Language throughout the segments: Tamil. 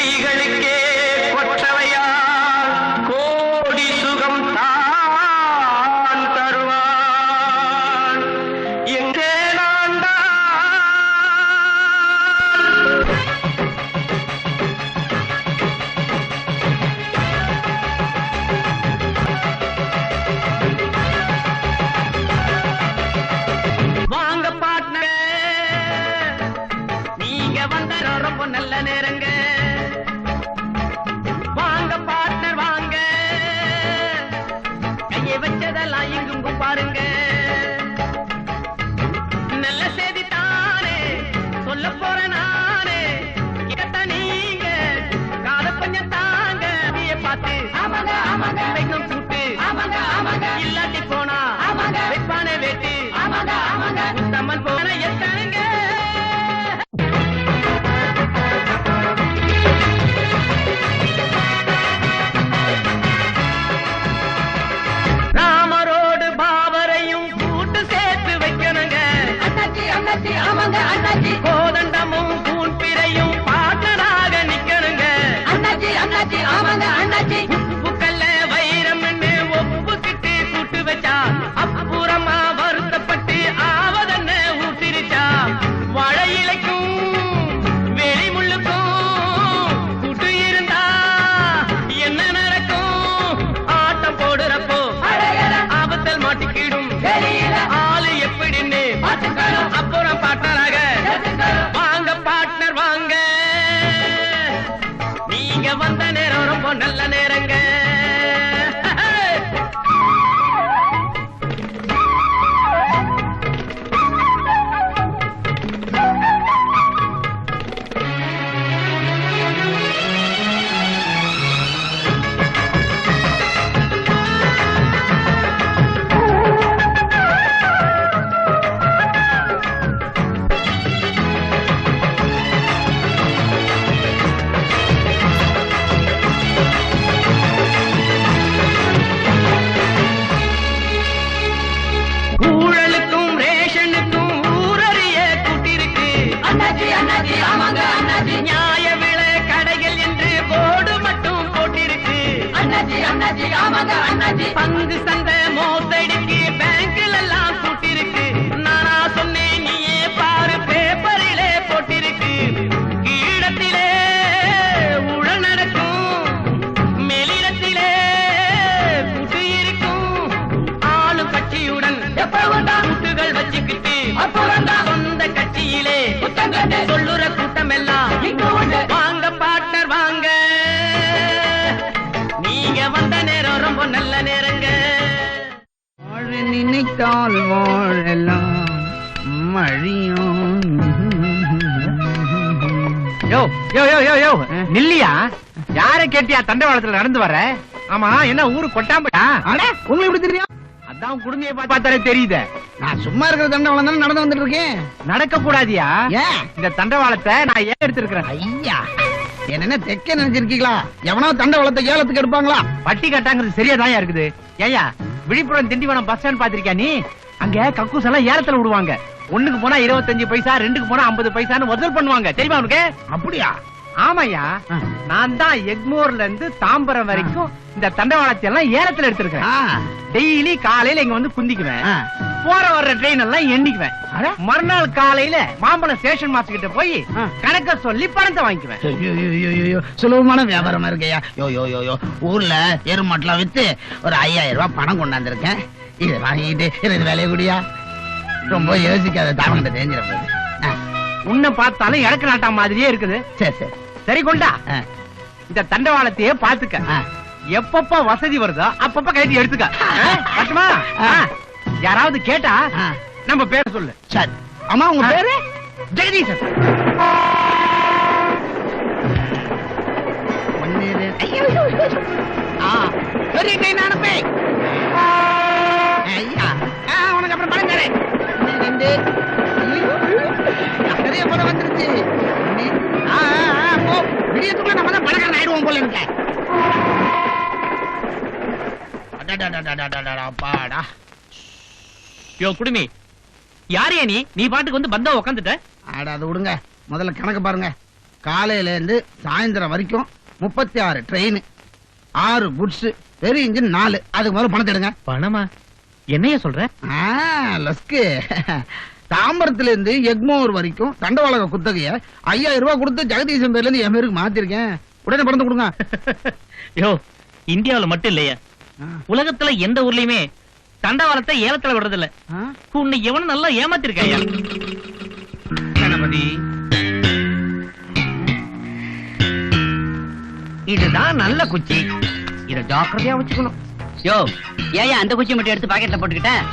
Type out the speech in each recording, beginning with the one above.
கைகளுக்கே கொற்றவையா கோடி சுகம் தான் தருவான் எங்கே நல்ல நேரங்க வாங்க பார்ட்னர் வாங்க கையை வச்சதெல்லாம் எங்கும் பாருங்க நல்ல செய்தி தானே சொல்ல போற நானே கேட்ட நீங்க காத கொஞ்சம் தாங்க நீய பார்த்து ஆமாங்க ஆமாங்க வைக்கும் கூட்டு ஆமாங்க ஆமாங்க இல்லாட்டி போனா ஆமாங்க வைப்பானே வேட்டி ஆமாங்க ஆமாங்க தம்மன் போன எத்தனைங்க கோதண்டமும் பூன்பிரையும் பாட்டனாக நிக்கணுங்க அண்ணாச்சி அண்ணாச்சி ஆமாங்க அண்ணாச்சி உப்புக்கல்ல வைரம் ஒப்புக்கிட்டு கூட்டு வச்சா அப்புறமா வருத்தப்பட்டு ஆவதென்ன ஊசிரிச்சா வாழை இலைக்கும் வெளி முள்ளுக்கும் கூட்டு இருந்தா என்ன நடக்கும் ஆட்டம் போடுறப்போ ஆபத்தில் மாட்டிக்கிடும் ஆளு எப்படின்னு அப்புறம் பார்ட்னராக வாங்க பார்ட்னர் வாங்க நீங்க வந்த நேரம் ரொம்ப நல்ல நேரங்க நியாய விலை கடைகள் என்று போர்டு மட்டும் போட்டிருக்கு பங்கு சந்தை மோசடிக்கு பேங்கில் எல்லாம் கூட்டிருக்கு நானா சொன்னேன் நீயே பாரு பேப்பரிலே போட்டிருக்கு கீழத்திலே உடல் நடக்கும் மேலிடத்திலே கூட்டு இருக்கும் ஆளும் கட்சியுடன் கூட்டுகள் வச்சுக்கிட்டு சொந்த கட்சியிலே சொல்லுற கூட்டம் எல்லாம் வாங்க பார்ட்னர் வாங்க நீங்க வந்த நேரம் ரொம்ப நல்ல நேரங்க வாழ நினைத்தால் வாழலாம் மழியும் யோ யோ யோ யோ யோ நில்லியா யார கேட்டியா தண்டவாளத்துல நடந்து வர ஆமா என்ன ஊரு கொட்டாம்பட்டா உங்களுக்கு எப்படி தெரியும் அதான் குடுமையை பார்த்தாலே தெரியுது நான் சும்மா இருக்கிற தண்டவாளம் தானே நடந்து வந்துட்டு இருக்கேன் நடக்க கூடாதியா ஏன் இந்த தண்டவாளத்தை நான் ஏன் எடுத்திருக்கிறேன் ஐயா என்ன தெக்க நினைச்சிருக்கீங்களா எவனோ தண்டவாளத்தை ஏலத்துக்கு எடுப்பாங்களா பட்டி கட்டாங்கிறது சரியாதான் இருக்குது ஏயா விழுப்புரம் திண்டிவனம் பஸ் ஸ்டாண்ட் பாத்திருக்கியா நீ அங்க கக்கூஸ் எல்லாம் ஏலத்துல விடுவாங்க ஒண்ணுக்கு போனா 25 பைசா ரெண்டுக்கு போனா 50 பைசான்னு வசூல் பண்ணுவாங்க தெரியுமா உனக்கு அப்படியா ஆமாயா நான் தான் எக்மோர்ல இருந்து தாம்பரம் வரைக்கும் இந்த தண்டவாளத்தை எல்லாம் ஏலத்துல எடுத்திருக்கேன் டெய்லி காலையில இங்க வந்து குந்திக்குவேன் போற வர்ற ட்ரெயின் எல்லாம் எண்ணிக்குவேன் மறுநாள் காலையில மாம்பழம் ஸ்டேஷன் மாஸ்டர் கிட்ட போய் கணக்க சொல்லி பணத்தை வாங்கிக்குவேன் சுலபமான வியாபாரமா இருக்கையா யோ யோ யோ யோ ஊர்ல எருமாட்டெல்லாம் வித்து ஒரு 5000 ரூபாய் பணம் கொண்டாந்துருக்கேன் இதை வாங்கிட்டு இது வேலைய கூடியா ரொம்ப யோசிக்காத தாவங்கிட்ட தெரிஞ்சிட போகுது உன்னை பார்த்தாலும் இறக்கு நாட்டா மாதிரியே இருக்குது சரி சரி சரி கொண்டா இந்த தண்டவாளத்தையே பாத்துக்க எப்பப்ப வசதி வருதோ அப்பப்ப கைட்டி எடுத்துக்க கட்டுமா யாராவது கேட்டா நம்ம பேர சொல்லு சரி அம்மா உங்க பேரு ஜெகதீசன் பெரிய ட்ரெயின் அனுப்பே ஐயா உனக்கு அப்புறம் பணம் தரேன் நிறைய பணம் வந்துருச்சு விடியத்துக்குள்ள நம்ம தான் பணக்காரன் ஆயிடுவோம் போல இருக்க பாடா யோ குடுமி யாரையா நீ பாட்டுக்கு வந்து பந்தா உக்காந்துட்ட ஆடா அது விடுங்க முதல்ல கணக்கு பாருங்க காலையில இருந்து சாயந்தரம் வரைக்கும் 36 ட்ரெயின், 6 குட்ஸ், பெரிய இன்ஜின் 4. அதுக்கு முதல்ல பணத்தை எடுங்க. பணமா? என்னைய சொல்ற? லஸ்கு. தாம்பரத்துல இருந்து எக்மோர் வரைக்கும் தண்டவாளக குத்தகைய 5000 ரூபாய் கொடுத்து ஜெகதீசன் பேர்ல இருந்து என் பேருக்கு மாத்திருக்கேன். உடனே பணத்தை கொடுங்க. யோ, இந்தியாவுல மட்டும் இல்லையா, உலகத்துல எந்த ஊர்லயுமே தண்டவாளத்தை ஏலத்துல விடுறது இல்ல. உன்னை எவனும் நல்லா ஏமாத்திருக்கையா? கணபதி, இதுதான் நல்ல குச்சி. இத ஜாக்கிரதையா வச்சுக்கணும். யோ, ஏன் அந்த குச்சி மட்டும் எடுத்து பாக்கெட்ல போட்டுக்கிட்டேன்?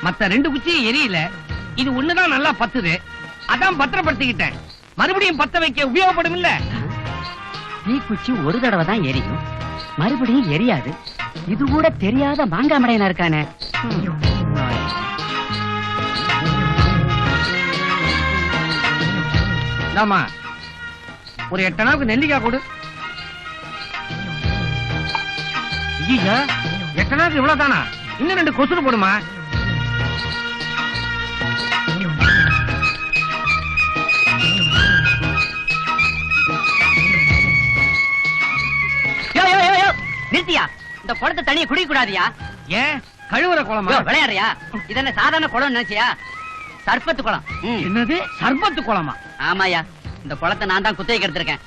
மத்த 2 குச்சியும் எரியல. இது ஒண்ணுதான் நல்லா பத்துது. அதான் பத்திரப்படுத்திக்கிட்டேன். மறுபடியும் பத்த வைக்க உபயோகப்படும் இல்ல. தீக்குச்சி ஒரு தடவை தான் எரியும், மறுபடியும் எரியாது. இது கூட தெரியாத மாங்காமடையனா இருக்கானே. ஆமா, ஒரு 8 நாளுக்கு நெல்லிக்காய் கொடு. 8 நாளுக்கு இவ்வளவு தானா? இன்னும் 2 கொசுறு போடுமா? நிறுத்தியா, இந்த குளத்தை தனியா குடிக்க கூடாதியா? ஏன் கழுவுற குளமா? விளையாடுறியா? இது என்ன சாதாரண குளம் நினைச்சியா? சர்பத்து குளம். என்னது சர்பத்து குளமா? ஆமாயா, இந்த குளத்தை நான் தான் குத்தகைக்கு எடுத்திருக்கேன்.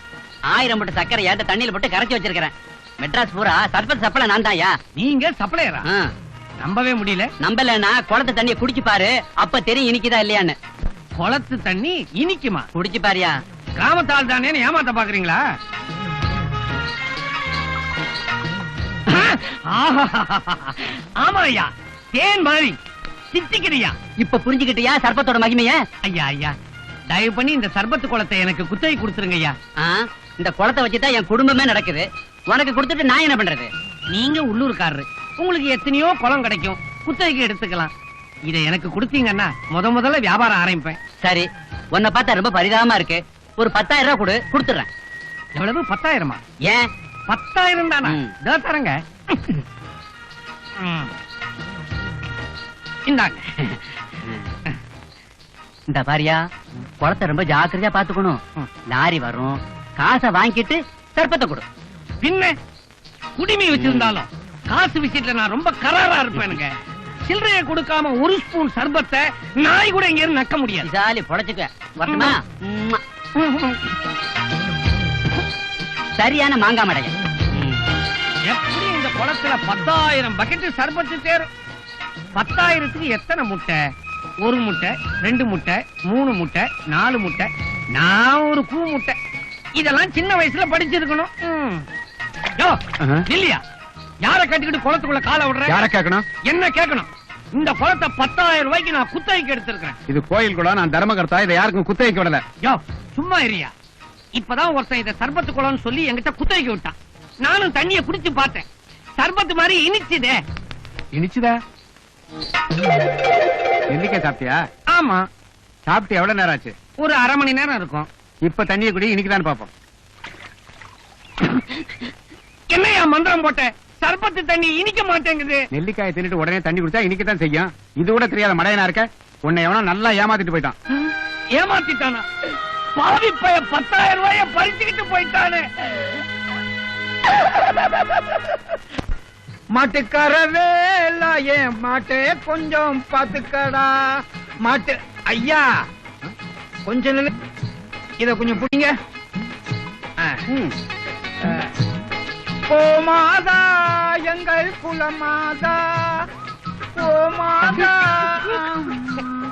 1000 மூட்டை சக்கரை ஏத்த தண்ணியில போட்டு கரைச்சி வச்சிருக்கிறேன். மெட்ராஸ் பூரா சர்பத்து சப்ளை நான் தான்யா. நீங்க சப்ளையரா? நம்பவே முடியல. நம்பலன்னா குளத்து தண்ணியை குடிச்சு பாரு, அப்ப தெரியும் இனிக்குதா இல்லையான்னு. குளத்து தண்ணி இனிக்குமா? குடிச்சு பாரியா. கிராமத்தால் தானே ஏமாத்த பாக்குறீங்களா? ஆமா ஐயா, தேன் மாதிரி சித்திக்கிறியா? இப்ப புரிஞ்சுக்கிட்டியா சர்பத்தோட மகிமைய? ஐயா ஐயா, தயவு பண்ணி இந்த சர்பத்து குளத்தை எனக்கு குத்தகை கொடுத்துருங்க ஐயா. இந்த குளத்தை வச்சுதான் என் குடும்பமே நடக்குது. உனக்கு கொடுத்துட்டு நான் என்ன பண்றது? நீங்க உள்ளூர்காரரு, உங்களுக்கு எத்தனையோ குளம் கிடைக்கும், குத்தகைக்கு எடுத்துக்கலாம். இதை எனக்கு கொடுத்தீங்கன்னா முதல்ல வியாபாரம் ஆரம்பிப்பேன். சரி, உன்னை பார்த்தா ரொம்ப பரிதாபமா இருக்கு. ஒரு 10,000 ரூபாய் கொடு, கொடுத்துறேன். எவ்வளவு? 10,000? ஏன் 10,000 தானா? தரங்க. இந்தாங்க. இந்த பாரியா, குளத்தை ரொம்ப ஜாக்கிரதையா பாத்துக்கணும். லாரி வரும், காசை வாங்கிட்டு சர்பத்தை கொடு. பின்ன குடிமை வச்சிருந்தாலும் காசு விஷயத்துல நான் ரொம்ப கராரா இருப்பேனுங்க. சில்லறைய கொடுக்காம ஒரு ஸ்பூன் சர்பத்தை நாய் கூட இங்க நக்க முடியாது. ஜாலி பொழைச்சுக்க. வரணுமா? சரியான மாங்காமடையன். எப்படி இந்த குளத்துல 10,000 பக்கெட் சர்பத்து சேரும்? 10,000க்கு எத்தனை முட்டை? 1 முட்டை, 2 முட்டை, 3 முட்டை, 4 முட்டை, நான் ஒரு கூ முட்டை. இதெல்லாம் சின்ன வயசுல படிச்சிருக்கணும். இல்லையா? யார கட்டிக்கிட்டு குளத்துக்குள்ள காலை விடுற? யார கேட்கணும்? என்ன கேட்கணும்? இந்த குளத்தை 10,000 ரூபாய்க்கு நான் குத்தகைக்கு எடுத்திருக்கிறேன். இது கோயில் கூட, நான் தர்மகர்த்தா. இதை யாருக்கும் குத்தகைக்கு விடல. சும்மா இருயா. இப்பதான் ஒருத்தன் இதை சர்பத்து குளம்னு சொல்லி என்கிட்ட குத்தகைக்கு விட்டான். நானும் தண்ணிய குடிச்சு பார்த்தேன். சர்பத்து மாதிரி இனிச்சுதே. இனிச்சுதா? நெல்லிக்காய் சாப்பிட்டியா? ஆமா. சாப்பிட்டு எவ்வளவு நேரம் ஆச்சு? ஒரு அரை மணி நேரம் இருக்கும். இப்ப தண்ணியை குடி, இனிக்குதான்னு பாப்போம். என்னையா மந்திரம் போட்ட? சர்பத்து தண்ணி இனிக்க மாட்டேங்குது. நெல்லிக்காயை தின்னுட்டு உடனே தண்ணி குடிச்சா இனிக்கத்தான் செய்யும். இது கூட தெரியாத மடையனா இருக்க. உன்னை எவனோ நல்லா ஏமாத்திட்டு போயிட்டான். ஏமாத்திட்டானா? பாவி பைய 10,000 ரூபாய பறிச்சுக்கிட்டு போயிட்டானே. மாட்டுக்கார வேலாயே, மாட்டே கொஞ்சம் பாத்துக்கடா. மாட்டு ஐயா, கொஞ்சம் இத கொஞ்சம் புடிங்க. ஓ மாதா, எங்கள் குலமாதா, ஓ மாதா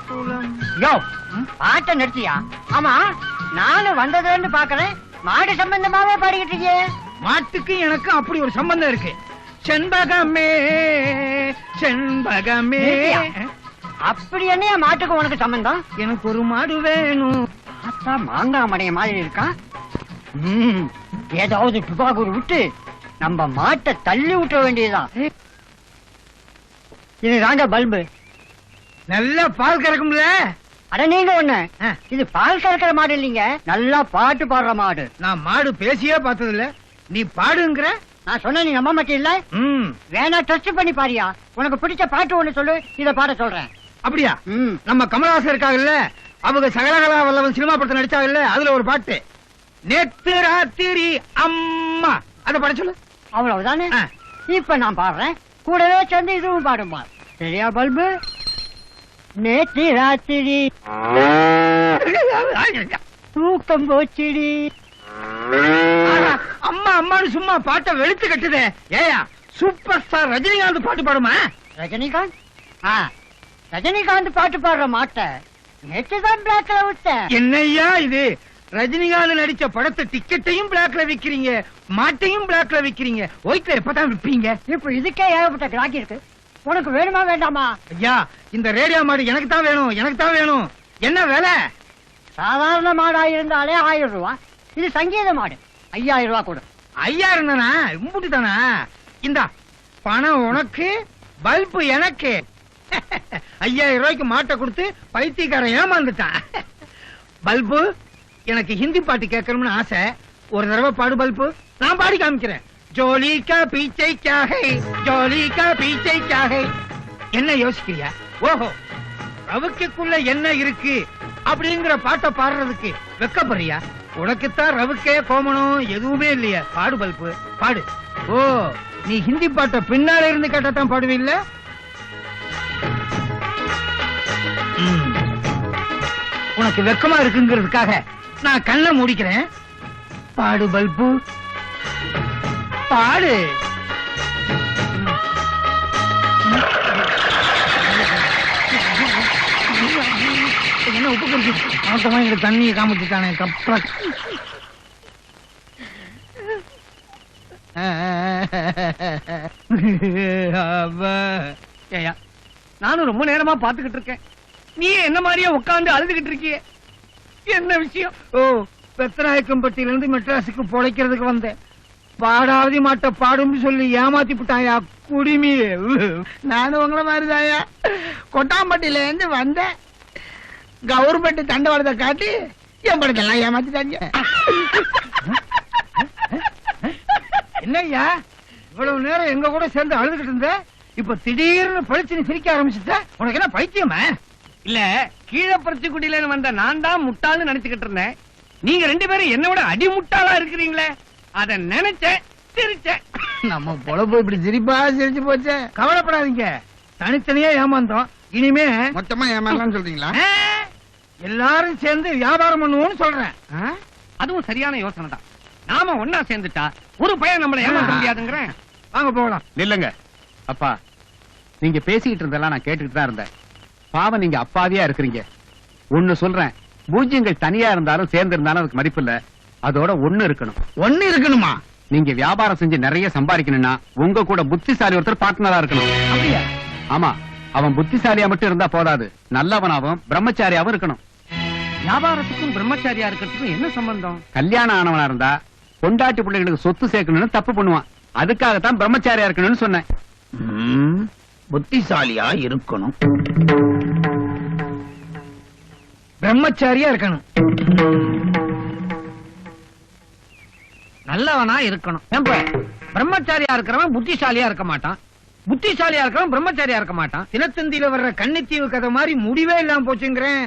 குலம். யோ, பாட்ட நிறுத்தியா? ஆமா, நானும் வந்ததுன்னு பாக்குறேன். மாடு சம்பந்தமாவே பாடிக்கிட்டு இருக்கே. மாட்டுக்கு எனக்கு அப்படி ஒரு சம்பந்தம் இருக்கு. செண்பகமே செண்பகமே. அப்படி என்ன மாட்டுக்கு உனக்கு சம்பந்தம்? எனக்கு ஒரு மாடு வேணும். பார்த்தா மாங்காய் மடைய மாதிரி இருக்கான். ஏதாவது துபாக்கூர் விட்டு நம்ம மாட்டை தள்ளி விட்ட வேண்டியதுதான். இதுதாங்க பல்பு. நல்ல பால் கறக்கும்ல. அட நீங்க ஒண்ணு, இது பால் கறக்கிற மாடு இல்லீங்க, நல்லா பாட்டு பாடுற மாடு. நான் மாடு பேசியே பார்த்தது இல்ல, நீ பாடுங்கிற. நான் சொன்ன நீ நம்ப மாட்டீல்ல? வேணா டெஸ்ட் பண்ணி பாரியா. உனக்கு பிடிச்ச பாட்டு ஒண்ணு சொல்லு, இத பாட சொல்றேன். அப்படியா? நம்ம கமலஹாசன் இருக்காங்கல்ல, அவங்க சகலகலா வல்லவன் சினிமா படத்தை நடிச்சாங்கல்ல, அதுல ஒரு பாட்டு. நேத்து ராத்திரி அம்மா அத பாட சொல்லு. அவ்வளவுதானே. இப்ப நான் பாடுறேன், கூடவே சேர்ந்து இதுவும் பாடுமா. சரியா பல்பு? நேற்று ராத்திரி தூக்கம் போச்சிடி. அம்மா அம்மான்னு சும்மா பாட்டை வெளுத்து கட்டுதே. ஏயா சூப்பர் ஸ்டார் ரஜினிகாந்த் பாட்டு பாடுமா? ரஜினிகாந்த்? ரஜினிகாந்த் பாட்டு பாடுற மாட்ட நேற்றுதான் பிளாக்ல விட்டேன். என்னையா இது? ரஜினிகாந்த் நடிச்ச படத்தை டிக்கெட்டையும் பிளாக்ல விக்கிறீங்க, மாட்டையும் பிளாக்ல விக்கிறீங்க. ஒயிட்ல எப்பதான் விப்பீங்க? இப்ப இதுக்கே ஏகப்பட்ட கிராக்கி இருக்கு. உனக்கு வேணுமா வேண்டாமா? ஐயா இந்த ரேடியோ மாடு எனக்கு தான் வேணும், எனக்கு தான் வேணும். என்ன வேலை? சாதாரண மாடா இருந்தாலே 1000 ரூபாய். இது சங்கீத மாடு, 5000 ரூபாய் கொடு. 5000 தானா? இம்புட்டு தானா? இந்தா பணம் உனக்கு, பல்பு எனக்கு. 5000 ரூபாய்க்கு மாட்டை கொடுத்து பைத்தியக்காரன் ஏமாந்துட்டான். பல்பு எனக்கு ஹிந்தி பாட்டு கேட்கணும்னு ஆசை. ஒரு தடவை பாடு பல்பு, நான் பாடி காமிக்கிறேன். ஜோலி கா பீச்சை கா ஹை, ஜோலி கா பீச்சை கா ஹை. என்ன யோசிக்கிறியா? ஓஹோ, ரவுக்குள்ள என்ன இருக்கு அப்படிங்கிற பாட்டை பாடுறதுக்கு வெக்கப்படுறியா? உனக்குத்தான் ரவுக்கே கோமணம் எதுவுமே இல்லையா? பாடு பல்பு பாடு. ஓ, நீ ஹிந்தி பாட்டை பின்னால இருந்து கேட்டதான் பாடுவீல்ல? உனக்கு வெக்கமா இருக்குங்கிறதுக்காக நான் கண்ணை மூடிக்கிறேன். பாடு பல்பு பாடு. என்ன உப்பு குடிச்சு மொத்தமா இங்க தண்ணியை காமிச்சுட்டானே கப்ப. ஏயா நானும் ரொம்ப நேரமா பாத்துக்கிட்டு இருக்கேன், நீ என்ன மாதிரியே உட்கார்ந்து அழுதுகிட்டு இருக்கிய. என்ன விஷயம்? ஓ, பெத்தநாயக்கம்பட்டியில இருந்து மெட்ராஸுக்கு பொழைக்கிறதுக்கு வந்தேன். பாடாவதி மாட்ட பாடும் சொல்லி ஏமாத்தி விட்டாயா குடிமி. நானும் உங்களை மாதிரிதாயா கொட்டாம்பட்டியில இருந்து வந்தேன். கவர்மெண்ட் தண்டவாளத்தை காட்டி என் படத்தெல்லாம் ஏமாத்திட்டாங்க. என்னய்யா இவ்வளவு நேரம் எங்க கூட சேர்ந்து அழுதுகிட்டு இருந்த, இப்ப திடீர்னு பழிச்சு சிரிக்க ஆரம்பிச்சுட்ட? உனக்கு என்ன பைத்தியமா? இல்ல, கீழப்பருத்திக்குடியில வந்த நான் தான் முட்டாள்னு நினைச்சுக்கிட்டு இருந்தேன். நீங்க 2 பேரும் என்ன விட அடிமுட்டாளா இருக்கிறீங்களே, அத நினைச்சேன், சிரிச்சேன். நம்ம பொழப்பு இப்படி சிரிப்பா சிரிச்சு போச்சே. கவலைப்படாதீங்க, தனித்தனியா ஏமாந்தோம். இனிமே மொத்தமா ஏமாறலாம்னு சொல்றீங்களா? எல்லாரும் சேர்ந்து வியாபாரம் பண்ணுவோம்னு சொல்றேன். அதுவும் சரியான யோசனை தான். நாம ஒன்னா சேர்ந்துட்டா ஒரு பையன் நம்மள ஏமாத்த முடியாதுங்கிறேன். வாங்க போகலாம். இல்லங்க அப்பா, நீங்க பேசிக்கிட்டு இருந்தெல்லாம் நான் கேட்டுக்கிட்டு தான் இருந்தேன். பாவம், நீங்க அப்பாவியா இருக்கிறீங்க. ஒண்ணு சொல்றேன், பூஜ்யங்கள் தனியா இருந்தாலும் சேர்ந்து இருந்தாலும் அதுக்கு மதிப்பு இல்ல. அதோட ஒண்ணு இருக்கணும். ஒண்ணு இருக்கணுமா? நீங்க வியாபாரம் செஞ்சு நிறைய சம்பாதிக்கணும்னா உங்க கூட புத்திசாலி ஒருத்தர் பார்ட்னரா இருக்கணும். அப்படியா? ஆமா, அவன் புத்திசாலியா மட்டும் இருந்தா போதாது, நல்லவனாவும் பிரம்மச்சாரியாவும் இருக்கணும். வியாபாரத்துக்கும் பிரம்மச்சாரியா இருக்கிறதுக்கும் என்ன சம்பந்தம்? கல்யாணம் ஆனவனா இருந்தா பொண்டாட்டி பிள்ளைகளுக்கு சொத்து சேர்க்கணும்னு தப்பு பண்ணுவான். அதுக்காகத்தான் பிரம்மச்சாரியா இருக்கணும்னு சொன்னேன். புத்திசாலியா இருக்கணும், பிரம்மச்சாரியா இருக்கணும், நல்லவனா இருக்கணும். பிரம்மச்சாரியா இருக்கிறவன் புத்திசாலியா இருக்க மாட்டான், புத்திசாலியா இருக்கிறவன் பிரம்மச்சாரியா இருக்க மாட்டான். தினத்தந்தியில வர்ற கன்னித்தீவு கதை மாதிரி முடிவே இல்லாம போச்சுங்கிறேன்.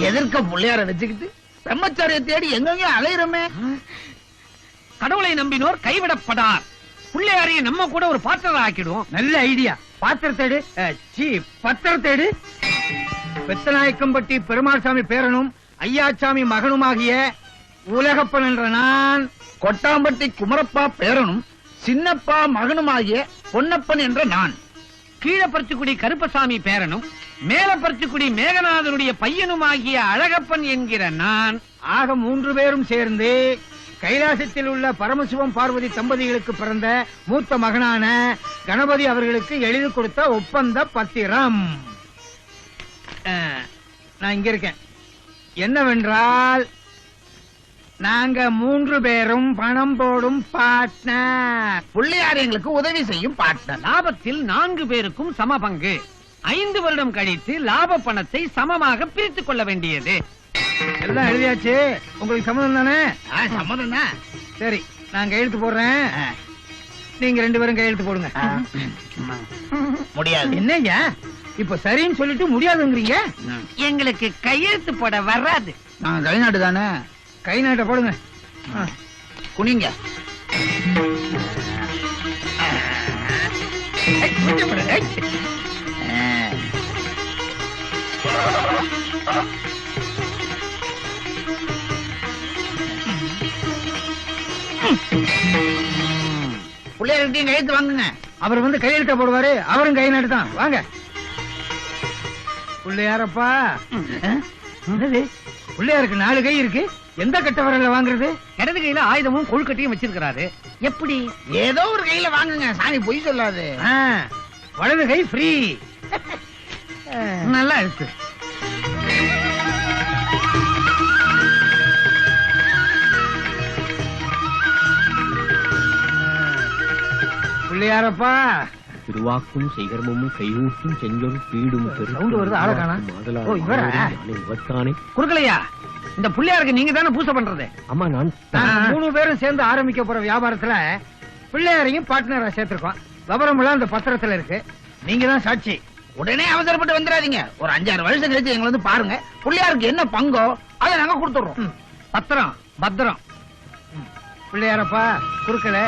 எதிர்க்க பிள்ளையார வச்சுக்கிட்டு பிரம்மச்சாரிய தேடி எங்கெங்க அலையிறமே. கடவுளை நம்பினோர் கைவிடப்படார். பிள்ளையாரைய நம்ம கூட ஒரு பாத்திரம் ஆக்கிடுவோம். நல்ல ஐடியா. பாத்திரத்தேடு, பத்திரத்தேடு. பெத்தநாயக்கம்பட்டி பெருமாள்சாமி பேரனும் ஐயாச்சாமி மகனுமாகிய உலகப்பன் என்ற நான், கொட்டாம்பட்டி குமரப்பா பேரனும் சின்னப்பா மகனுமாகிய பொன்னப்பன் என்ற நான், கீழப்பருத்திக்குடி கருப்பசாமி பேரனும் மேலப்பருத்திக்குடி மேகநாதனுடைய பையனுமாகிய அழகப்பன் என்கிற நான் ஆக 3 பேரும் சேர்ந்து கைலாசத்தில் உள்ள பரமசிவம் பார்வதி தம்பதிகளுக்கு பிறந்த மூத்த மகனான கணபதி அவர்களுக்கு எழுதி கொடுத்த ஒப்பந்த பத்திரம். நான் இங்க இருக்கேன். என்னவென்றால், நாங்க 3 பேரும் பணம் போடும் பார்ட்னர். பிள்ளையார் எங்களுக்கு உதவி செய்யும் பார்ட்னர். லாபத்தில் 4 பேருக்கும் சம பங்கு. 5 வருடம் கழித்து லாப பணத்தை சமமாக பிரித்துக் கொள்ள வேண்டியது. எல்லாம் எழுதியாச்சு. உங்களுக்கு சம்மதம் தானே? சம்மதம் தான். சரி, நான் கையெழுத்து போடுறேன். நீங்க 2 பேரும் கையெழுத்து போடுங்க. முடியாது. என்னய்யா இப்ப சரின்னு சொல்லிட்டு முடியாதுங்கிறீங்க? எங்களுக்கு கையெழுத்து போட வராது. நாங்க வெளிநாட்டு தானே, கை நாட்ட போடுங்க. குனிங்க. பிள்ளையார்கிட்டையும் கையெழுத்து வாங்குங்க. அவர் வந்து கையெழுத்த போடுவாரு, அவரும் கை நாட்டு தான். வாங்க பிள்ளையாரப்பா. பிள்ளையாருக்கு 4 கை இருக்கு, எந்த கட்ட வரல வாங்குறது? இடது கையில ஆயுதமும் கொழுக்கட்டையும் வச்சிருக்கிறாரு. எப்படி? ஏதோ ஒரு கையில வாங்குங்க, சாமி பொய் சொல்லாது. வலது கை ஃப்ரீ. நல்லா இருக்கு. பிள்ளையாரப்பா. திருவாக்கும் செய்கர்மமும் கையூட்டும் செஞ்சொல் பீடும் சவுண்ட் வருது, ஆள காணோம். குறுக்கலையா, இந்த பிள்ளையாருக்கு நீங்க தானே பூசை பண்றது? ஆமா, நான் 3 பேரும் சேர்ந்து ஆரம்பிக்க போற வியாபாரத்துல பிள்ளையாரையும் பார்ட்னரா சேர்த்திருக்கோம். விவரம் எல்லாம் அந்த பத்திரத்துல இருக்கு, நீங்க தான் சாட்சி. உடனே அவசரப்பட்டு வந்துடாதீங்க. ஒரு 5-6 வருஷம் கழிச்சு எங்களை வந்து பாருங்க. பிள்ளையாருக்கு என்ன பங்கோ அதை நாங்க கொடுத்துடுறோம். பத்திரம் பத்திரம். பிள்ளையாரப்பா குறுக்கல.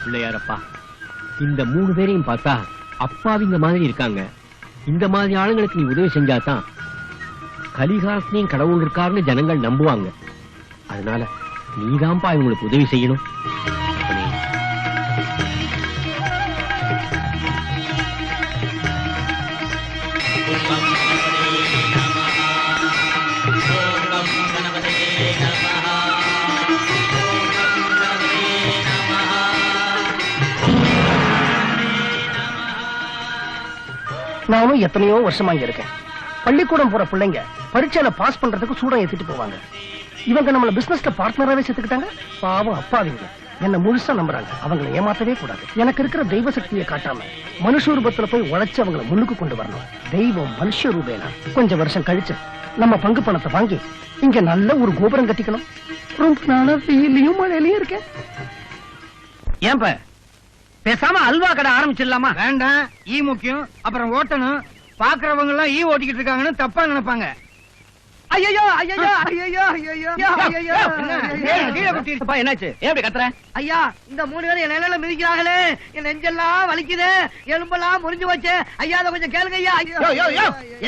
பிள்ளையாரப்பா, இந்த 3 பேரையும் பார்த்தா அப்பாவிங்க மாதிரி இருக்காங்க. இந்த மாதிரி ஆளுங்களுக்கு நீ உதவி செஞ்சாதான் கலிகாலத்திலையும் கடவுள் இருக்காருன்னு ஜனங்கள் நம்புவாங்க. அதனால நீதான்ப்பா இவங்களுக்கு உதவி செய்யணும். நானும் எத்தனையோ வருஷமா இங்க இருக்கேன். பள்ளிக்கூடம் போற பிள்ளைங்க பரீட்சையில பாஸ் பண்றதுக்கு சூடம் ஏத்திட்டு போவாங்க. இவங்க நம்மள பிசினஸ்ல பார்ட்னராவே சேர்த்துக்கிட்டாங்க. பாவம் அப்பாவிங்க என்ன முழுசா நம்புறாங்க. அவங்களை ஏமாத்தவே கூடாது. எனக்கு இருக்கிற தெய்வ சக்தியை காட்டாம மனுஷ ரூபத்துல போய் உழைச்சு அவங்களை முன்னுக்கு கொண்டு வரணும். தெய்வம் மனுஷ ரூபேனா. கொஞ்சம் வருஷம் கழிச்சு நம்ம பங்கு பணத்தை வாங்கி இங்க நல்ல ஒரு கோபுரம் கட்டிக்கணும். ரொம்ப நாளா வெயிலையும் மழையிலையும் இருக்கேன். ஏன்ப பேசாம அல்வா கடை ஆரம்பிச்சிடலாமா? வேண்டாம், ஈ முக்கியம். அப்புறம் ஓட்டணும். பாக்குறவங்க எல்லாம் ஈ ஓட்டிக்கிட்டு இருக்காங்கன்னு தப்பா நினைப்பாங்க. ஐயோ ஐயோ ஐயோ ஐயோ என்னாச்சு? எப்படி கத்துற? ஐயா, இந்த 3 பேரும் என் நிலையில மிதிக்கிறாங்களே, என் நெஞ்செல்லாம் வலிக்குது, எலும்பெல்லாம் முறிஞ்சு போச்சு. ஐயா அதை கொஞ்சம் கேளுங்க ஐயா.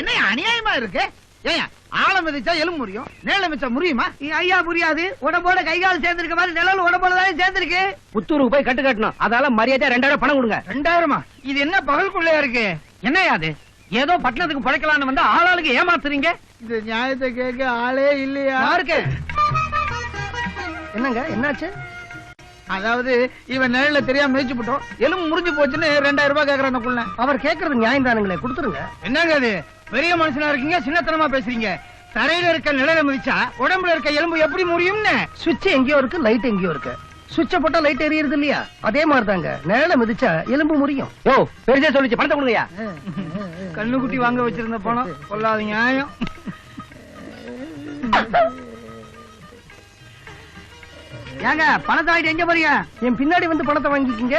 என்ன அநியாயமா இருக்கு? ஏன் ஆழ மிதிச்சா எலும்பு முறியும், நேல மிச்சா முறியுமா? ஐயா முடியாது. உடம்போட கைகால் சேர்ந்திருக்க மாதிரி நிழல் உடம்போட தான் சேர்ந்திருக்கு. புத்தூருக்கு போய் கட்டு கட்டணும். அதால மரியாதை 2000 பணம் கொடுங்க. 2000? இது என்ன பகலுக்குள்ளே இருக்கு? என்னையா அது? ஏதோ பட்டணத்துக்கு பழைக்கலான்னு வந்து ஆளாளுக்கு ஏமாத்துறீங்க. இந்த நியாயத்தை கேட்க ஆளே இல்லையா? என்னங்க என்னாச்சு? அதாவது இவன் நிழல தெரியாம மிதிச்சு போட்டோம், எலும்பு முறிஞ்சு போச்சுன்னு 2000 ரூபாய் கேக்குறான் அந்த புள்ள. அவர் கேட்கறது நியாயம் தானுங்களே, கொடுத்துருங்க. என்னங்க அது? பெரிய மனுஷனா இருக்கீங்க, சின்னத்தனமா பேசுறீங்க. தரையில இருக்க நிழல மிதிச்சா உடம்புல இருக்க எலும்பு எப்படி முடியும்னு? சுவிட்ச் எங்கேயோ இருக்கு, லைட் எங்கேயோ இருக்கு. சுவிட்ச போட்டா லைட் எரியுது இல்லையா? அதே மாதிரி தாங்க நிழல மிதிச்சா எலும்பு முறியும். ஓ, பெருசா சொல்லிச்சு. பணத்தை கொடுங்கயா. கண்ணுக்குட்டி வாங்க வச்சிருந்த பணம் கொள்ளாத நியாயம். ஏங்க பணத்தை வாங்கிட்டு எங்க போறீங்க? என் பின்னாடி வந்து பணத்தை வாங்கிக்கிங்க.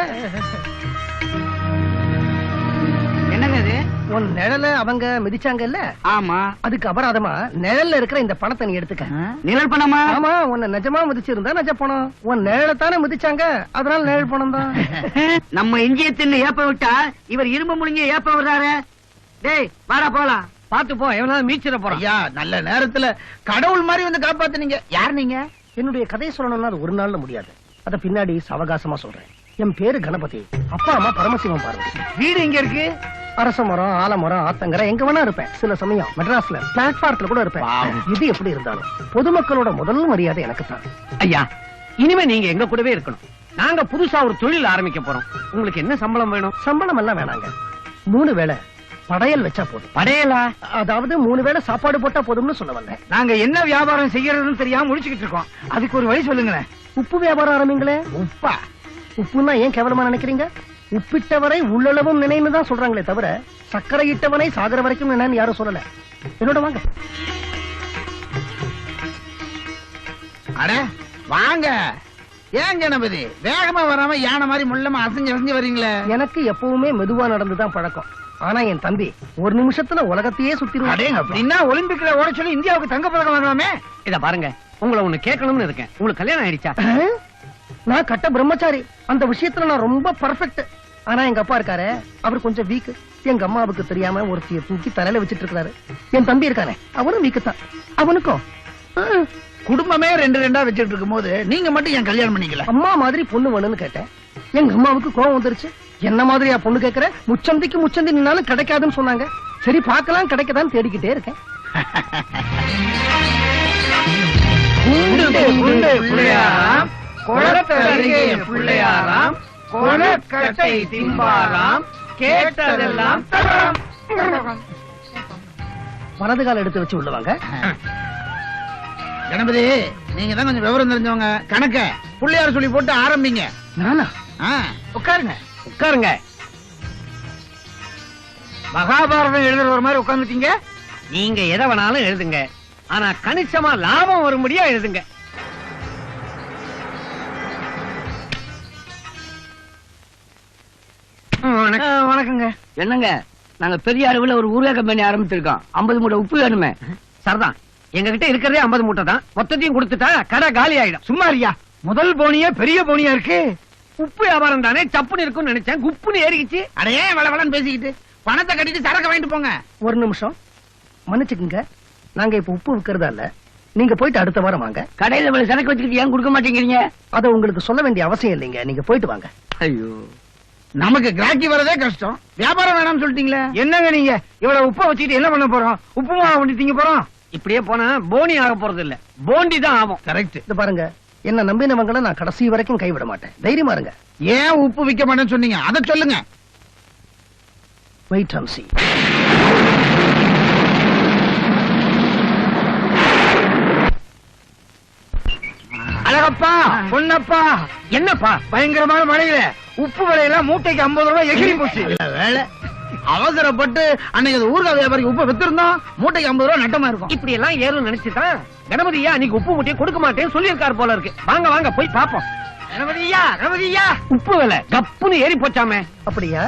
என்னங்க இது? உன் நிழல அவங்க மிதிச்சாங்க இல்ல? ஆமா. அதுக்கு அபராதமா நிழல்ல இருக்கிற இந்த பணத்தை நீ எடுத்துக்க. நிழல் பணமா? ஆமா, உன்னை நிஜமா மிதிச்சிருந்தா நிஜ பணம். உன் நிழல தானே மிதிச்சாங்க, அதனால நிழல் பணம் தான். நம்ம இஞ்சிய தின்னு ஏப்ப விட்டா இவர் இரும்பு முழுங்கி ஏப்ப விடுறாரு. டேய் வாடா போலாம். பாத்து போ, எவனாவது மீச்சிட போறான். ஐயா, நல்ல நேரத்துல கடவுள் மாதிரி வந்து காப்பாத்துனீங்க. யார் நீங்க? என்னுடைய கதையை சொல்லணும்னா அது ஒரு நாள்ல முடியாது. அத பின்னாடி சவகாசமா சொல்றேன். என் பேரு கணபதி, அப்பா அம்மா பரமசிவம் பார்வதி. வீடு எங்க இருக்கு? அரச மரம், ஆலமரம், ஆத்தங்கரை எங்க வேணா இருப்பேன். சில சமயம் மெட்ராஸ்ல பிளாட்பார்க்ல கூட இருப்பேன். இது எப்படி இருந்தாலும் பொதுமக்களோட முதல் மரியாதை எனக்கு தான். ஐயா, இனிமே நீங்க எங்க கூடவே இருக்கணும். நாங்க புதுசா ஒரு தொழில் ஆரம்பிக்க போறோம். உங்களுக்கு என்ன சம்பளம் வேணும்? சம்பளம் எல்லாம் வேணாங்க. 3 வேளை படையல் வச்சா போதும். படையலா? அதாவது 3 வேளை சாப்பாடு போட்டா போதும்னு சொல்ல வந்தேன். நாங்க என்ன வியாபாரம் செய்யறதுன்னு தெரியாம முடிச்சுக்கிட்டு இருக்கோம். அதுக்கு ஒரு வழி சொல்லுங்களேன். உப்பு வியாபாரம் ஆரம்பிங்களே. உப்பா? உப்புன்னா ஏன் கேவலமா நினைக்கிறீங்க? உப்பிட்டவரை உள்ளளவும் நினைன்னு தான் சொல்றாங்களே தவிர சர்க்கரை இட்டவனை சாகர வரைக்கும் நினைன்னு யாரும் சொல்லல. என்னோட வாங்க. அட வாங்க. ஏன் கணபதி வேகமா வராம யானை மாதிரி முள்ளமா அசைஞ்சு அசைஞ்சு வரீங்களே? எனக்கு எப்பவுமே மெதுவா நடந்துதான் பழக்கம். ஆனா என் தம்பி ஒரு நிமிஷத்துல உலகத்தையே சுத்திடுவாங்க. அப்படின்னா ஒலிம்பிக்ல ஓட சொல்லி இந்தியாவுக்கு தங்க பதக்கம் வாங்கலாமே. இத பாருங்க, உங்களை ஒண்ணு கேட்கணும்னு இருக்கேன். உங்களுக்கு கல்யாணம் ஆயிடுச்சா? நான் கட்ட பிரம்மச்சாரி, அந்த விஷயத்துல நான் ரொம்ப பர்ஃபெக்ட். ஆனா எங்க அப்பா இருக்காரு, அவர் கொஞ்சம் வீக். எங்க அம்மாவுக்கு தெரியாம ஒருத்திய தூக்கி தலையில வச்சிட்டு இருக்காரு. என் தம்பி இருக்கானே, அவனும் வீக்கு தான். அவனுக்கும் குடும்பமே 2 வச்சுட்டு இருக்கும் போது நீங்க மட்டும் ஏன் கல்யாணம் பண்ணிக்கல? அம்மா மாதிரி பொண்ணு வேணும்னு கேட்டேன். எங்க அம்மாவுக்கு கோவம் வந்துருச்சு. என்ன மாதிரியா பொண்ணு கேக்குற, முச்சந்திக்கு முச்சந்தி நின்னாலும் கிடைக்காதுன்னு சொன்னாங்க. சரி பார்க்கலாம், கிடைக்கதான்னு தேடிக்கிட்டே இருக்கேன். கொலக்கட்டை திம்பாராம், கேட்டதெல்லாம் வலது கால எடுத்து வச்சு உள்ளவாங்க. கணபதி, நீங்க தான் கொஞ்சம் விவரம் தெரிஞ்சவங்க. கணக்க புள்ளையார் சொல்லி போட்டு ஆரம்பிங்க. நானா? உட்காருங்க உட்காருங்க. மகாபாரதம் எழுதுற மாதிரி உட்கார்ந்துட்டீங்க. நீங்க எதை வேணாலும் எழுதுங்க, ஆனா கணிசமா லாபம் வரும்படியா எழுதுங்க. வணக்கங்க. என்னங்க, நாங்க பெரிய அளவுல ஒரு ஊரக கம்பெனி ஆரம்பிச்சிருக்கோம். 50 மூட்டை உப்பு வேணுமே. சரிதான், எங்க கிட்ட இருக்கிறதே 50 மூட்டை தான். மொத்தத்தையும் கொடுத்துட்டா கடை காலி ஆயிடும். சும்மா இருக்கியா? முதல் போனியே பெரிய போனியா இருக்கு. உப்பு வியாபாரம் தானே, சப்புன்னு இருக்கும்னு நினைச்சேன். குப்புன்னு ஏறிக்கிச்சு. அடையே வளவளன்னு பேசிக்கிட்டு பணத்தை கட்டிட்டு சரக்கு வாங்கிட்டு போங்க. ஒரு நிமிஷம் மன்னிச்சுக்குங்க, நாங்க இப்ப உப்பு விக்கிறதா இல்ல. நீங்க போயிட்டு அடுத்த வாரம் வாங்க. கடையில இவ்வளவு சரக்கு வச்சுக்கிட்டு ஏன் கொடுக்க மாட்டேங்கிறீங்க? அதை உங்களுக்கு சொல்ல வேண்டிய அவசியம் இல்லைங்க, நீங்க போயிட்டு வாங்க. ஐயோ, நமக்கு கிராக்கி வரதே கஷ்டம், வியாபாரம் வேணாம்னு சொல்லிட்டீங்களே. என்னங்க நீங்க இவ்வளவு உப்பை வச்சுக்கிட்டு என்ன பண்ண போறோம்? உப்பு மாவு பண்ணி திங்க போறோம். இப்படியே போனா போனி ஆக போறது இல்ல, போண்டி தான் ஆகும். கரெக்ட். இது பாருங்க, என்ன நம்பினவங்களை நான் கடைசி வரைக்கும் கைவிட மாட்டேன். தைரியமா இருங்க. ஏன் உப்பு விக்க மாட்டேன்னு சொன்னீங்க, அதை சொல்லுங்க. Wait and see. அழகப்பா, பொன்னப்பா, என்னப்பா பயங்கரமான மழையில உப்பு விலையெல்லாம் மூட்டைக்கு 50 ரூபாய் எகிரி போச்சு. வேலை அவசரப்பட்டு அன்னைக்கு ஊர்காய் வியாபாரி உப்பு வித்திருந்தோம், மூட்டைக்கு 50 ரூபாய் நட்டமா இருக்கும். இப்படி எல்லாம் ஏறும் நினைச்சுதான் கணபதியா அன்னைக்கு உப்பு மூட்டையை கொடுக்க மாட்டேன்னு சொல்லியிருக்காரு போல இருக்கு. வாங்க வாங்க போய் பாப்போம். கணபதியா, கணபதியா, உப்பு விலை கப்புன்னு ஏறி போச்சாமே. அப்படியா?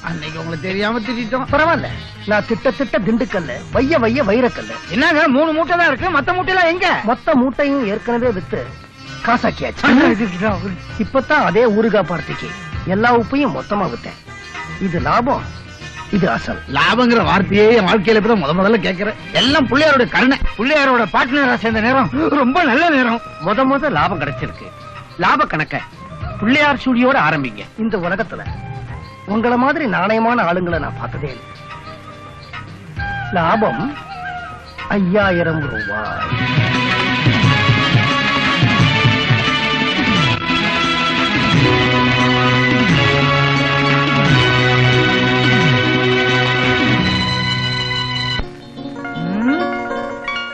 அன்னைக்கு உங்களுக்கு தெரியாம திட்டோம். பரவாயில்ல, நான் திட்ட திண்டுக்கல்ல, வைய வைரக்கல்ல. என்னங்க 3 மூட்டை தான் இருக்கு, மத்த மூட்டையெல்லாம் எங்க? மொத்த மூட்டையும் ஏற்கனவே வித்து காசாக்கியாச்சு. இப்பதான் அதே ஊறுகாய் பார்ட்டிக்கு எல்லா உப்பையும் மொத்தமா வித்தேன். இது லாபம், இது அசல். லாபங்கிற வார்த்தையே என் வாழ்க்கையில இப்பதான் முதல்ல கேட்கிறேன். எல்லாம் பிள்ளையாரோட கருணை. பிள்ளையாரோட பார்ட்னரா சேர்ந்த நேரம் ரொம்ப நல்ல நேரம். முத லாபம் கிடைச்சிருக்கு. லாப கணக்க பிள்ளையார் ஸ்டுடியோட ஆரம்பிங்க. இந்த உலகத்துல உங்களை மாதிரி நாணயமான ஆளுங்களை நான் பார்த்ததே இல்லை. லாபம் 5000 ரூபாய்.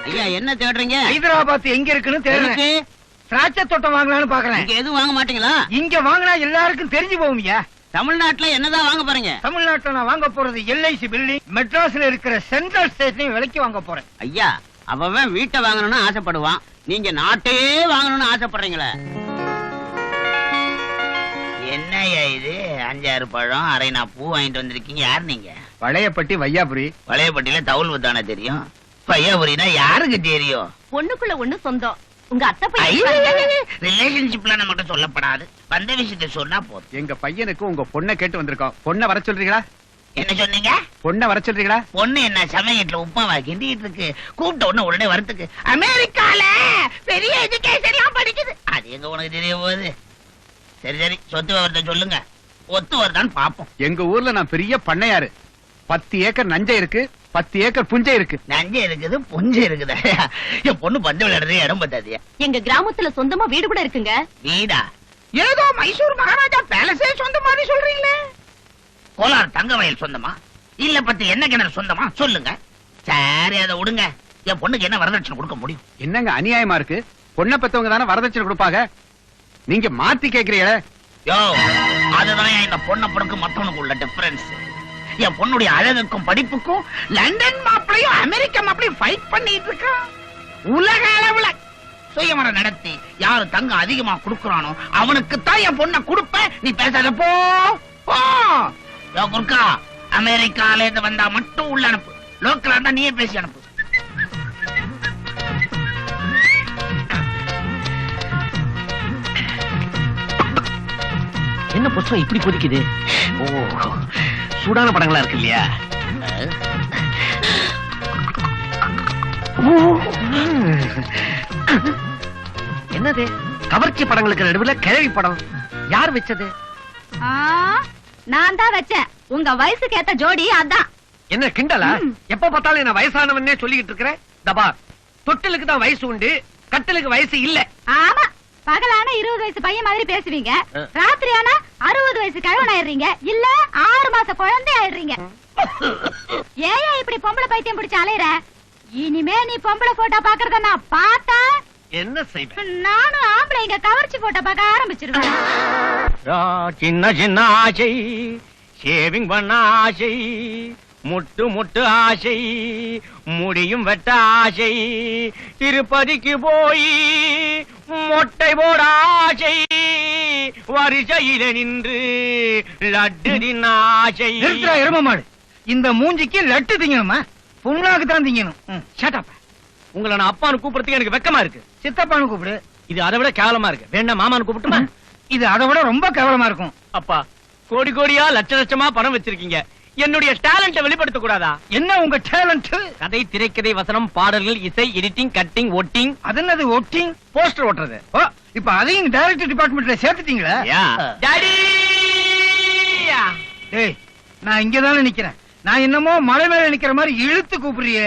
ஐயா என்ன தேடுறீங்க? ஹைதராபாத் எங்க இருக்குன்னு தேடுறேன். திராட்சை தோட்டம் வாங்கலாம்னு பாக்குறேன். இங்க எதுவும் வாங்க மாட்டீங்களா? இங்க வாங்கினா எல்லாருக்கும் தெரிஞ்சு போகும்யா. தமிழ்நாட்டுல என்னதான் வாங்க போறீங்க? தமிழ்நாட்டுல நான் வாங்க போறது LIC பில்டிங். மெட்ராஸ்ல இருக்கிற சென்ட்ரல் ஸ்டேஷனையும் விலைக்கு வாங்க போறேன். ஐயா, அவன் வீட்டை வாங்கணும்னு ஆசைப்படுவான், நீங்க நாட்டையே வாங்கணும்னு ஆசைப்படுறீங்களே. என்னய்யா இது? 5-6 பழம், அரைனா பூ வாங்கிட்டு வந்திருக்கீங்க. யார் நீங்க? வளையப்பட்டி வையாபுரி. வளையப்பட்டியில தவுல் தானே தெரியும். வையாபுரினா யாருக்கு தெரியும்? ஒண்ணுக்குள்ள ஒண்ணு சொந்தம். உங்க அத்தை ரிலேஷன்ஷிப்ல நம்மகிட்ட சொல்லப்படாது, வந்த விஷயத்தை சொன்னா போதும். எங்க பையனுக்கு உங்க பொண்ணை கேட்டு வந்திருக்கோம். பொண்ணை வர சொல்றீங்களா? என்ன சொன்னீங்க? பொண்ணை வர சொல்றீங்களா? பொண்ணு என்ன சமயத்துல உப்புமா கிண்டிட்டு இருக்கு, கூப்பிட்ட உடனே வரத்துக்கு. அமெரிக்கால பெரிய எஜுகேஷன் படிக்குது, அது எங்க உனக்கு தெரிய போகுது? சரி சரி, சொத்து விவரத்தை சொல்லுங்க, ஒத்து வருதான்னு பாப்போம். எங்க ஊர்ல நான் பெரிய பண்ணையாரு. 10 ஏக்கர் நஞ்சை இருக்கு, 10 ஏக்கர் புஞ்சை இருக்கு. நஞ்சை இருக்குது, புஞ்சை இருக்குது. என் பொண்ணு பந்து விளையாடுறது இடம் பத்தாதியா? எங்க கிராமத்துல சொந்தமா வீடு கூட இருக்குங்க. வீடா? ஏதோ மைசூர் மகாராஜா பேலஸே சொந்த மாதிரி சொல்றீங்களே. கோலார் தங்க வயல் சொந்தமா, இல்ல 10 என்ன கிணறு சொந்தமா? சொல்லுங்க. சரி, அதை விடுங்க. என் பொண்ணுக்கு என்ன வரதட்சணை கொடுக்க முடியும்? என்னங்க அநியாயமா இருக்கு? பொண்ணை பெத்தவங்க தானே வரதட்சணை கொடுப்பாங்க, நீங்க மாத்தி கேக்குறீங்களே. யோ, அதுதான் இந்த பொண்ணை பொண்ணுக்கு மத்தவனுக்கு உள்ள டிஃபரன்ஸ். என் பொண்ணுடைய அழகுக்கும் படிப்புக்கும் லண்டன் மாப்பிளையும் அமெரிக்க மாப்பிளையும் ஃபைட் பண்ணிட்டு இருக்கான். உலக அளவுல சுயமரம் நடத்தி யாரு தங்கம் அதிகமா கொடுக்கறானோ அவனுக்கு தான் என் பொண்ணை கொடுப்பேன். நீ பேசாத போ. குறுக்கா அமெரிக்கால இருந்து வந்தா மட்டும் உள்ள அனுப்பு. லோக்கலா இருந்தா நீயே பேசி அனுப்பு. என்ன புஷ்பம் இப்படி கொதிக்குது? ஓ, சூடான படங்களா இருக்கு இல்லையா? என்னது கவர்ச்சி படங்களுக்கு நடுவுல கிழவி படம்? யார் வச்சது? நான் தான் வச்சேன். உங்க வயசுக்கு ஏத்த ஜோடி அதான். என்ன கிண்டலா? எப்ப பார்த்தாலும் என்ன வயசானவன்னே சொல்லிக்கிட்டு இருக்கிறேன். தபா, தொட்டிலுக்கு தான் வயசு உண்டு, கட்டிலுக்கு வயசு இல்ல. ஆமா, பகலான 20 வயசு பையன் மாதிரி பேசுவீங்க, ராத்திரியானா 60 வயசு கிழவன் ஆயிடுறீங்க, இல்ல 6 மாச குழந்தை ஆயிடுறீங்க. ஏன் இப்படி பொம்பளை பைத்தியம் பிடிச்சு அலையற? இனிமே நீ பொம்பளை போட்டோ பாக்குறத நான் பார்த்தா என்ன செய்வேன்? நானும் ஆம்பளைங்க கவர்ச்சி போட்டோ பார்க்க ஆரம்பிச்சிருவேன். சின்ன சின்ன ஆசை, ஷேவிங் பண்ண ஆசை, முட்டு முட்டு ஆசை, முடியும் வெட்ட ஆசை, திருப்பதிக்கு போய் மொட்டை போட ஆசை, வரிசையில நின்று லட்டு தின்ன ஆசை. எருமமாடு, இந்த மூஞ்சிக்கு லட்டு திங்கணுமா? புண்ணாக்கு தான் திங்கணும். உங்களை நான் அப்பான்னு கூப்பிடுறதுக்கு எனக்கு வெக்கமா இருக்கு. சித்தப்பான்னு கூப்பிடு. இது அதை விட கேவலமா இருக்கு. வேண்டாம் மாமான்னு கூப்பிட்டுமா? இது அதை விட ரொம்ப கேவலமா இருக்கும். அப்பா, கோடி கோடியா லட்ச லட்சமா பணம் வச்சிருக்கீங்க, என்னுடைய டேலண்ட வெளிப்படுத்த கூடாதா? என்ன உங்க டேலண்ட்? கதை, திரைக்கதை, வசனம், பாடல்கள், இசை, எடிட்டிங், கட்டிங், ஒட்டிங். அது என்னது ஒட்டிங்? போஸ்டர் ஓட்டுறது. ஓ, இப்ப அதையும் டைரக்டர் டிபார்ட்மெண்ட்ல சேர்த்துட்டீங்களா? டாடி, ஏய், நான் இங்கதானே நிக்கிறேன். நான் என்னமோ மலை மேல நிக்கிற மாதிரி இழுத்து கூப்பிடுறியே.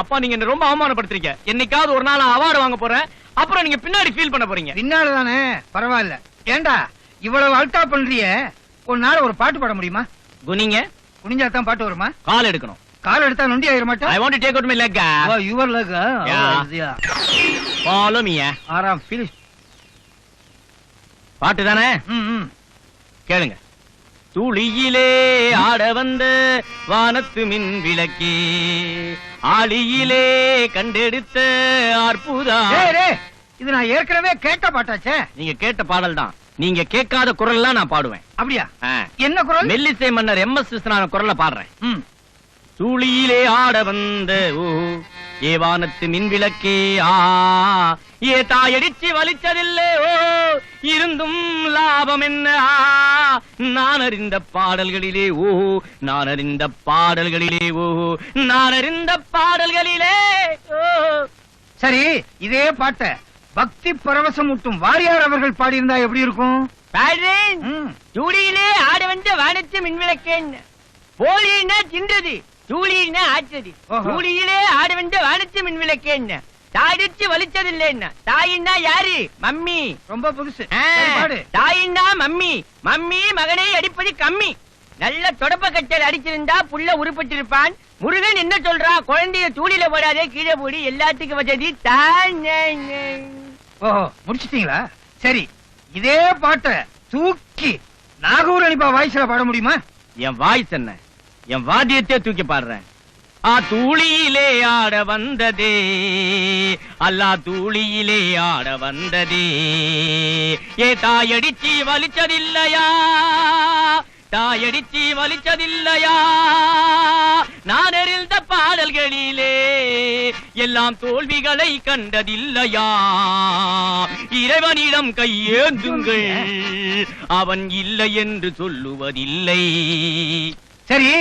அப்பா, நீங்க என்ன ரொம்ப அவமானப்படுத்துறீங்க. என்னைக்காவது ஒரு நாள் அவார்டு வாங்க போறேன், அப்புறம் நீங்க பின்னாடி ஃபீல் பண்ண போறீங்க. பின்னால தானே, பரவாயில்ல. ஏண்டா இவ்வளவு அல்டா பண்றிய? ஒரு நாள் ஒரு பாட்டு பாட முடியுமா? குனிங்க. குனிஞ்சா தான் பாட்டு வருமா? கால் எடுக்கணும். கால் எடுத்தா நொண்டி ஆயிர மாட்டா? I want to take out my leg. ஓ, யுவர் லெக். Follow me. ஆறாம் ஃபினிஷ். பாட்டு தானே? கேளுங்க. துளியிலே ஆட வந்த வானத்து மின் விளக்கே, ஆளியிலே கண்டெடுத்த அற்புதா. இது நான் ஏற்கனவே கேட்ட பாட்டாச்சே. நீங்க கேட்ட பாடல் தான். நீங்க கேட்காத குரல்லாம் நான் பாடுவேன். அப்படியா? என்ன குரல்? மெல்லிசை மன்னர் MS விஸ்வநாதன் குரல்ல பாடுறேன். துளியிலே ஆட வந்த ஓ ஏ வானத்து மின் விளக்கே, ஏ தாயடிச்சு வலிச்சதில்லை ஓ இருந்தும் லாபம் என்ன, நான் அறிந்த பாடல்களிலே ஓ நான் அறிந்த பாடல்களிலே ஓ நான் அறிந்த பாடல்களிலே ஓ. சரி, இதே பாட்ட பக்தி பரவசம் ஊட்டும் வாரியார் அவர்கள் பாடியிருந்தா எப்படி இருக்கும்? ஜூலியிலே ஆட வந்த வானத்து மின் விளக்கேன்னு, போலினா தின்றது, ஜூலினா ஆச்சது. ஜூலியிலே ஆட வந்த வானத்து மின் விளக்கேன்னு, தாடிச்சு வலிச்சதில்லை. தாயின்னா யாரு? மம்மி. ரொம்ப புதுசு. தாயின்னா மம்மி. மம்மி மகனை அடிப்பது கம்மி. நல்ல தொடப்ப கட்டல் அடிச்சிருந்தா புள்ள உருப்பட்டிருப்பான். முருகன் என்ன சொல்றா? குழந்தைய தூளில போடாதே, கீழே போடி, எல்லாத்துக்கும் வசதி தான். ஓஹோ, முடிச்சிட்டீங்களா? சரி, இதே பாட்ட தூக்கி நாகூர் அனிப்பா வாய்ஸ்ல பாட முடியுமா? என் வாய்ஸ் என்ன? என் வாத்தியத்தை தூக்கி பாடுறேன். தூளியிலே ஆட வந்ததே அல்லா, தூளியிலே ஆட வந்ததே, ஏ தாயடிச்சி வலிச்சதில்லையா, தாயடிச்சி வலிச்சதில்லையா, நான் அறிந்த பாடல்களிலே எல்லாம் தோல்விகளை கண்டதில்லையா, இறைவனிடம் கையேந்துங்கள், அவன் இல்லை என்று சொல்லுவதில்லை. சரி,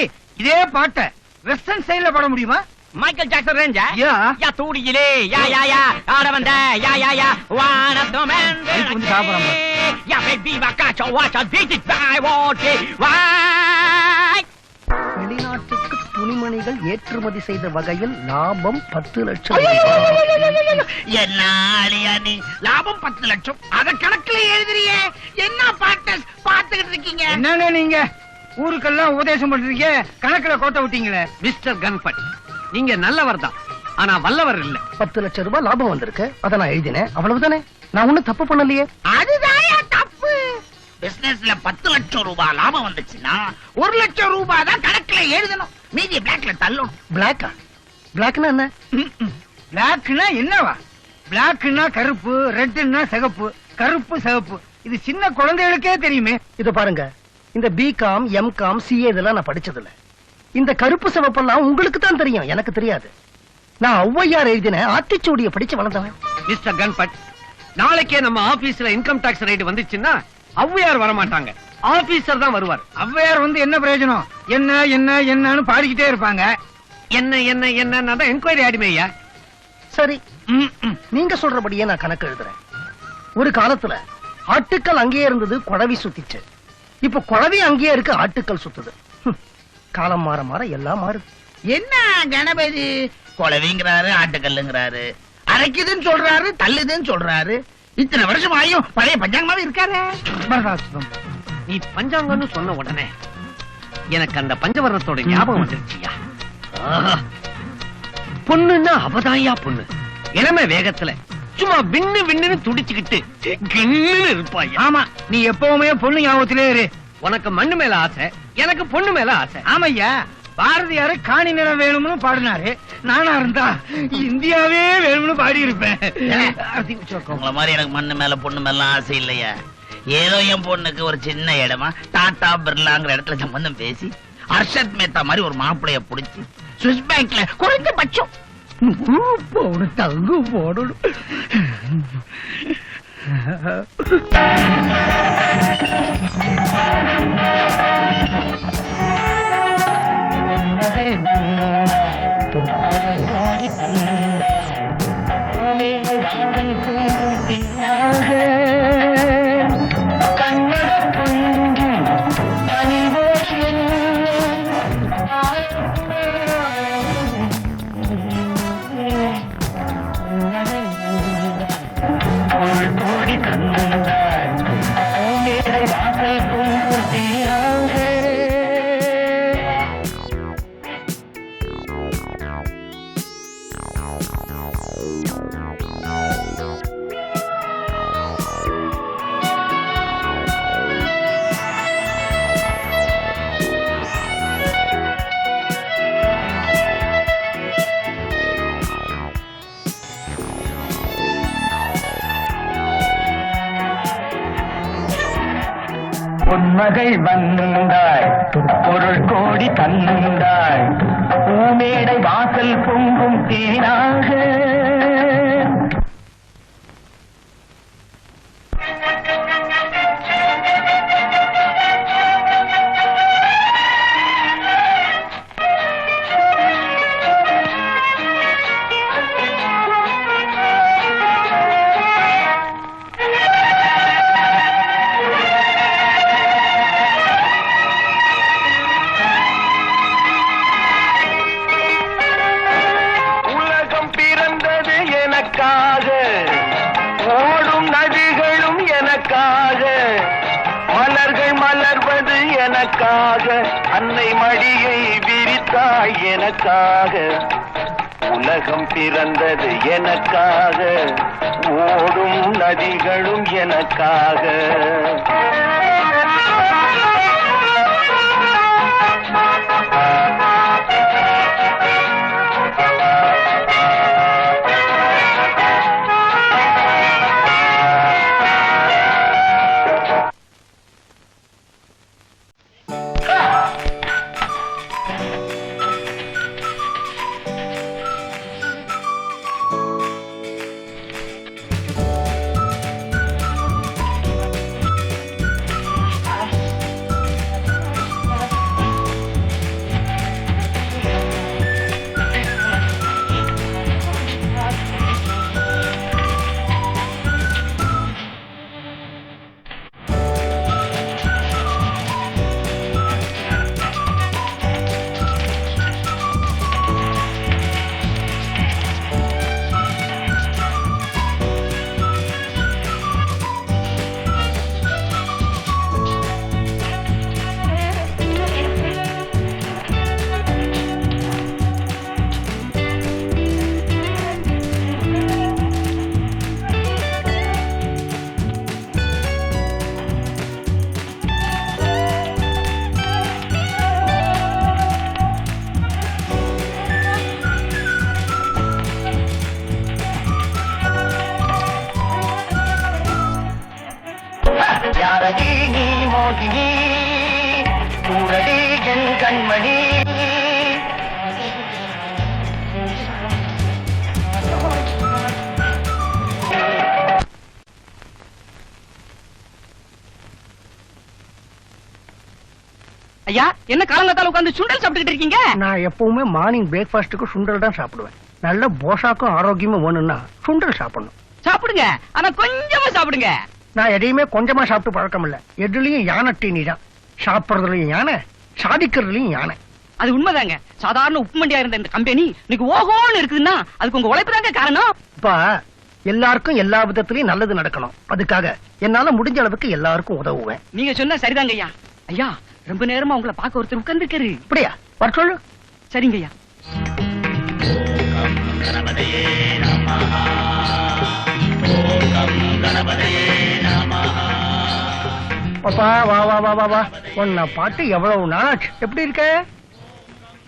இதே பாட்ட வெஸ்டர்ன் ஸ்டைல்ல பாட முடியுமா? Michael Jackson ரேஞ்சா? யா. யா தூடியிலே யா யா யா ஆட வந்த யா யா யா வானத்தோமன் கொஞ்சம் சாப்பிடுறோம். யா பேபி வாக்காச்சோ வாச்சா பீட் இட் பை வாட் வாய். வெளிநாட்டுக்கு துணிமணிகள் ஏற்றுமதி செய்த வகையில் லாபம் 10 லட்சம். என்ன ஆளியா நீ? லாபம் 10 லட்சம், அத கணக்குல எழுதுறியே. என்ன பார்ட்னர்ஸ் பாத்துக்கிட்டு இருக்கீங்க? என்னங்க நீங்க ஊருக்கெல்லாம் உபதேசம் பண்றீங்க, கணக்குல கோட்டை விட்டீங்களே. மிஸ்டர் கன்பட், நீங்க நல்லவர் தான், ஆனா வல்லவர் இல்ல. 10 லட்சம் ரூபாய் லாபம் வந்திருக்கு, அத நான் எழுதினேன், அவ்வளவுதானே. நான் ஒண்ணும் தப்பு பண்ணலையே. அதுதான் தப்பு. பிசினஸ்ல 10 லட்சம் ரூபாய் லாபம் வந்துச்சுன்னா 1 லட்சம் ரூபாய் தான் கணக்குல எழுதணும், மீதி பிளாக்ல தள்ளணும். பிளாக்கா? பிளாக்னா என்ன? பிளாக்னா என்னவா? பிளாக்னா கருப்பு, ரெட்னா சிகப்பு, கருப்பு சிகப்பு. இது சின்ன குழந்தைகளுக்கே தெரியுமே. இது பாருங்க, இந்த பிகாம், எம்காம், சிஏ இதெல்லாம் நான் படிச்சதில்ல. இந்த கருப்பு சிவப்பெல்லாம் உங்களுக்கு தான் தெரியும், எனக்கு தெரியாது. நான் ஔவையார் எழுதின ஆத்திச்சூடிய படிச்சு வளர்ந்தவன். மிஸ்டர் கண்பட், நாளைக்கே நம்ம ஆபீஸ்ல இன்கம் டாக்ஸ் ரைடு வந்துச்சுன்னா ஔவையார் வர மாட்டாங்க, ஆபீசர் தான் வருவார். ஔவையார் வந்து என்ன பிரயோஜனம்? என்ன என்ன என்னன்னு பாடிக்கிட்டே இருப்பாங்க. என்ன என்ன என்ன என்கொயரி ஆடிமையா. சரி, நீங்க சொல்றபடியே நான் கணக்கு எழுதுறேன். ஒரு காலத்துல ஆட்டுக்கள் அங்கேயே இருந்தது, குழவி சுத்திச்சு. இப்ப குழவி அங்கேயே இருக்கு, ஆட்டுக்கள் சுத்துது. காலம் மாற மாற எல்லாம் மாறுது. என்ன கணபதி கொலவிங்கிறாரு, ஆட்டுக்கல்லுங்கிறாரு, அரைக்குதுன்னு சொல்றாரு, தள்ளுதுன்னு சொல்றாரு. இத்தனை வருஷம் ஆயும் பழைய பஞ்சாங்கமாவே இருக்காரு. நீ பஞ்சாங்கன்னு சொன்ன உடனே எனக்கு அந்த பஞ்சவர்ணத்தோட ஞாபகம் வந்துருச்சியா. பொண்ணுன்னா அவதாயா பொண்ணு. இளமை வேகத்துல சும்மா விண்ணு விண்ணுன்னு துடிச்சுக்கிட்டு கிண்ணுன்னு இருப்பாய். ஆமா, நீ எப்பவுமே பொண்ணு ஞாபகத்திலே இரு. உனக்கு மண்ணு மேல ஆசை, எனக்கு பொண்ணு மேல ஆசை. ஆமையா, பாரதியாரு காணி நிலம் வேணும்னு பாடினாரு. நானா இருந்தா இந்தியாவே வேணும்னு பாடி இருப்பேன். உங்களை மாதிரி எனக்கு மண்ணு மேல பொண்ணு மேல ஆசை இல்லையா. ஏதோ என் பொண்ணுக்கு ஒரு சின்ன இடமா டாடா பிர்லாங்கிற இடத்துல சம்பந்தம் பேசி ஹர்ஷத் மேத்தா மாதிரி ஒரு மாப்பிளைய புடிச்சு சுவிஸ் பேங்க்ல குறைஞ்சபட்சம் தங்கு போடணும். பொன்மகள் வந்தாள், பொருள் கோடி தந்தாள், பூமேடை வாசல் பொங்கும் தேனாக. ஓடும் நதிகளும் எனக்காக, மலர்கள் மலர்வது எனக்காக, அன்னை மடியை விரித்தாய் எனக்காக. உலகம் பிறந்தது எனக்காக, ஓடும் நதிகளும் எனக்காக. யாரடி நீ மோகினி, கூடடி என் கண்மணி. ஐயா என்ன காலங்காத்தால உட்கார்ந்து சுண்டல் சாப்பிட்டுக்கிட்டு இருக்கீங்க? நான் எப்பவுமே மார்னிங் பிரேக்ஃபாஸ்ட்டுக்கு சுண்டல் தான் சாப்பிடுவேன். நல்ல போஷாக்கும் ஆரோக்கியமும் வேணும்னா சுண்டல் சாப்பிடணும். சாப்பிடுங்க, ஆனா கொஞ்சமா சாப்பிடுங்க. நான் எதையுமே கொஞ்சமா சாப்பிட்டு பழக்கம் இல்ல. எதுலயும் யானை டீனி தான். சாப்பிடுறதுலயும் யானை, சாதிக்கிறதுலயும் யானை. அது உண்மைதாங்க. சாதாரண உப்பு மண்டியா இருந்த இந்த கம்பெனி இன்னைக்கு ஓஹோன்னு இருக்குதுன்னா அதுக்கு உங்க உழைப்பு தாங்க காரணம். இப்ப எல்லாருக்கும் எல்லா விதத்திலயும் நல்லது நடக்கணும். அதுக்காக என்னால முடிஞ்ச அளவுக்கு எல்லாருக்கும் உதவுவேன். நீங்க சொன்னா சரிதாங்க ஐயா. ஐயா ரொம்ப நேரமா உங்களை பார்க்க ஒருத்தர் உட்கார்ந்து இருக்காரு. அப்படியா? வர சொல்லு. சரிங்க ஐயா. பாப்பா வா வா வா வா வா. உன்னை பாட்டு எவ்வளவு நாளாச்சு. எப்படி இருக்க?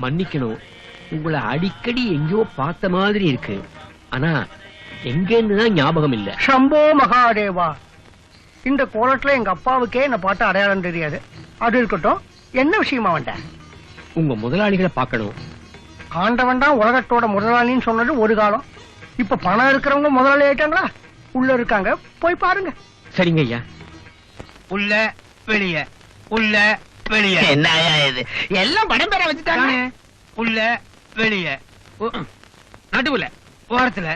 மன்னிக்கணும், உங்களை அடிக்கடி எங்கேயோ பார்த்த மாதிரி இருக்கு. ஆனா எங்கேன்னு தான் ஞாபகம் இல்ல. சம்போ மகாதேவா. இந்த கோலத்துல எங்க அப்பாவுக்கே என்ன பாட்டு அடையாளம் தெரியாது. அது இருக்கட்டும், என்ன விஷயமா வந்த? உங்க முதலாளிகளை பார்க்கணும். ஆண்டவன் தான் உலகத்தோட முதலாளின்னு சொன்னது ஒரு காலம். இப்ப பணம் இருக்கிறவங்க முதலாளி ஆயிட்டாங்களா? உள்ள இருக்காங்க, போய் பாருங்க. சரிங்க ஐயா. உள்ள வெளிய உள்ள வெளிய. என்ன இது எல்லாம் படம் பேர வச்சுட்டாங்க. உள்ள வெளிய நடுவுல ஓரத்துல.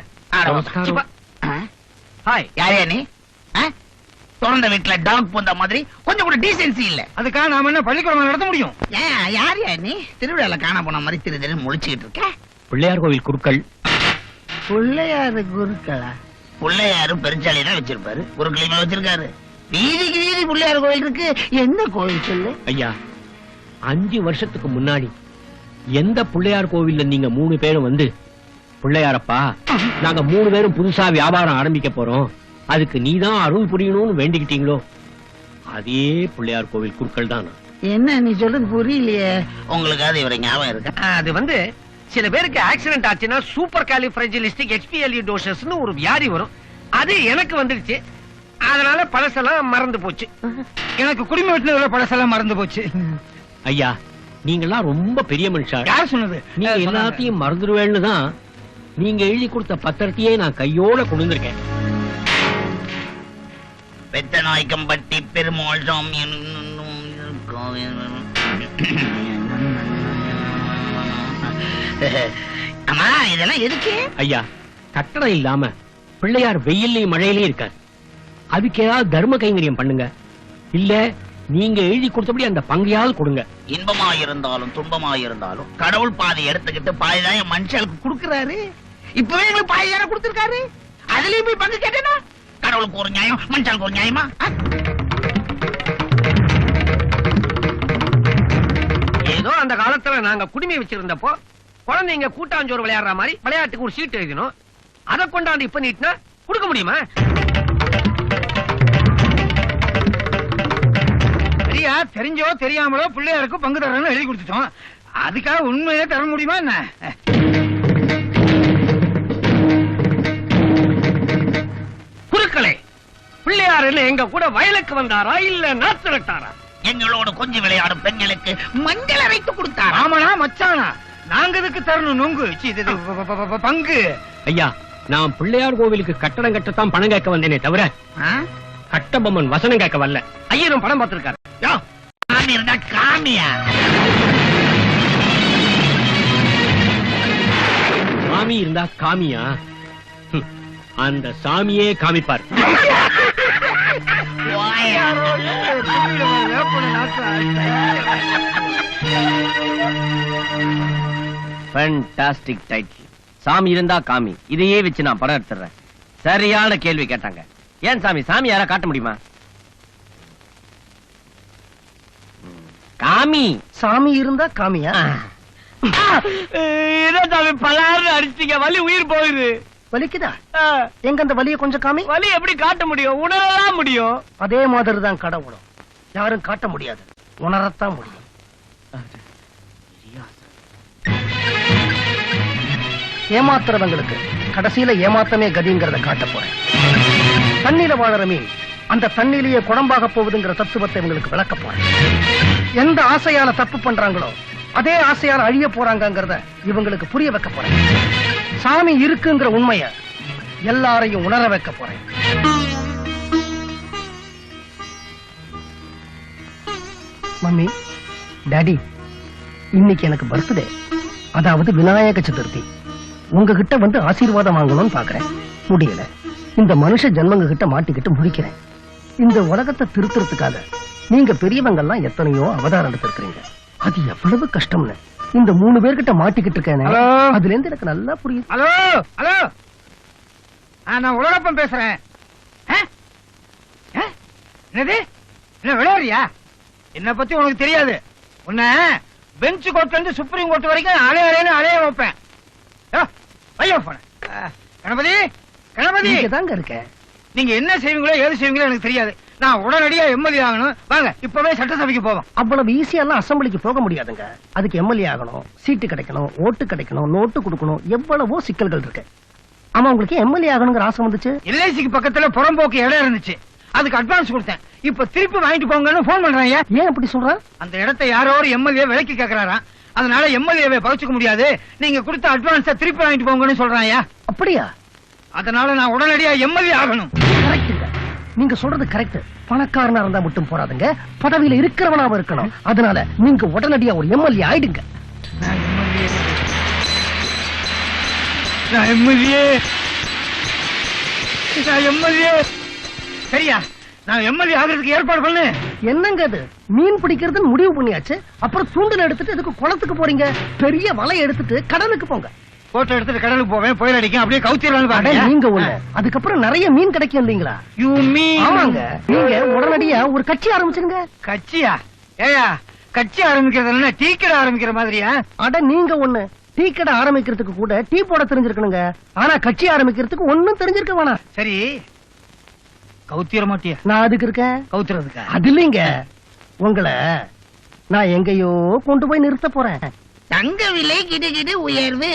நமஸ்காரம். ஹாய். யாரையா நீ? திறந்த வீட்டுல டாக் போந்த மாதிரி கொஞ்சம் கூட டீசென்சி இல்ல. அதுக்காக நாம என்ன பள்ளிக்கூடம் நடத்த முடியும்? யாரையா நீ? திருவிழால காண போன மாதிரி திரு திரு முழிச்சுக்கிட்டு இருக்க. பிள்ளையார் கோவில் குருக்கள். பிள்ளையாரு குருக்களா? பிள்ளையாரு பெருச்சாலி தான் வச்சிருப்பாரு, குருக்களையுமே வச்சிருக்காரு. வீதிக்கு வீதி பிள்ளையார் கோயில் இருக்கு. என்ன கோயில் சொல்லு ஐயா. 5 வருஷத்துக்கு முன்னாடி எந்த பிள்ளையார் கோவில்ல நீங்க 3 பேரும் வந்து, பிள்ளையாரப்பா நாங்க 3 பேரும் புதுசா வியாபாரம் ஆரம்பிக்க போறோம், அதுக்கு நீதான் அருள் புரியணும்னு வேண்டிக்கிட்டீங்களோ, அதே பிள்ளையார் கோவில் குருக்கள் தான். என்ன நீ சொல்றது புரியலையே. உங்களுக்கு அது இவரை ஞாபகம் இருக்கு? அது வந்து சில பேருக்கு ஆக்சிடென்ட் ஆச்சுன்னா சூப்பர் காலிஃப்ரஞ்சிலிஸ்டிக் எக்ஸ்பிஎல்யூடோசிஸ்னு ஒரு வியாதி வரும். அது எனக்கு வந்துருச்சு. அதனால பழசெல்லாம் மறந்து போச்சு. எனக்கு குடிமை வெட்டினதுல பழசெல்லாம் மறந்து போச்சு. ஐயா நீங்கெல்லாம் ரொம்ப பெரிய மனுஷா. யார் சொன்னது? நீங்க எல்லாத்தையும் மறந்துடுவேன்னு தான் நீங்க எழுதி கொடுத்த பத்திரத்தையே நான் கையோட கொண்டிருக்கேன். பெத்த நாய்க்கம்பட்டி பெருமாள் சாமி அம்மா இதெல்லாம் எதுக்கு? ஐயா கட்டணம் இல்லாம பிள்ளையார் வெயிலையும் மழையிலையும் இருக்காரு. அதுக்கு ஏதாவது தர்ம கைங்கரியம் பண்ணுங்க. இல்ல நீங்க எழுதி கொடுத்தபடி அந்த பங்கையாவது கொடுங்க. இன்பமா இருந்தாலும் துன்பமா இருந்தாலும் கடவுள் பாதி எடுத்துக்கிட்டு பாதிதான் என் மனுஷனுக்கு கொடுக்கறாரு. இப்பவே எங்களுக்கு பாதி தானே கொடுத்திருக்காரு. அதுலயும் போய் பங்கு கேட்டேனா கடவுளுக்கு ஒரு நியாயம், மனுஷனுக்கு ஒரு நியாயமா? ஏதோ அந்த காலத்துல நாங்க குடிமை வச்சிருந்தப்போ குழந்தைங்க கூட்டாஞ்சோறு விளையாடுற மாதிரி விளையாட்டுக்கு ஒரு சீட் எழுதணும். அதை கொண்டாந்து இப்ப நீட்டினா கொடுக்க முடியுமா? சரியா தெரிஞ்சோ தெரியாமலோ பிள்ளையாருக்கு பங்கு தரணும்னு எழுதி கொடுத்துட்டோம். அதுக்காக உண்மையே தர முடியுமா என்ன? குருக்களே, பிள்ளையார் என்ன எங்க கூட வயலுக்கு வந்தாரா இல்ல நாத்து நட்டாரா? எங்களோட கொஞ்சம் விளையாடும் பெண்களுக்கு மஞ்சள் அரைத்து கொடுத்தார். ஆமாண்ணா மச்சானா, நாங்க இதுக்கு தரணும் நொங்கு பங்கு. ஐயா நான் பிள்ளையார் கோவிலுக்கு கட்டடம் கட்டத்தான் பணம் கேட்க வந்தேனே தவிர கட்டபொம்மன் வசனம் கேட்க வரல. ஐயரும் படம் பார்த்திருக்காரு. காமி இருந்தா காமியா? சாமி இருந்தா காமியா? அந்த சாமியே காமிப்பார். Fantastic title. சாமி இருந்தா காமி. இதையே வச்சு நான் படம் எடுத்துறேன். சரியான கேள்வி கேட்டாங்க. ஏன் சாமி? சாமி யாரா காட்ட முடியுமா? காமி. சாமி இருந்தா காமியா? சாமி பலாறு அடிச்சீங்க, வலி உயிர் போகுது. வலிக்குதா? எங்க அந்த வலியை கொஞ்சம் காமி. வலி எப்படி காட்ட முடியும்? உணரலாம் முடியும். அதே மாதிரி தான் கடவுளும். யாரும் காட்ட முடியாது, உணரத்தான் முடியும். ஏமாத்துறவங்களுக்கு கடைசியில ஏமாத்தமே கதிங்கிறத காட்ட போறேன். தண்ணியில வாழற மீன் அந்த தண்ணியிலேயே குழம்பாக போகுதுங்கிற தத்துவத்தை இவங்களுக்கு விளக்க போறேன். எந்த ஆசையால தப்பு பண்றாங்களோ அதே ஆசையால அழிய போறாங்கங்கிறத இவங்களுக்கு புரிய வைக்க போறேன். சாமி இருக்குங்கிற உண்மைய எல்லாரையும் உணர வைக்க போறேன். மம்மி டாடி, இன்னைக்கு எனக்கு பர்த்டே, அதாவது விநாயக சதுர்த்தி. உங்ககிட்ட வந்து ஆசீர்வாதம் வாங்கணும்னு பாக்குறேன், முடியல. இந்த மனுஷ ஜென்மங்க கிட்ட மாட்டிக்கிட்டு முடிக்கிறேன். இந்த உலகத்தை திருத்துறதுக்காக நீங்க பெரியவங்க எல்லாம் எத்தனையோ அவதாரம் எடுத்திருக்கிறீங்க. அது எவ்வளவு கஷ்டம்னு இந்த 3 பேர்கிட்ட மாட்டிக்கிட்டு இருக்கேன். அதுல இருந்து எனக்கு நல்லா புரியுது. ஹலோ ஹலோ, நான் உலகப்பன் பேசுறேன். என்னது, என்ன விளையாடுறியா? என்ன பத்தி உனக்கு தெரியாது. உன்ன பெஞ்ச் கோர்ட்ல இருந்து சுப்ரீம் கோர்ட் வரைக்கும் அலைய வைப்பேன். கணபதி, கணபதி தாங்க இருக்க. நீங்க என்ன செய்வீங்களோ ஏது செய்வீங்களோ எனக்கு தெரியாது. நான் உடனடியா எம்எல்ஏ ஆகணும். வாங்க இப்பவே சட்டசபைக்கு போவோம். அவ்வளவு ஈஸியெல்லாம் அசம்பிளிக்கு போக முடியாதுங்க. அதுக்கு எம்எல்ஏ ஆகணும், சீட்டு கிடைக்கணும், ஓட்டு கிடைக்கணும், நோட்டு கொடுக்கணும், எவ்வளவோ சிக்கல்கள் இருக்கு. ஆமா, உங்களுக்கு எம்எல்ஏ ஆகணுங்கிற ஆசை வந்துச்சு. எல்ஐசிக்கு பக்கத்துல புறம்போக்கு இடம் இருந்துச்சு, அதுக்கு அட்வான்ஸ் கொடுத்தேன். இப்ப திருப்பி வாங்கிட்டு போங்கன்னு போன் பண்றேன். ஏன் அப்படி சொல்ற? அந்த இடத்தை யாரோ ஒரு எம்எல்ஏ விலைக்கு கேக்குறாராம். அதனால எம்எல்ஏவை பகிச்சுக்க முடியாது, நீங்க கொடுத்த அட்வான்ஸ திருப்பி வாங்கிட்டு போங்கன்னு சொல்றாங்க. அப்படியா? அதனால நான் உடனடியா எம்எல்ஏ ஆகணும். கரெக்ட், நீங்க சொல்றது கரெக்ட். பணக்காரனா இருந்தா மட்டும் போறாதுங்க, பதவியில இருக்கிறவனாவும் இருக்கணும். அதனால நீங்க உடனடியா ஒரு எம்எல்ஏ ஆயிடுங்க. சரியா? நான் எம்எல்ஏ ஆகிறதுக்கு ஏற்பாடு பண்ணு. என்னங்க அது, மீன் பிடிக்கிறதுன்னு முடிவு பண்ணியாச்சு, அப்புறம் தூண்டில் எடுத்துட்டு இதுக்கு குளத்துக்கு போறீங்க? பெரிய வலை எடுத்துட்டு கடலுக்கு போங்க. போட்டோ எடுத்துட்டு கடலுக்கு போவேன், புயல் அடிக்கும், அப்படியே கவுத்திடலாம்னு பாருங்க. நீங்க ஒண்ணு, அதுக்கப்புறம் நிறைய மீன் கிடைக்கும் இல்லீங்களா? You mean? ஆமாங்க, நீங்க உடனடியா ஒரு கட்சி ஆரம்பிச்சிருங்க. கட்சியா? ஏயா, கட்சி ஆரம்பிக்கிறது டீ கடை ஆரம்பிக்கிற மாதிரியா? அட நீங்க ஒண்ணு, டீ கடை ஆரம்பிக்கிறதுக்கு கூட டீ போட தெரிஞ்சிருக்கணுங்க. ஆனா கட்சி ஆரம்பிக்கிறதுக்கு ஒண்ணும் தெரிஞ்சிருக்க வேணாம். சரி, கவுத்திர மாட்டியா? நான் அதுக்கு இருக்கேன். கவுத்துறதுக்கா? அது இல்லைங்க, உங்களை நான் எங்கேயோ கொண்டு போய் நிறுத்த போறேன். தங்க விலை கிடு உயர்வு.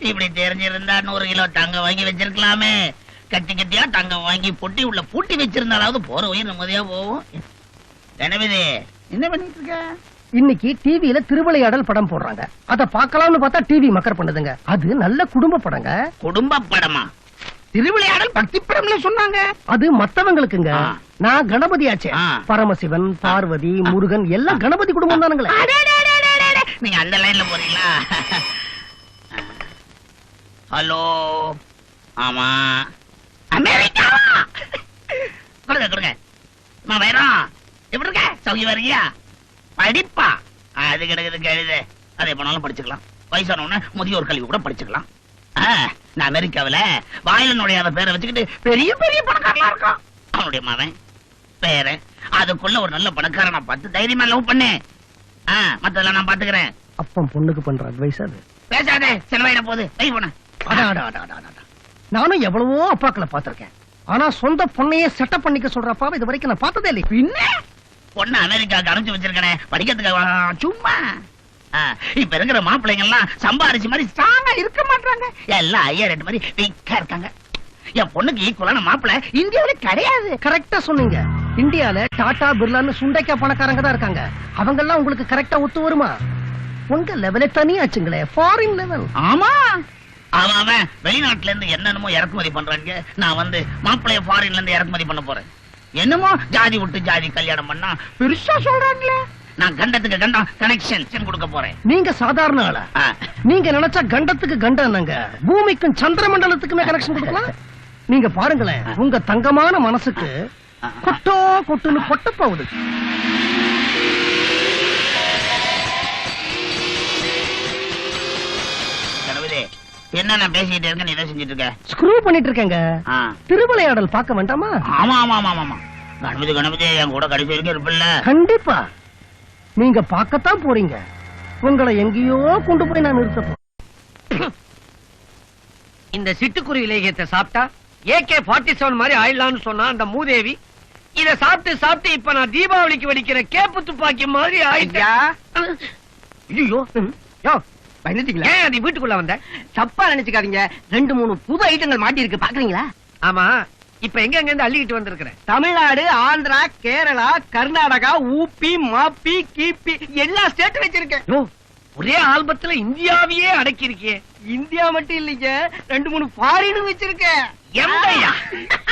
இப்படி தெரிஞ்சிருந்தா 100 கிலோ தங்கம் வாங்கி வச்சிருக்கலாமே. கட்டியா தங்கம் வாங்கி பொட்டி உள்ள பூட்டி வச்சிருந்தாலாவது போற உயிர் நிம்மதியா போகும். கணபதி, என்ன பண்ணிட்டு இருக்க? இன்னைக்கு டிவியில திருவிளையாடல் படம் போடுறாங்க, அத பாக்கலாம்னு பார்த்தா டிவி மக்கர் பண்ணுதுங்க. அது நல்ல குடும்ப படங்க. குடும்ப படமா? திருவிளையாடல் பக்தி படம்ல சொன்னாங்க. அது மத்தவங்களுக்குங்க. நான் கணபதி ஆச்சே. பரமசிவன், பார்வதி, முருகன் எல்லாம் கணபதி குடும்பம் தானுங்களே. நீங்க அந்த லைன்ல போறீங்களா? ஹலோ, ஆமா, அமெரிக்கா. கொடுங்க, நான் வேறோம். எப்படி இருக்க? சௌகி வர்றியா? படிப்பா அது கிடக்குது கழுது, அதை எப்பனாலும் படிச்சுக்கலாம். வயசானவன முதியோர் கல்வி கூட படிச்சுக்கலாம். நான் அமெரிக்காவில வாயில நுழையாத பேரை வச்சுக்கிட்டு பெரிய பெரிய பணக்காரனா இருக்கான். அவனுடைய மகன் பேரன், அதுக்குள்ள ஒரு நல்ல பணக்காரனா பார்த்து தைரியமா லவ் பண்ணு. மத்ததெல்லாம் நான் பாத்துக்கிறேன். அப்பம் பொண்ணுக்கு பண்ற அட்வைஸ் அது. பேசாதே, செலவாயிட போகுது. கை போன. நானும் எவ்வளவோ அப்பாக்களை பாத்திருக்கேன், ஆனா சொந்த பொண்ணையே செட்டப் பண்ணிக்க சொல்ற அப்பாவை இது வரைக்கும் நான் பார்த்ததே இல்லை. பின்ன பொண்ணு அமெரிக்காவுக்கு அனுப்பிச்சு வச்சிருக்கேன் படிக்கிறதுக்கு. சும்மா இப்ப இருக்கிற மாப்பிள்ளைங்க எல்லாம் சம்பாரிச்சு மாதிரி ஸ்ட்ராங்கா இருக்க மாட்டாங்க. எல்லாம் ஐயா ரெண்டு மாதிரி வீக்கா இருக்காங்க. என் பொண்ணுக்கு ஈக்குவலான மாப்பிள்ளை இந்தியாவில கிடையாது. கரெக்டா சொன்னீங்க. இந்தியால டாடா, பிர்லான்னு சுண்டைக்கா பணக்காரங்க தான் இருக்காங்க. அவங்க எல்லாம் உங்களுக்கு கரெக்டா ஒத்து வருமா? உங்க லெவலே தனியாச்சுங்களே, ஃபாரின் லெவல். ஆமா, அவன் வெளிநாட்டுல இருந்து என்னென்னமோ இறக்குமதி பண்றாங்க. நான் வந்து மாப்பிள்ளைய ஃபாரின்ல இருந்து இறக்குமதி பண்ண போறேன். என்னமோ ஜாதி விட்டு ஜாதி கல்யாணம் பண்ணா பெருசா சொல்றாங்களே. நான் கண்டத்துக்கு கண்டம் கனெக்ஷன் கொடுக்க போறேன். நீங்க சாதாரண ஆளா? நீங்க நினைச்சா கண்டத்துக்கு கண்டம்ங்க, பூமிக்கும் சந்திர மண்டலத்துக்குமே கனெக்ஷன் கொடுக்கலாம். நீங்க பாருங்களேன், உங்க தங்கமான மனசுக்கு கொட்டோ கொட்டுன்னு கொட்ட போகுது. என்ன நான் பேசிட்டு இருக்கேன், நீ செஞ்சிட்டு இருக்க? ஸ்க்ரூ பண்ணிட்டு இருக்கேங்க. திருவிளையாடல் பார்க்க வேண்டாமா? ஆமா ஆமா ஆமா ஆமா. கணபதி கணபதி என் கூட கடைசி வரைக்கும் இருப்பில்ல? கண்டிப்பா. நீங்க பார்க்கத்தான் போறீங்க, உங்களை எங்கேயோ கொண்டு போய் நான் நிறுத்த போறேன். இந்த சிட்டுக்குருவி லேகியத்தை சாப்பிட்டா AK-47 மாதிரி ஆயிடலாம்னு சொன்னா அந்த மூதேவி, இத சாப்பிட்டு சாப்பிட்டு இப்ப நான் தீபாவளிக்கு வெடிக்கிற கேப்பு துப்பாக்கி மாதிரி ஆயிட்டா. ஐயோ, பயந்துட்டீங்களா? ஏன் அது வீட்டுக்குள்ள வந்த? தப்பா நினைச்சுக்காதீங்க, 2-3 புது ஐட்டங்கள் மாட்டி இருக்கு, பாக்குறீங்களா? ஆமா, இப்ப எங்க இருந்து அள்ளிக்கிட்டு வந்திருக்கிறேன்? தமிழ்நாடு, ஆந்திரா, கேரளா, கர்நாடகா, ஊப்பி, மாப்பி, கீப்பி எல்லா ஸ்டேட் வச்சிருக்கேன். ஒரே ஆல்பத்துல இந்தியாவையே அடக்கி இருக்கே. இந்தியா மட்டும் இல்லைங்க, 2-3 ஃபாரின் வச்சிருக்கேன்.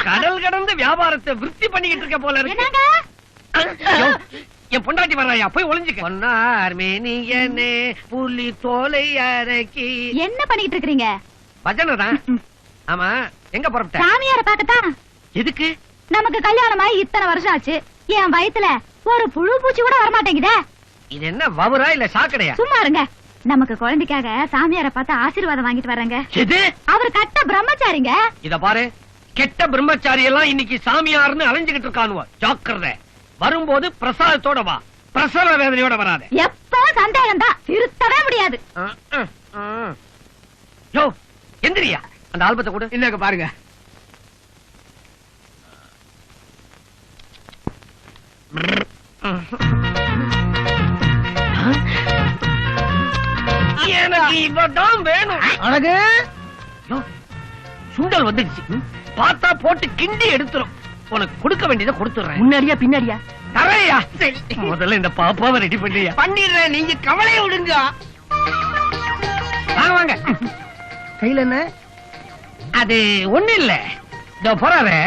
கடல் கடந்த வியாபாரத்தை விருத்தி பண்ணிக்கிட்டு இருக்க போல இருக்கு. என் பொண்டாட்டி வர்றாயா, போய் ஒளிஞ்சுக்க. பொன்னார் மேனியனே புலி தோலை அரக்கி. என்ன பண்ணிட்டு இருக்கீங்க? பஜனை தான். ஆமா, எங்க புறப்பட்ட? சாமியார பாக்கத்தான். எதுக்கு? நமக்கு கல்யாணமாயி இத்தனை வருஷம் ஆச்சு, என் வயித்துல ஒரு புழு பூச்சி கூட வரமாட்டேங்குதே. இது என்ன வவுரா இல்ல சாக்கடையா? சும்மா இருங்க. நமக்கு குழந்தைக்காக சாமியார பார்த்து ஆசீர்வாதம் வாங்கிட்டு வர்றேங்க. எது? அவர் கட்ட பிரம்மச்சாரிங்க. இத பாரு, கெட்ட பிரம்மச்சாரி எல்லாம் இன்னைக்கு சாமியார்னு அலைஞ்சுகிட்டு இருக்கானுவ. ஜாக்கிரதை. வரும்போது பிரசாதத்தோட வா, பிரசவ வேதனையோட வராத. எப்போ சந்தேகம் தான், திருத்தவே முடியாது. யோ, எந்திரியா, அந்த ஆல்பத்தை கொடு. இல்லங்க பாருங்க. எனக்கு இவதான் வேணும். அழகு சுண்டல் வந்துடுச்சு, பார்த்தா போட்டு கிண்டி எடுத்துரும். உனக்கு கொடுக்க வேண்டியதை கொடுத்துறேன். முன்னாடியா பின்னாடியா? தரையா? முதல்ல இந்த பாப்பாவை ரெடி பண்ணியா? பண்ணிடுறேன், நீங்க கவலையை விடுங்க. வாங்க வாங்க. கையில என்ன? அது ஒண்ணு இல்ல, இந்த போறாரு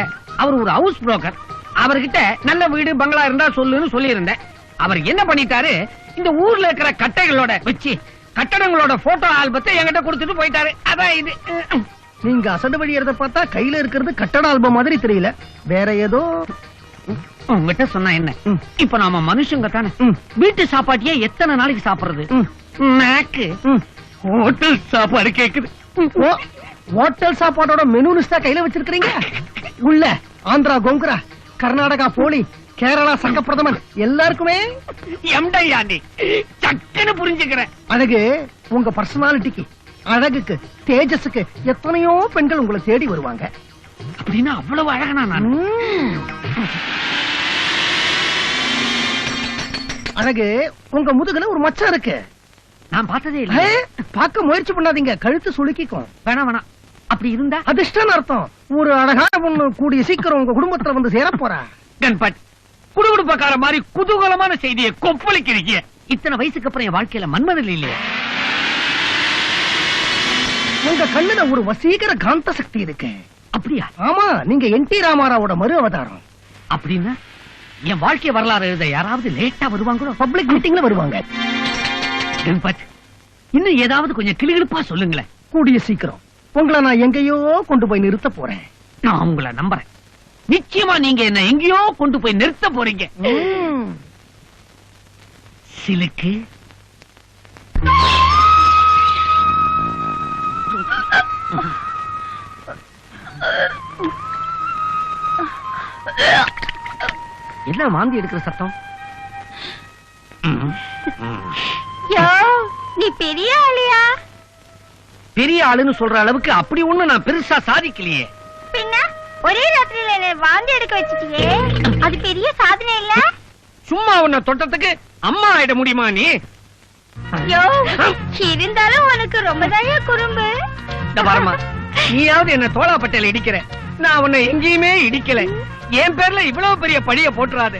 அவர் ஒரு ஹவுஸ் புரோக்கர். அவர்கிட்ட நல்ல வீடு பங்களா இருந்தா சொல்லுன்னு சொல்லி இருந்தேன். அவர் என்ன பண்ணிட்டாரு, இந்த ஊர்ல இருக்கிற கட்டைகளோட வச்சு கட்டடங்களோட போட்டோ ஆல்பத்தை என்கிட்ட கொடுத்துட்டு போயிட்டாரு. அதான் இது. நீங்க அசடு வழியறத பார்த்தா கையில இருக்கிறது கட்டட ஆல்பம் மாதிரி தெரியல, வேற ஏதோ. உங்ககிட்ட சொன்னா என்ன? இப்ப நாம மனுஷங்க தானே, வீட்டு சாப்பாட்டியே எத்தனை நாளைக்கு சாப்பிடுறது? நாக்கு ஹோட்டல் சாப்பாடு கேக்குது. ஹோட்டல் சாப்பாடோட மெனு லிஸ்டா கையில வச்சிருக்கீங்க. உள்ள ஆந்திரா கோங்குரா, கர்நாடகா போலி, கேரளா சங்கப்பிரதமன் எல்லாருக்குமே எம்டையா நீ சக்குன்னு புரிஞ்சுக்கிறேன். அழகு உங்க பர்சனாலிட்டிக்கு, அழகுக்கு, தேஜஸுக்கு எத்தனையோ பெண்கள் உங்களை தேடி வருவாங்க. அப்படின்னா அவ்வளவு அழகனா நான்? அழகு உங்க முதுகுல ஒரு மச்சம் இருக்கு. நான் பார்த்ததே இல்ல. பார்க்க முயற்சி பண்ணாதீங்க, கழுத்து சுளுக்கிக்கும். வேணாம் வேணாம். அப்படி இருந்தா அதிர்ஷ்டம் அர்த்தம். ஒரு அழகான பொண்ணு கூடிய சீக்கிரம் உங்க குடும்பத்துல வந்து சேர போறா. கண்பட் குடுகுடுப்பக்கார மாதிரி குதூகலமான செய்தியை கொப்பளிக்கிறீங்க. இத்தனை வயசுக்கு அப்புறம் என் வாழ்க்கையில மன்மதல் இல்லையா? உங்க கண்ணுல ஒரு வசீகர காந்த சக்தி இருக்கு. அப்படியா? ஆமா, நீங்க என்டி ராமாராவோட மறு அவதாரம். அப்படின்னா என் வாழ்க்கை வரலாறு எழுத யாராவது லேட்டா வருவாங்களோ? பப்ளிக் மீட்டிங்ல வருவாங்க. கண்பட் இன்னும் ஏதாவது கொஞ்சம் கிளுகிழுப்பா சொல்லுங்களேன். கூடிய சீக்கிரம் உங்களை நான் எங்கேயோ கொண்டு போய் நிறுத்த போறேன். நான் உங்களை நம்புறேன். நிச்சயமா நீங்க என்ன எங்கேயோ கொண்டு போய் நிறுத்த போறீங்க. சிலுக்கு என்ன வாந்தி எடுக்கிற சத்தம்? நீ பெரிய ஆளியா? பெரிய ஆளுன்னு சொல்ற அளவுக்கு அப்படி ஒண்ணு நான் பெருசா சாதிக்கலையே. பின்ன ஒரே ராத்திரியில என்ன வாந்தி எடுக்க வச்சிட்டியே, அது பெரிய சாதனை இல்ல? சும்மா உன்னை தொட்டத்துக்கு அம்மா ஆயிட முடியுமா நீ? இருந்தாலும் உனக்கு ரொம்ப தயா குறும்பு. வரமா, நீயாவது என்ன தோளாப்பட்டையில இடிக்கிற, நான் உன்னை எங்கேயுமே இடிக்கல. என் பேர்ல இவ்வளவு பெரிய பழிய போட்டுறாது.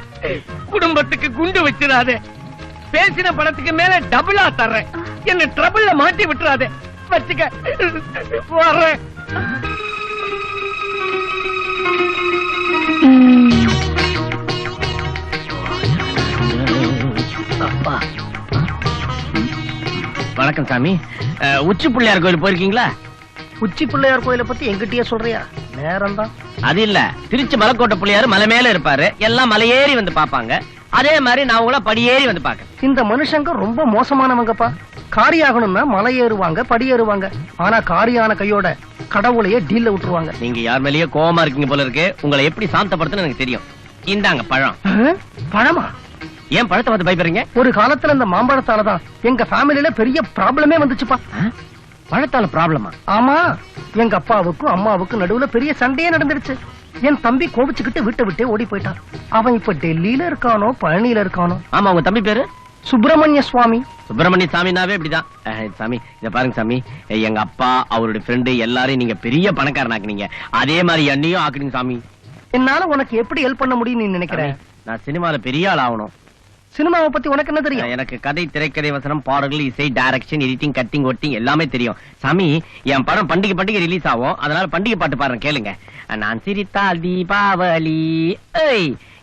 குடும்பத்துக்கு குண்டு வச்சிடாத. பேசின படத்துக்கு மேல டபுளா தர்றேன். என்ன ட்ரபிள்ல மாட்டி விட்டுறாத. வச்சுக்க வர்றேன். வணக்கம் சாமி. உச்சி பிள்ளையார் கோயில் போயிருக்கீங்களா? உச்சி பிள்ளையார் கோயிலை பத்தி எங்கிட்டயே சொல்றியா? நேரம் தான். அது இல்ல, திருச்சி மலைக்கோட்டை பிள்ளையாரு மலை மேல இருப்பாரு, எல்லாம் மலையேறி வந்து பாப்பாங்க. அதே மாதிரி நான் உங்களை படியேறி வந்து பாக்க. இந்த மனுஷங்க ரொம்ப மோசமானவங்கப்பா. காரியாகணும்னா மலை ஏறுவாங்க, படி ஏறுவாங்க. ஆனா காரியான கையோட கடவுளையே டீல்ல விட்டுருவாங்க. நீங்க யார் மேலேயே கோவமா இருக்கீங்க போல இருக்கு. உங்களை எப்படி சாந்தப்படுத்துன்னு எனக்கு தெரியும். இந்தாங்க பழம். பழமா? ஏன் பழத்தை பார்த்து பயப்படுறீங்க? ஒரு காலத்துல இந்த மாம்பழத்தாலதான் எங்க ஃபேமிலியில பெரிய ப்ராப்ளமே வந்துச்சுப்பா. பழத்தால ப்ராப்ளமா? ஆமா, எங்க அப்பாவுக்கும் அம்மாவுக்கும் நடுவுல பெரிய சண்டையே நடந்துருச்சு. என் தம்பி கோபிச்சுக்கிட்டு விட்டு விட்டே ஓடி போயிட்டான். அவன் இப்ப டெல்லியில இருக்கானோ பழனியில இருக்கானோ. ஆமா, உங்க தம்பி பேரு? சுப்பிரமணிய சுவாமி. சுப்பிரமணிய சாமினாவே இப்படிதான். சாமி இத பாருங்க சாமி, எங்க அப்பா அவருடைய ஃப்ரெண்டு எல்லாரையும் நீங்க பெரிய பணக்காரனாக்குனீங்க. அதே மாதிரி என்னையும் ஆக்குறீங்க சாமி. என்னால உனக்கு எப்படி ஹெல்ப் பண்ண முடியும் நீ நினைக்கிறேன்? நான் சினிமால பெரிய ஆள் ஆகணும். சினிமாவை பத்தி உனக்கு என்ன தெரியும்? எனக்கு கதை, திரைக்கதை, வசனம், பாடல்கள், இசை, டைரக்ஷன், எடிட்டிங், கட்டிங், ஒட்டிங் எல்லாமே தெரியும் சாமி. என் படம் பண்டிகை ரிலீஸ் ஆகும். அதனால பண்டிகை பாட்டு பாடுறேன், கேளுங்க. நான் சிரித்தால் தீபாவளி,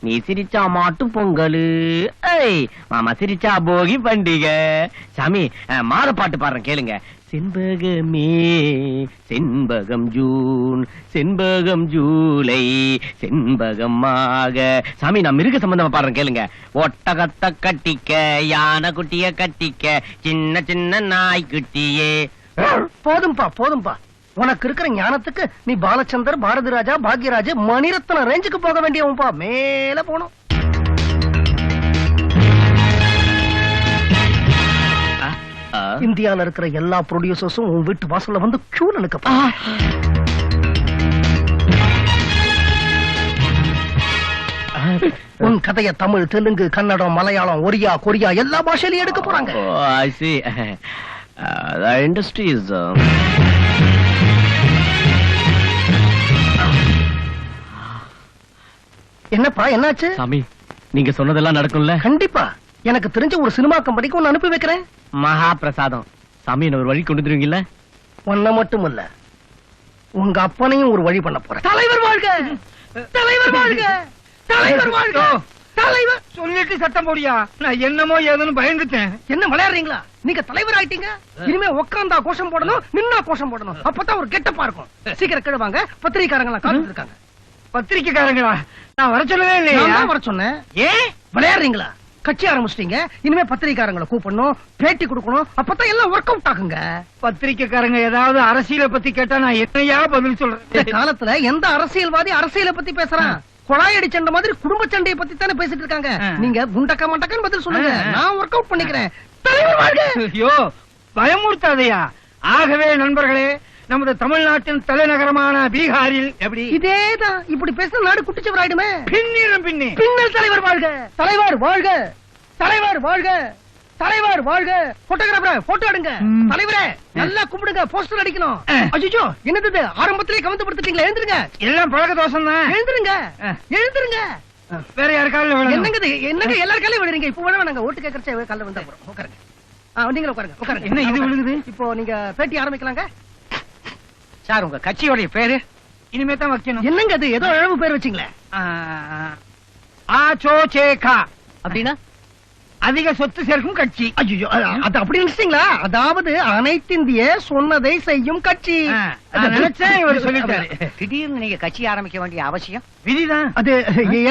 நீ சிரிச்சா மாட்டு பொங்கலு, மாமா சிரிச்சா போகி பண்டிகை. சாமி மாத பாட்டு பாடுறேன் கேளுங்க. செண்பகமே செண்பகம் ஜூன், செண்பகம் ஜூலை, செண்பகமாக. சாமி நான் மிருக சம்பந்தமா பாடுறேன் கேளுங்க. ஒட்டகத்தை கட்டிக்க, யானை குட்டிய கட்டிக்க, சின்ன சின்ன நாய்க்குட்டியே. போதும்பா போதும்பா, உனக்கு இருக்கிற ஞானத்துக்கு நீ பாலச்சந்தர், பாரதி ராஜா, பாக்யராஜ், மணிரத்ன ரேஞ்சுக்கு போக வேண்டியவன்பா. மேல போனோம். இந்தியால இருக்கிற எல்லா ப்ரொடியூசர்ஸும் உன் வீட்டு வாசல்ல வந்து கியூல நிக்க. உன் கதைய தமிழ், தெலுங்கு, கன்னடம், மலையாளம், ஒரியா, கொரியா எல்லா பாஷையிலும் எடுக்க போறாங்க. இண்டஸ்ட்ரி இஸ் என்னப்பா என்னாச்சு? சாமி நீங்க சொன்னதெல்லாம் நடக்கும்ல? கண்டிப்பா. எனக்கு தெரிஞ்ச ஒரு சினிமா கம்பெனிக்கு ஒன்னு அனுப்பி வைக்கிறேன். மகா பிரசாதம். சாமி என்ன ஒரு வழி கொண்டு வந்துருவீங்கல்ல? ஒன்ன மட்டும் இல்ல, உங்க அப்பனையும் ஒரு வழி பண்ண போறேன். தலைவர் வாழ்க, தலைவர் வாழ்க, தலைவர் வாழ்க, தலைவர் சொல்லிட்டு சத்தம் போடியா. நான் என்னமோ ஏதுன்னு பயந்துட்டேன். என்ன விளையாடுறீங்களா? நீங்க தலைவர் ஆயிட்டீங்க. இனிமே உட்கார்ந்தா கோஷம் போடணும், நின்னா கோஷம் போடணும். அப்பதான் ஒரு கெட்டப்பா இருக்கும். சீக்கிரம் கீழ வாங்க, பத்திரிக்காரங்களா காத்துட்டு இருக்காங்க. பத்திரிக்கைக்காரங்களா? நான் வர சொல்லவே இல்லையா? நான் வர சொன்னேன். ஏன் விளையாடுறீங்களா? கட்சி ஆரம்பிச்சிட்டீங்க, இனிமே பத்திரிக்காரங்களை கூப்பிடணும், பேட்டி கொடுக்கணும். அப்பதான் எல்லாம் ஒர்க் அவுட் ஆகுங்க. பத்திரிக்கைக்காரங்க ஏதாவது அரசியலை பத்தி கேட்டா நான் என்னையா பதில் சொல்றேன்? இந்த காலத்துல எந்த அரசியல்வாதி அரசியலை பத்தி பேசுறான்? கொழாயடி சண்டை மாதிரி குடும்ப சண்டையை பத்தி தானே பேசிட்டு இருக்காங்க. நீங்க குண்டக்க மண்டக்கன்னு பதில் சொல்லுங்க, நான் ஒர்க் அவுட் பண்ணிக்கிறேன். தலைவர் வாழ்க. ஐயோ பயமுறுத்தாதையா. ஆகவே நண்பர்களே, நமது தமிழ்நாட்டின் தலைநகரமான பீகாரில் எப்படி இதேதான் இப்படி பேசின நாடு குட்டிச்சவராயிடுமே. பின்னிரும் பின்னி பின்னல் தலைவர் வாழ்க, தலைவர் வாழ்க, தலைவர் வாழ்க, தலைவர் வாழ்க. போட்டோகிராஃபர் போட்டோ எடுங்க. தலைவரே நல்லா கும்பிடுங்க, போஸ்டர் அடிக்கணும். அச்சோ என்னது இது? ஆரம்பத்திலே கவுந்து படுத்துட்டீங்களா? எழுந்துருங்க. எல்லாம் பழக்க தோஷம் தான். எழுந்துருங்க, எழுந்துருங்க. வேற யார் காலில் விழணும்? என்னங்க இது? என்னங்க எல்லார் காலையும் விடுறீங்க? இப்போ வேணா நாங்க ஓட்டு கேட்கறச்ச காலில் வந்தா போறோம். உட்காருங்க. நீங்களும் உட்காருங்க, உட்காருங்க. என்ன இது விழுகுது? இப்போ நீங்க பேட்டி ஆரம்பிக்கலாங்க. சார் உங்க கட்சியோடைய பேரு இனிமே தான் வைக்கணும். என்னங்க அது? ஏதோ இழவு பேர் வச்சீங்களே. ஆச்சோச்சேகா அப்படின்னா அதிக சொத்து சேர்க்கும் கட்சி. ஐயோ, அது அப்படி நினைச்சீங்களா? அதாவது அனைத்திந்திய சொன்னதை செய்யும் கட்சி. நினைச்சேன் இவர் சொல்லிட்டாரு. திடீர்னு நீங்க கட்சி ஆரம்பிக்க வேண்டிய அவசியம் விதிதான். அது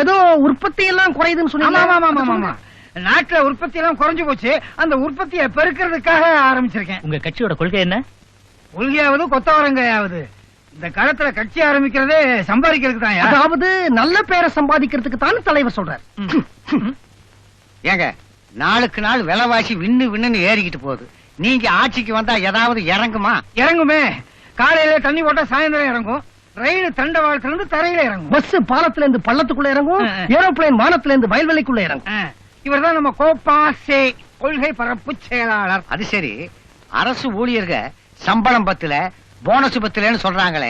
ஏதோ உற்பத்தி எல்லாம் குறையுதுன்னு சொன்னீங்க. நாட்டுல உற்பத்தி எல்லாம் குறைஞ்சு போச்சு. அந்த உற்பத்தியை பெருக்கிறதுக்காக ஆரம்பிச்சிருக்கேன். உங்க கட்சியோட கொள்கை என்ன? கொள்கையாவது கொத்தவரங்கையாவது. இந்த காலத்துல கட்சி ஆரம்பிக்கிறதே சம்பாதிக்கிறதுக்கு தான். அதாவது நல்ல பேரை சம்பாதிக்கிறதுக்கு தான் தலைவர் சொல்றாரு. ஏங்க நாளுக்கு நாள் விலைவாசி விண்ணு ஏறிக்கிட்டு போகுது. நீங்க ஆட்சிக்கு வந்தா ஏதாவது இறங்குமா? இறங்குமே. காலையில தண்ணி போட்டா சாயந்தரம் இறங்கும். ரயில் தண்டவாளத்துல இருந்து தரையில இறங்கும். பஸ் பாலத்துல இருந்து பள்ளத்துக்குள்ள இறங்கும். ஏரோப்ளேன் வானத்துல இருந்து வயல்வெளிக்குள்ள இறங்கும். இவர்தான் நம்ம கோபாசே கொள்கை பரப்பு செயலாளர். அது சரி, அரசு ஊழியர்கள் சம்பளம் பத்துல போனஸ் பத்துலன்னு சொல்றாங்களே,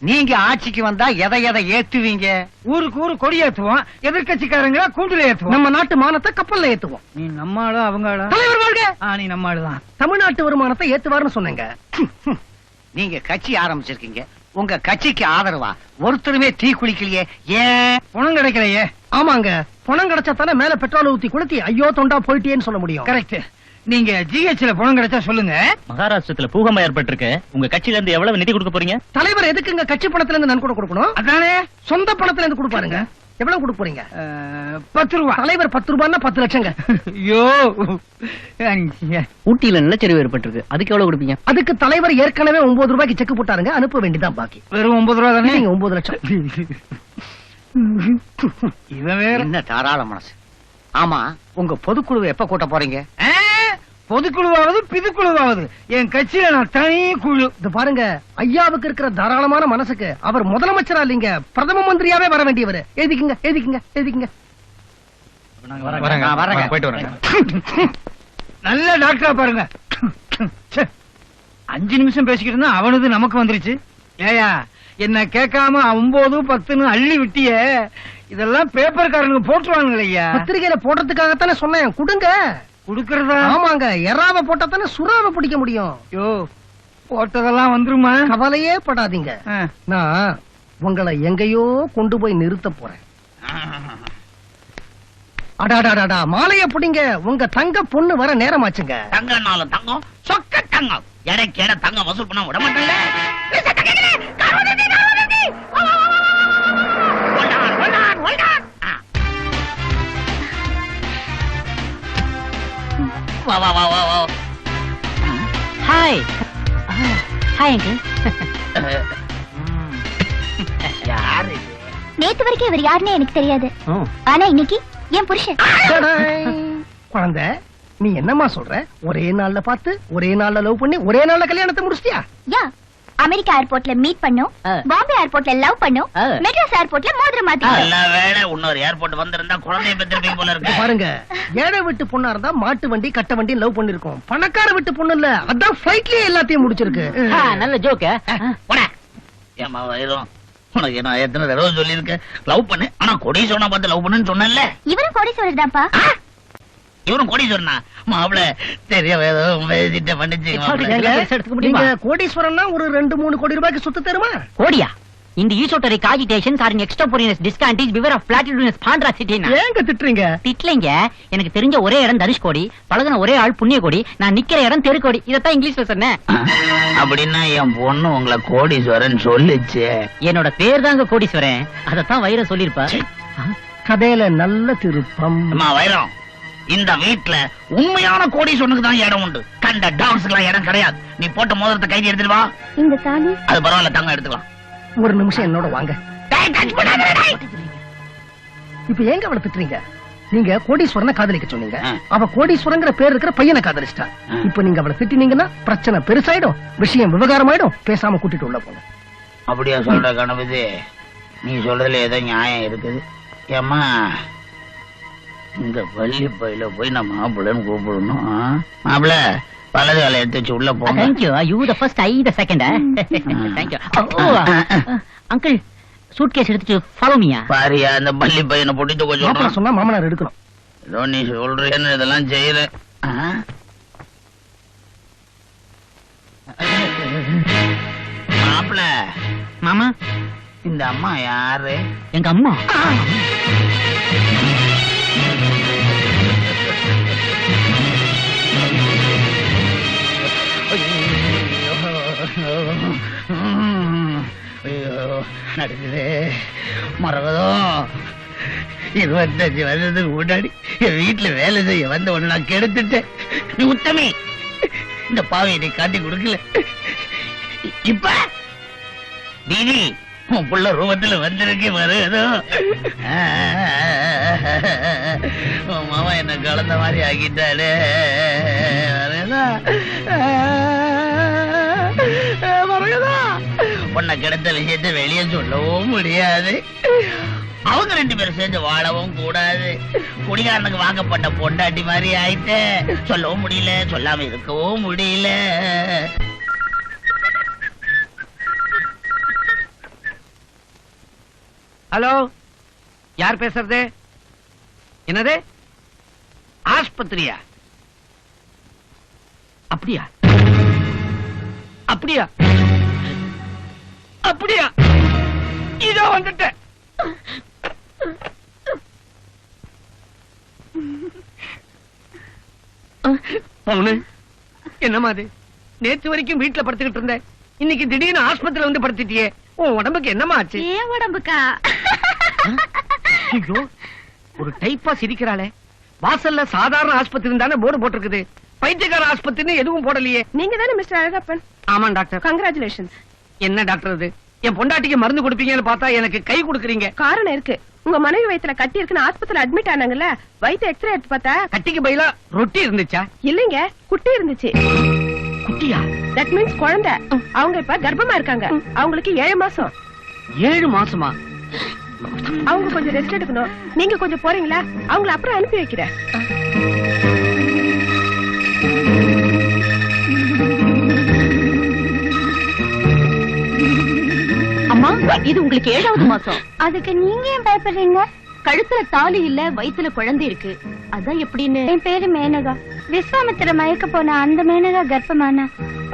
நீங்க ஆட்சிக்கு வந்தா எதை ஏத்துவீங்க? ஊருக்கு ஊரு கொடி ஏத்துவோம். எதிர்கட்சிக்காரங்களா கூண்டுல ஏத்துவோம். நம்ம நாட்டு மானத்தை கப்பல்ல ஏத்துவோம். நீ நம்மளும் அவங்களா? தலைவர் வாழ்க. நீ நம்மளுதான். தமிழ்நாட்டு வருமானத்தை ஏத்துவாருன்னு சொன்னீங்க. நீங்க கட்சி ஆரம்பிச்சிருக்கீங்க, உங்க கட்சிக்கு ஆதரவா ஒருத்தருமே தீ குளிக்கலையே, ஏன்? பணம் கிடைக்கலையே. ஆமாங்க, பணம் கிடைச்சா தானே மேல பெட்ரோல் ஊத்தி கொளுத்தி ஐயோ தொண்டா போயிட்டேன்னு சொல்ல முடியும். கரெக்ட். நீங்க ஜிஹெச்ல பணம் கிடைச்சா சொல்லுங்க. மகாராஷ்டிரத்துல பூகம்பம் ஏற்பட்டிருக்கு. உங்க கட்சியில இருந்து எவ்வளவு நிதி கொடுக்க போறீங்க? தலைவர் எதுக்குங்க கட்சி பணத்துல இருந்து நன்கொடை கொடுக்கணும்? அதானே சொந்த பணத்துல இருந்து கொடுப்பாருங்க. எவ்வளவு கொடுக்க போறீங்க? 10 ரூபாய். தலைவர் 10 ரூபாய்னா 10 லட்சங்க. ஐயோ, ஊட்டியில நிலச்சரிவு ஏற்பட்டிருக்கு, அதுக்கு எவ்வளவு கொடுப்பீங்க? அதுக்கு தலைவர் ஏற்கனவே 9 ரூபாய்க்கு செக் போட்டாருங்க, அனுப்ப வேண்டியதான் பாக்கி. வெறும் 9 ரூபாய் தானே? 9 லட்சம். இவன் வேற என்ன தாராள மனசு. ஆமா, உங்க பொதுக்குழுவை எப்ப கூட்ட போறீங்க? பொதுக்குழுவாவது பிதுக்குழுவாவது என் கட்சியில நான் தனி குழு. இது பாருங்க, ஐயாவுக்கு இருக்கிற தாராளமான மனசுக்கு அவர் முதலமைச்சரா இல்லீங்க, பிரதம மந்திரியாவே வர வேண்டியவர். எழுதிக்குங்க, எழுதிக்குங்க, எழுதிக்குங்க. நல்ல டாக்டரா பாருங்க. 5 நிமிஷம் பேசிக்கிட்டு இருந்தா அவனது நமக்கு வந்துருச்சு. ஏயா என்ன கேட்காம 9, 10 அள்ளி விட்டிய. இதெல்லாம் பேப்பர்காரனுக்கு போட்டுருவானுங்க ஐயா. பத்திரிகையில போடுறதுக்காகத்தானே சொன்னேன், கொடுங்க. குடுக்கறதா? ஆமாங்க, எறாவ போட்டா தானே சுறாவை பிடிக்க முடியும். யோ, போட்டதெல்லாம் வந்துருமா? கவலையே படாதீங்க, நான் உங்களை எங்கேயோ கொண்டு போய் நிறுத்த போறேன். அடாடாடாடா மாலைய புடிங்க, உங்க தங்க பொண்ணு வர நேரமாச்சுங்க. தங்கனாலும் தங்கம், சொக்க தங்கம். எடைக்கு எடை தங்கம் வசூல் பண்ண விட மாட்டேன்ல. வா வா வா வா வா. Hi hi uncle. யாரு இது? நேத்து வரைக்கும் இவர் யாருன்னு எனக்கு தெரியாது. ஆனா இன்னைக்கு என் புருஷன். குழந்தை, நீ என்னம்மா சொல்ற? ஒரே நாள்ல பார்த்து, ஒரே நாள்ல லவ் பண்ணி, ஒரே நாள்ல கல்யாணத்தை முடிச்சிட்டியா? யா, அமெரிக்கா ஏர்போர்ட்ல மீட் பண்ணோம், பாம்பே ஏர்போர்ட்ல லவ் பண்ணோம், மெட்ராஸ் ஏர்போர்ட்ல மோதிரம் மாத்திட்டோம். நல்ல வேளை இன்னொரு ஏர்போர்ட் வந்திருந்தா குழந்தைய பெற்றிருப்பீங்க போல இருக்கு. பாருங்க, ஏழை வீட்டு பொண்ணா இருந்தா மாட்டு வண்டி கட்ட வண்டி லவ் பண்ணிருக்கோம். பணக்கார வீட்டு பொண்ணு இல்ல, அதான் ஃபிளைட்லயே எல்லாத்தையும் முடிச்சிருக்கு. நல்ல ஜோக்க. ஏமா வயிறும், உனக்கு நான் எத்தனை தடவை சொல்லியிருக்கேன் லவ் பண்ணு, ஆனா கோடீஸ்வரனா பார்த்து லவ் பண்ணுன்னு சொன்னேன்ல. இவரும் கோடீஸ்வரர் தான்ப்பா. இவரும் கோடீஸ்வரனா? மாப்பிள தெரியாம ஏதோ பேசிட்டு பண்ணிச்சு. நீங்க கோடீஸ்வரன்னா ஒரு 2-3 கோடி ரூபாய்க்கு சுத்து தருமா? கோடியா? இந்த ஈசோட்டரி காஜிடேஷன் ஆர் எக்ஸ்ட்ராபோரியஸ் டிஸ்கான்டேஜ் விவர் ஆஃப் பிளாட்டிட்யூனஸ் பாண்ட்ராசிட்டி. ஏங்க திட்டுறீங்க? திட்லைங்க. எனக்கு தெரிஞ்ச ஒரே இடம் தனுஷ்கோடி, பழகுன ஒரே ஆள் புண்ணியகோடி, நான் நிக்கிற இடம் தெருக்கோடி. இதத்தான் இங்கிலீஷ்ல சொன்னேன். அப்படின்னா என் பொண்ணு உங்களை கோடீஸ்வரன் சொல்லுச்சு. என்னோட பேர் தாங்க கோடீஸ்வரன். அதத்தான் வைரம் சொல்லிருப்பா. கதையில நல்ல திருப்பம். வைரம், இந்த வீட்டுல உண்மையான கோடீஸ்வரனுக்கு தான் இடம் உண்டு. கண்ட டான்ஸ்க்கு இடம் கிடையாது. நீ போட்ட மோதிரத்தை கைதி எடுத்துட்டு வா. இந்த தாலி அது பரவாயில்ல, தங்க எடுத்துக்கலாம். ஒரு நிமிஷம் என்னோட வாங்க. இப்ப ஏங்க அவளை திட்டுறீங்க? நீங்க கோடீஸ்வரனை காதலிக்க சொன்னீங்க, அவ கோடீஸ்வரங்கிற பேர் இருக்கிற பையனை காதலிச்சிட்டா. இப்ப நீங்க அவளை திட்டினீங்கன்னா பிரச்சனை பெருசாயிடும், விஷயம் விவகாரமாயிடும். பேசாம கூட்டிட்டு உள்ள போங்க. அப்படியா சொல்ற கணபதி? நீ சொல்றதுல ஏதோ நியாயம் இருக்குது. ஏமா, இந்த பள்ளி பையில போய் நான் மாப்பிள்ளைன்னு கூப்பிடணும். மாப்பிள்ள வலது காலை எடுத்து வச்சு உள்ள போங்க. Thank you. You the first, I the second. Thank you. Uncle, suitcase எடுத்துட்டு ஃபாலோ மீயா. பாரியா, அந்த பள்ளி பையனை போட்டு கொஞ்சம் சொன்னா மாமனார் எடுக்கணும். ஏதோ நீ சொல்றேன்னு இதெல்லாம் செய்யற. மாப்பிள்ள, மாமா, இந்த அம்மா யாரு? எங்க அம்மா. நடக்குது மறவதும் 25 வருஷத்துக்கு முன்னாடி என் வீட்டுல வேலை செய்ய வந்த ஒண்ணு நான் கெடுத்துட்டேன். நீ உத்தமி, இந்த பாவையை நீ காட்டி கொடுக்கல. இப்ப தீதி உன் புள்ள ரூபத்துல வந்திருக்கே வருதோ. உன் மாமா என்ன கலந்த மாதிரி ஆக்கிட்டாலே. உன்னை கிடைத்த விஷயத்தை வெளியே சொல்லவும் முடியாது. அவங்க 2 பேரும் சேர்ந்து வாழவும் கூடாது. குடிகாரனுக்கு வாங்கப்பட்ட பொண்டாட்டி மாதிரி ஆயிட்டு சொல்லவும் முடியல, சொல்லாம இருக்கவும் முடியல. ஹலோ, யார் பேசுறது? என்னது? ஆஸ்பத்திரியா? அப்படியா அப்படியா அப்படியா? இதோ வந்துட்டேன். பவுனு, என்னமா அது? நேத்து வரைக்கும் வீட்டுல படுத்துக்கிட்டு இருந்தேன், இன்னைக்கு திடீர்னு ஆஸ்பத்திரியில வந்து படுத்துட்டியே. உன் உடம்புக்கு என்னமா ஆச்சு? ஏன் உடம்புக்கா? ஐயோ, ஒரு டைப்பா சிரிக்கிறாளே. வாசல்ல சாதாரண ஆஸ்பத்திரி தானே போர்டு போட்டிருக்குது, பைத்தியக்கார ஆஸ்பத்திரின்னு எதுவும் போடலையே. நீங்க தானே மிஸ்டர் அழகப்பன்? ஆமா டாக்டர். கங்க்ராச்சுலேஷன்ஸ். என்ன டாக்டர் இது? என் பொண்டாட்டிக்கு மருந்து கொடுப்பீங்கன்னு பார்த்தா எனக்கு கை கொடுக்குறீங்க. காரணம் இருக்கு. உங்க மனைவி வயித்துல கட்டி இருக்குன்னு ஆஸ்பத்திரியில அட்மிட் ஆனாங்கல்ல, வயிற்று எக்ஸ்ரே எடுத்து பார்த்தா கட்டிக்கு பையில ரொட்டி இருந்துச்சா? இல்லைங்க, குட்டி இருந்துச்சு. குட்டியா? தட் மீன்ஸ் குழந்தை. அவங்க இப்ப கர்ப்பமா இருக்காங்க. அவங்களுக்கு 7 மாசம். 7 மாசமா? அவங்க கொஞ்சம் ரெஸ்ட் எடுக்கணும். நீங்க கொஞ்சம் போறீங்களா? அவங்கள அப்புறம் அனுப்பி வைக்கிறேன். அம்மா, இது உங்களுக்கு 7வது மாசம். அதுக்கு நீங்க ஏன் பயப்படுறீங்க? கழுத்துல தாலி இல்ல, வயித்துல குழந்தை இருக்கு. அதான் எப்படின்னு. என் பேரு மேனகா. விஸ்வாமித்திர மயக்க போன அந்த மேனகா கர்ப்பமானா.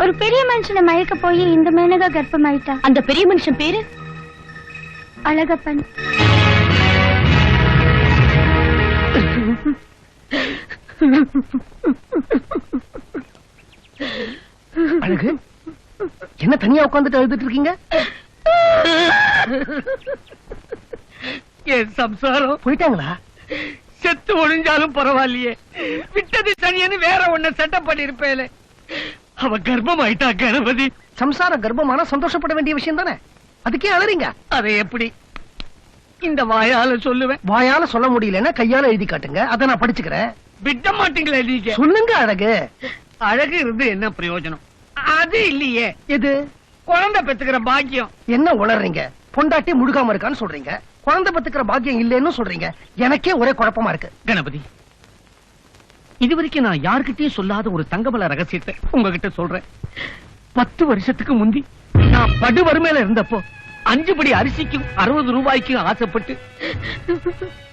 ஒரு பெரிய மனுஷனை மயக்க போய் இந்த மேனகா கர்ப்பமாயிட்டா. அந்த பெரிய மனுஷன் பேரு அழகப்பன். அழகு, என்ன தனியா உட்கார்ந்துட்டு எழுதிட்டு இருக்கீங்க? என் சம்சாரம் போயிட்டாங்களா? செத்து ஒழிஞ்சாலும் பரவாயில்லையே, விட்டது சனியன்னு வேற ஒண்ணு செட்டப் பண்ணிருப்பேன். அவ கர்ப்பம் ஆயிட்டா கணபதி. சம்சார கர்ப்பமான சந்தோஷப்பட வேண்டிய விஷயம் தானே, அதுக்கே அழறீங்க? அதை எப்படி இந்த வாயால சொல்லுவேன்? வாயால சொல்ல முடியலன்னா கையால எழுதி காட்டுங்க, அதை நான் படிச்சுக்கிறேன். விட்ட மாட்டீங்களா நீங்க? சொல்லுங்க அழகு. அழகு இருந்து என்ன பிரயோஜனம்? அது இல்லையே. எது? குழந்தை பெத்துக்கிற பாக்கியம். என்ன உளறீங்க? பொண்டாட்டி முழுகாம இருக்கான்னு சொல்றீங்க, குழந்தை பெத்துக்கிற பாக்கியம் இல்லைன்னு சொல்றீங்க. எனக்கே ஒரே குழப்பமா இருக்கு. கணபதி, இதுவரைக்கும் நான் யார்கிட்டயும் சொல்லாத ஒரு தங்கமல ரகசியத்தை உங்ககிட்ட சொல்றேன். 10 வருஷத்துக்கு முந்தி நான் படு வறுமையில இருந்தப்போ 5 படி அரிசிக்கும் 60 ரூபாய்க்கும் ஆசைப்பட்டு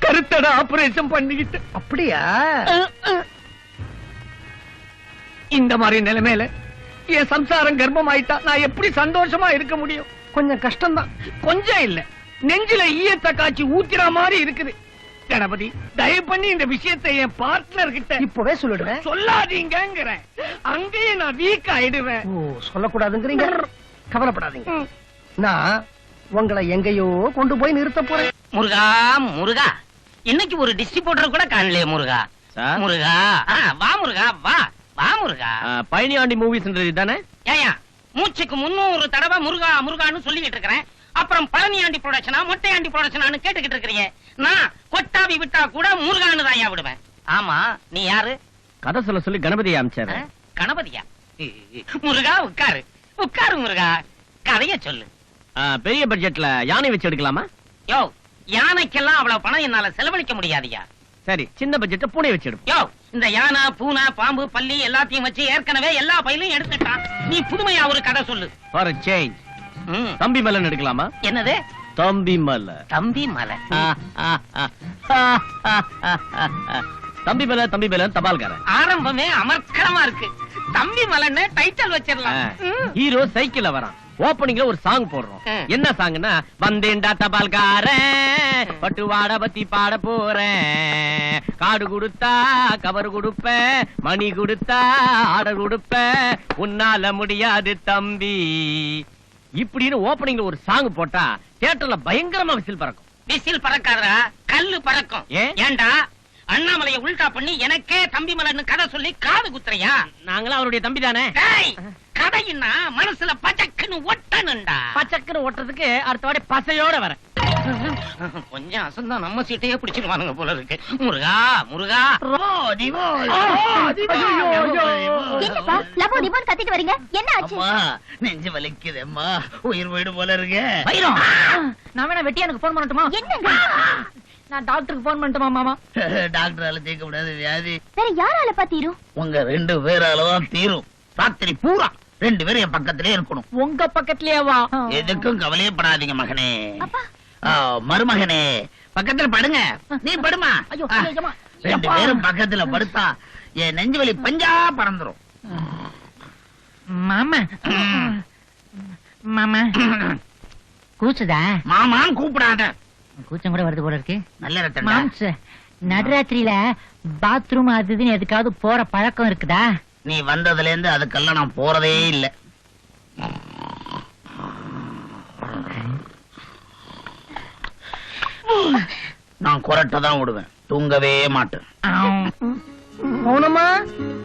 கருத்தட ஆபரேஷன் பண்ணிக்கிட்டு. அப்படியா? இந்த மாதிரி நிலைமையில என் சம்சாரம் கர்ப்பம் ஆயிட்டா நான் எப்படி சந்தோஷமா இருக்க முடியும்? கொஞ்சம் கஷ்டம்தான். கொஞ்சம் இல்ல, நெஞ்சில ஈயத்தை காய்ச்சி ஊத்திர மாதிரி இருக்குது. கணபதி, தயவு பண்ணி இந்த விஷயத்தை என் பார்ட்னர் கிட்ட இப்பவே சொல்லிடுவேன். சொல்லாதீங்கங்கிறேன். அங்கேயே நான் வீக் ஆயிடுவேன். ஓ, சொல்லக்கூடாதுங்கிறீங்க. கவலைப்படாதீங்க, நான் உங்களை எங்கேயோ கொண்டு போய் நிறுத்த போறேன். முருகா முருகா, இன்னைக்கு ஒரு டிஸ்ட்ரிபியூட்டர் கூட காணலையே முருகா. முருகா வா முருகா, வா வா முருகா. பழனி ஆண்டி மூவிஸ் தானே? ஏயா, மூச்சுக்கு 300 தடவை முருகா முருகான்னு சொல்லிக்கிட்டு இருக்கிறேன். அப்புறம் பழனி ஆண்டி ப்ரொடக்ஷனா மொட்டை ஆண்டி ப்ரொடக்ஷனான்னு கேட்டுக்கிட்டு இருக்கிறீங்க. நான் கொட்டாவி விட்டா கூட முருகான்னு தான் விடுவேன். ஆமா, நீ யாரு? கதை சொல்ல சொல்லி கணபதியை அமிச்சாரு. கணபதியா? முருகா உட்காரு உட்காரு முருகா, கதைய சொல்லு. பெரிய பட்ஜெட்ல யானை வச்சு எடுக்கலாமா? யோ, யானைக்கெல்லாம் அவ்வளவு பணம் என்னால செலவழிக்க முடியாதியா. சரி, சின்ன பட்ஜெட்ல பூனை வச்சு எடுப்போம். யோ, இந்த யானை பூனை பாம்பு பல்லி எல்லாத்தையும் வச்சு ஏற்கனவே எல்லா பையிலும் எடுத்துட்டான். நீ புதுமையா ஒரு கதை சொல்லு. ஃபார் சேஞ்ச் தம்பி மலன் எடுக்கலாமா? என்னது? தம்பி மல. தம்பி மலை? தம்பி மல தம்பி மலன் தபால்காரன். ஆரம்பமே அமர்க்கலமா இருக்கு. தம்பி மலன்னு டைட்டில் வச்சிடலாம். ஹீரோ சைக்கிள்ல வரான். ஓப்பனிங்ல ஒரு சாங் போடுறோம். என்ன சாங்னா, வந்தேன்டா தபால்காரன் பட்டுவாட பத்தி பாட போறேன். காடு கொடுத்தா கவர் கொடுப்பேன், மணி கொடுத்தா ஆர்டர் கொடுப்பேன், உன்னால முடியாது தம்பி. இப்படின்னு ஓப்பனிங்ல ஒரு சாங் போட்டா தியேட்டர்ல பயங்கரமா விசில் பறக்கும். விசில் பறக்காதா, கல்லு பறக்கும். ஏண்டா அண்ணாமலையை உல்டா பண்ணி எனக்கே தம்பி மலன்னு கதை சொல்லி காது குத்துறியா? நாங்களும் அவருடைய தம்பி தானே. கதையின்னா மனசுல பச்சக்குன்னு ஒட்டணும்டா. பச்சக்குன்னு ஒட்டுறதுக்கு அடுத்த வாடி பசையோட வர. கொஞ்சம் அசந்தா நம்ம சீட்டையே பிடிச்சிருவானுங்க போல இருக்கு. முருகா முருகா. கத்திட்டு வரீங்க, என்ன ஆச்சு? நெஞ்சு வலிக்குதேம்மா, உயிர் வீடு போல இருக்கு. நான் வேணா வெட்டியானுக்கு போன் பண்ணட்டுமா? என்னங்க? நான் டாக்டருக்கு போன் பண்ணட்டுமா மாமா? டாக்டரால தீர்க்க முடியாது வியாதி. வேற யாரால பாத்தீரும்? உங்க 2 பேராலதான் தீரும். ராத்திரி பூரா 2 பேரும் என் பக்கத்திலே இருக்கணும். உங்க பக்கத்திலேவா? எதுக்கும் கவலையப்படாதீங்க மகனே. மருமகனே, பக்கத்துல படுங்க. நீ படுமா. 2 பேரும் பக்கத்துல படுத்தா என் நெஞ்சு வலி பஞ்சா பறந்துரும். மாமா மாமா கூச்சுதா? மாமான்னு கூப்பிடாத. கூச்சம் கூட வருது போல இருக்கு. நல்ல ரத்தம். மாம்ஸ், நடுராத்திரியில பாத்ரூம் அதுன்னு எதுக்காவது போற பழக்கம் இருக்குதா? நீ வந்ததுல இருந்து அதுக்கெல்லாம் நான் போறதே இல்ல. நான் குரட்டதான் விடுவேன், தூங்கவே மாட்டேன். மௌனமா,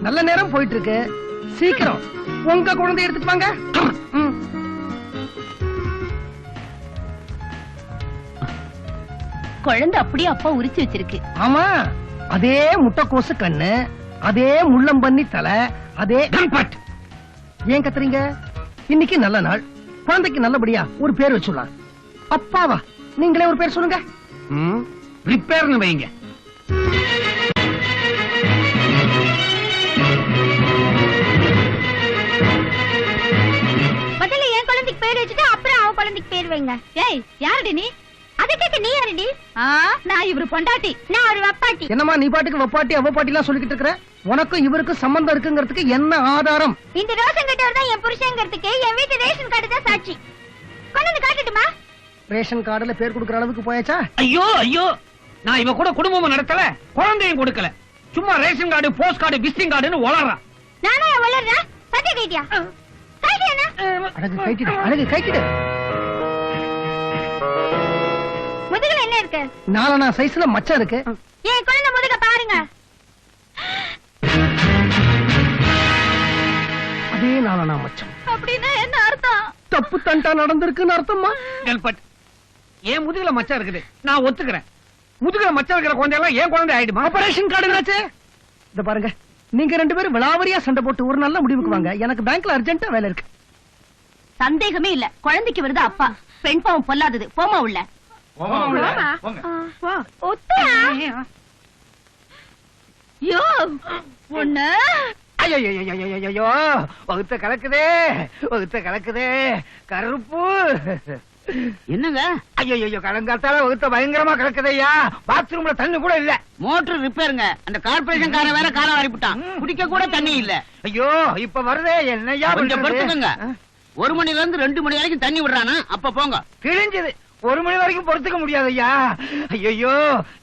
நல்ல நேரம் போயிட்டு இருக்கு, சீக்கிரம் உங்க குழந்தை எடுத்துட்டு வாங்க. குழந்தை அப்படியே அப்பா உரிச்சு வச்சிருக்கு. ஆமா, அதே முட்டைக்கோசு கண்ணு, அதே முள்ளம்பன்னி தலை, அதே கம்பட். ஏன் கத்துறீங்க? இன்னைக்கு நல்ல நாள், குழந்தைக்கு நல்லபடியா ஒரு பேர் வச்சுடலாம். அப்பாவா? நீங்களே ஒரு பேர் சொல்லுங்க. ரிப்பேர்னு வைங்க. முதல்ல என் குழந்தைக்கு பேர் வச்சுட்டு அப்புறம் அவன் குழந்தைக்கு பேர் வைங்க. ஏய், யாருடி நீ? அதை கேட்க நீ யாருடி? நான் இவரு பொண்டாட்டி, நான் ஒரு வப்பாட்டி. என்னமா நீ பாட்டுக்கு வப்பாட்டி அவப்பாட்டி எல்லாம் சொல்லிக்கிட்டு இருக்கிற? உனக்கும் இவருக்கும் சம்பந்தம் இருக்குங்கிறதுக்கு என்ன ஆதாரம்? இந்த ரேஷன் கார்டு தான் என் புருஷங்கிறதுக்கு என் வீட்டு ரேஷன் கார்டு தான் சாட்சி. கொண்டு வந்து காட்டுட்டுமா? ரேஷன் கார்டுல பேர் கொடுக்கற அளவுக்கு போயாச்சா? ஐயோ ஐயோ, நான் இவ கூட குடும்பமும் நடத்தல, குழந்தையும் கொடுக்கல. சும்மா ration card, post card, visiting கார்டுன்னு வளர்றான். நானே வளர்றேன். சட்டை கைட்டியா? அழகு கைட்டிடு, அழகு கைட்டிடு. முதுகுல என்ன இருக்கு? 4 சைஸ்ல மச்சம் இருக்கு. என் குழந்தை முதுக பாருங்க. அதே 4 மச்சம். அப்படின்னா என்ன அர்த்தம்? தப்பு தண்டா நடந்திருக்குன்னு அர்த்தமா? கல்பட், ஏன் முதுகுல மச்சம் இருக்குது, நான் ஒத்துக்கிறேன். முதுகுல மச்சம் இருக்கிற குழந்தை எல்லாம் ஏன் குழந்தை ஆயிடுமா? ஆபரேஷன் கார்டு என்னாச்சு? இத பாருங்க, நீங்க 2 பேரும் விளாவரியா சண்டை போட்டு ஒரு நல்ல முடிவுக்கு வாங்க. எனக்கு பேங்க்ல அர்ஜென்ட்டா வேலை இருக்கு. சந்தேகமே இல்ல, குழந்தைக்கு வருது அப்பா. பெண் பாவம் பொல்லாதது. போமா உள்ள. யோ பொண்ணு. ஐயோ, வகுத்த கலக்குதே, வகுத்த கலக்குதே. கருப்பு என்னங்க? ஐயோ, கலங்காத்தால வகுத்த பயங்கரமா கலக்குதையா. பாத்ரூம்ல தண்ணி கூட இல்ல. மோட்டர் ரிப்பேருங்க. அந்த கார்பரேஷன் கார வேற காலம் வாரிவிட்டான். குடிக்க கூட தண்ணி இல்ல. ஐயோ, இப்ப வருதே, என்னையா கொஞ்சம் பொறுத்துக்கங்க. 1 மணில இருந்து 2 மணி வரைக்கும் தண்ணி விடுறானா, அப்ப போங்க. கிழிஞ்சது. 1 மணி வரைக்கும் பொறுத்துக்க முடியாது ஐயா. ஐயோ,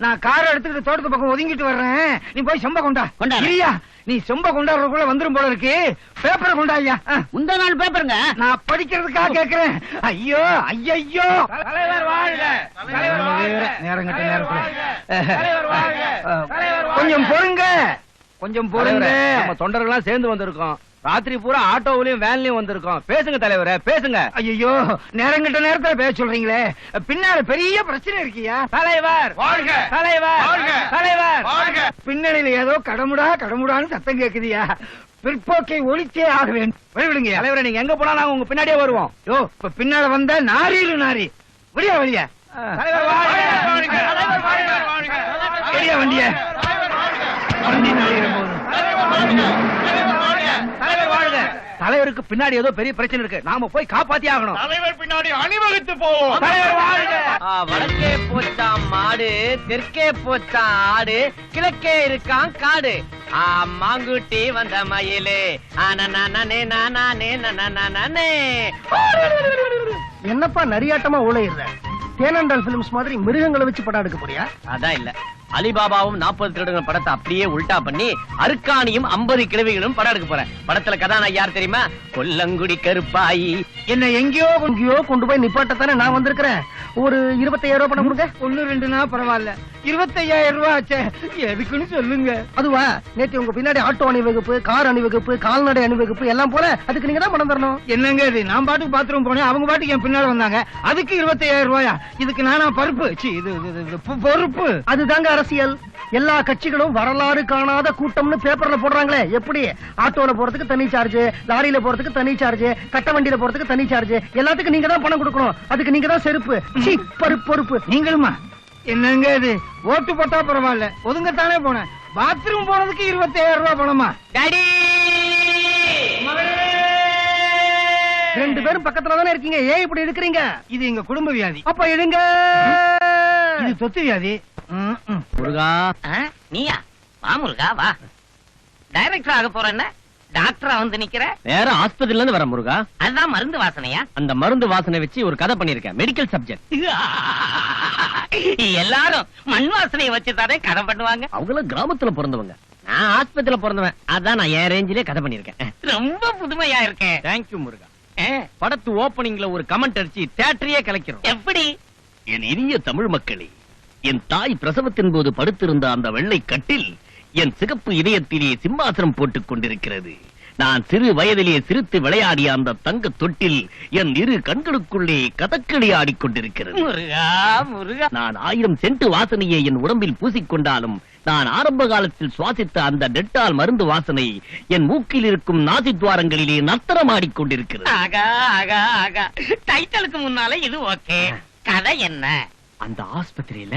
நான் காரை எடுத்துக்கிட்டு தோட்டத்து பக்கம் ஒதுங்கிட்டு வர்றேன். நீ போய் செம்ப கொண்டா. இல்லையா, நீ செம்ப கொண்டாடுறதுக்குள்ள வந்துரும் போல இருக்கு. பேப்பரை கொண்டா ஐயா. முந்தா நாள் பேப்பருங்க. நான் படிக்கிறதுக்காக கேக்குறேன். ஐயோ, ஐயோ. தலைவர் வாழ்க, தலைவர் வாழ்க. நேரங்கட்ட நேரத்துல கொஞ்சம் பொறுங்க, கொஞ்சம் பொறுங்க. நம்ம தொண்டர்கள்லாம் சேர்ந்து வந்திருக்கோம். ராத்திரி பூரா ஆட்டோவிலையும் வேன்லயும் வந்திருக்கோம். பேசுங்க தலைவரே, பேசுங்க. ஐயோ, நேரங்கட்ட நேரத்துல பேச சொல்றீங்களே. பின்னால பெரிய பிரச்சனை இருக்கியா? தலைவர் வாழ்க, தலைவர் வாழ்க, தலைவர் வாழ்க. பின்னணியில ஏதோ கடமுடான்னு சத்தம் கேக்குதியா? பிற்போக்கை ஒழிச்சே ஆக வேண்டும். விடுங்க தலைவரை, நீங்க எங்க போனா நாங்க உங்க பின்னாடியே வருவோம். யோ, இப்ப பின்னால வந்த நாரியில நாரி. வெளியா வெளியா. தலைவர் வாழ்க, தலைவர் வாழ்க. வெளியா வண்டிய. வண்டி நாரியிற போது. தலைவர் வாழ்க. தலைவருக்கு பின்னாடி ஏதோ பெரிய பிரச்சனை இருக்கு. நாம போய் காப்பாத்தி ஆகணும். தலைவர் பின்னாடி அணிவகுத்து போவோம். தலைவர் வாழ்க. வடக்கே போச்சான் மாடு, தெற்கே போச்சான் ஆடு, கிழக்கே இருக்கான் காடு. மாங்குட்டி வந்த மயிலே. என்னப்பா நரியாட்டமா ஊழையிடுற? தேனண்டால் பிலிம்ஸ் மாதிரி மிருகங்களை வச்சு படம் எடுக்க போறியா? அதான் இல்ல, அலிபாபாவும் 40 திருடங்கள் படத்தை அப்படியே உல்டா பண்ணி அருக்காணியும் 50 கிழவிகளும் படம் எடுக்க போறேன். படத்துல கதாநாயகி யார் தெரியுமா? கொல்லங்குடி கருப்பாயி. என்ன எங்கேயோ கொண்டு போய் நிப்பாட்டத்தானே நான் வந்திருக்கிறேன். ஒரு 25,000 ரூபாய் பணம் கொடுங்க. 1-2னா பரவாயில்ல, 25,000 ரூபாய் ஆச்சே. எதுக்குன்னு சொல்லுங்க. அதுவா, நேற்று உங்க பின்னாடி ஆட்டோ அணிவகுப்பு, கார் அணிவகுப்பு, கால்நடை அணிவகுப்பு எல்லாம் போல, அதுக்கு நீங்க தான் பணம் தரணும். என்னங்க இது? நான் பாட்டுக்கு பாத்ரூம் போனேன், அவங்க பாட்டுக்கு என் பின்னால வந்தாங்க. அதுக்கு 25,000 ரூபாயா? இதுக்கு நானா பருப்பு? இது பொறுப்பு. அதுதாங்க அரசியல். எல்லா கட்சிகளும் வரலாறு காணாத கூட்டம்னு பேப்பர்ல போடுறாங்களே. எப்படி? ஆட்டோல போறதுக்கு தனி சார்ஜ், லாரியில போறதுக்கு தனி சார்ஜ், கட்ட வண்டியில போறதுக்கு தனி சார்ஜ், எல்லாத்துக்கும் நீங்க தான் பணம் கொடுக்கணும். அதுக்கு நீங்க தான் செருப்பு. பொறுப்பு. நீங்களுமா? என்னங்க இது? ஓட்டு போட்டா பரவாயில்ல, ஒதுங்கத்தானே போனேன். பாத்ரூம் போனதுக்கு 25,000 ரூபாய் பணமா? டாடி, 2 பேரும் பக்கத்துல தானே இருக்கீங்க, ஏன் இப்படி இருக்கிறீங்க? இது எங்க குடும்ப வியாதி. அப்ப எழுங்க. இது சொத்து வியாதி. முருகா. நீயா? வா முருகா வா. டைரக்டர் ஆக போறேன்னா டாக்டரா வந்து நிக்கிற. வேற ஆஸ்பத்திரில இருந்து வர முருகா. அதுதான் மருந்து வாசனையா? அந்த மருந்து வாசனை வச்சு ஒரு கதை பண்ணிருக்கேன், மெடிக்கல் சப்ஜெக்ட். எல்லாரும் மண் வாசனையை வச்சுதானே கதை பண்ணுவாங்க. அவங்களும் கிராமத்துல பிறந்தவங்க, நான் ஆஸ்பத்திரியில பிறந்தவன். அதான் நான் என் ரேஞ்சிலே கதை பண்ணிருக்கேன். ரொம்ப புதுமையா இருக்கேன். தேங்க்யூ முருகா. படத்து ஓபனிங்ல ஒரு கமெண்ட் அடிச்சு தியேட்டரையே கலக்கிறோம். எப்படி? என் இனிய தமிழ் மக்களே, என் தாய் பிரசவத்தின் போது படுத்திருந்த அந்த வெள்ளை கட்டில் என் சிகப்பு இதயத்திலே சிம்மாசனம் போட்டுக் கொண்டிருக்கிறது. நான் சிறு வயதிலே சிரித்து விளையாடிய அந்த தங்க தொட்டில் என் 2 கண்களுக்குள்ளே கதக்களி ஆடிக்கொண்டிருக்கிறது. முருகா முருகா. நான் 1000 சென்ட் வாசனையை என் உடம்பில் பூசிக்கொண்டாலும் நான் ஆரம்ப காலத்தில் சுவாசித்த அந்த டெட்டால் மருந்து வாசனை என் மூக்கில் இருக்கும் நாசி துவாரங்களிலே நர்த்தனமாடிக்கொண்டிருக்கிறது. ஆகா ஆகா ஆகா. டைட்டிலுக்கு முன்னால இது ஓகே. கதை என்ன? அந்த ஆஸ்பத்திரியில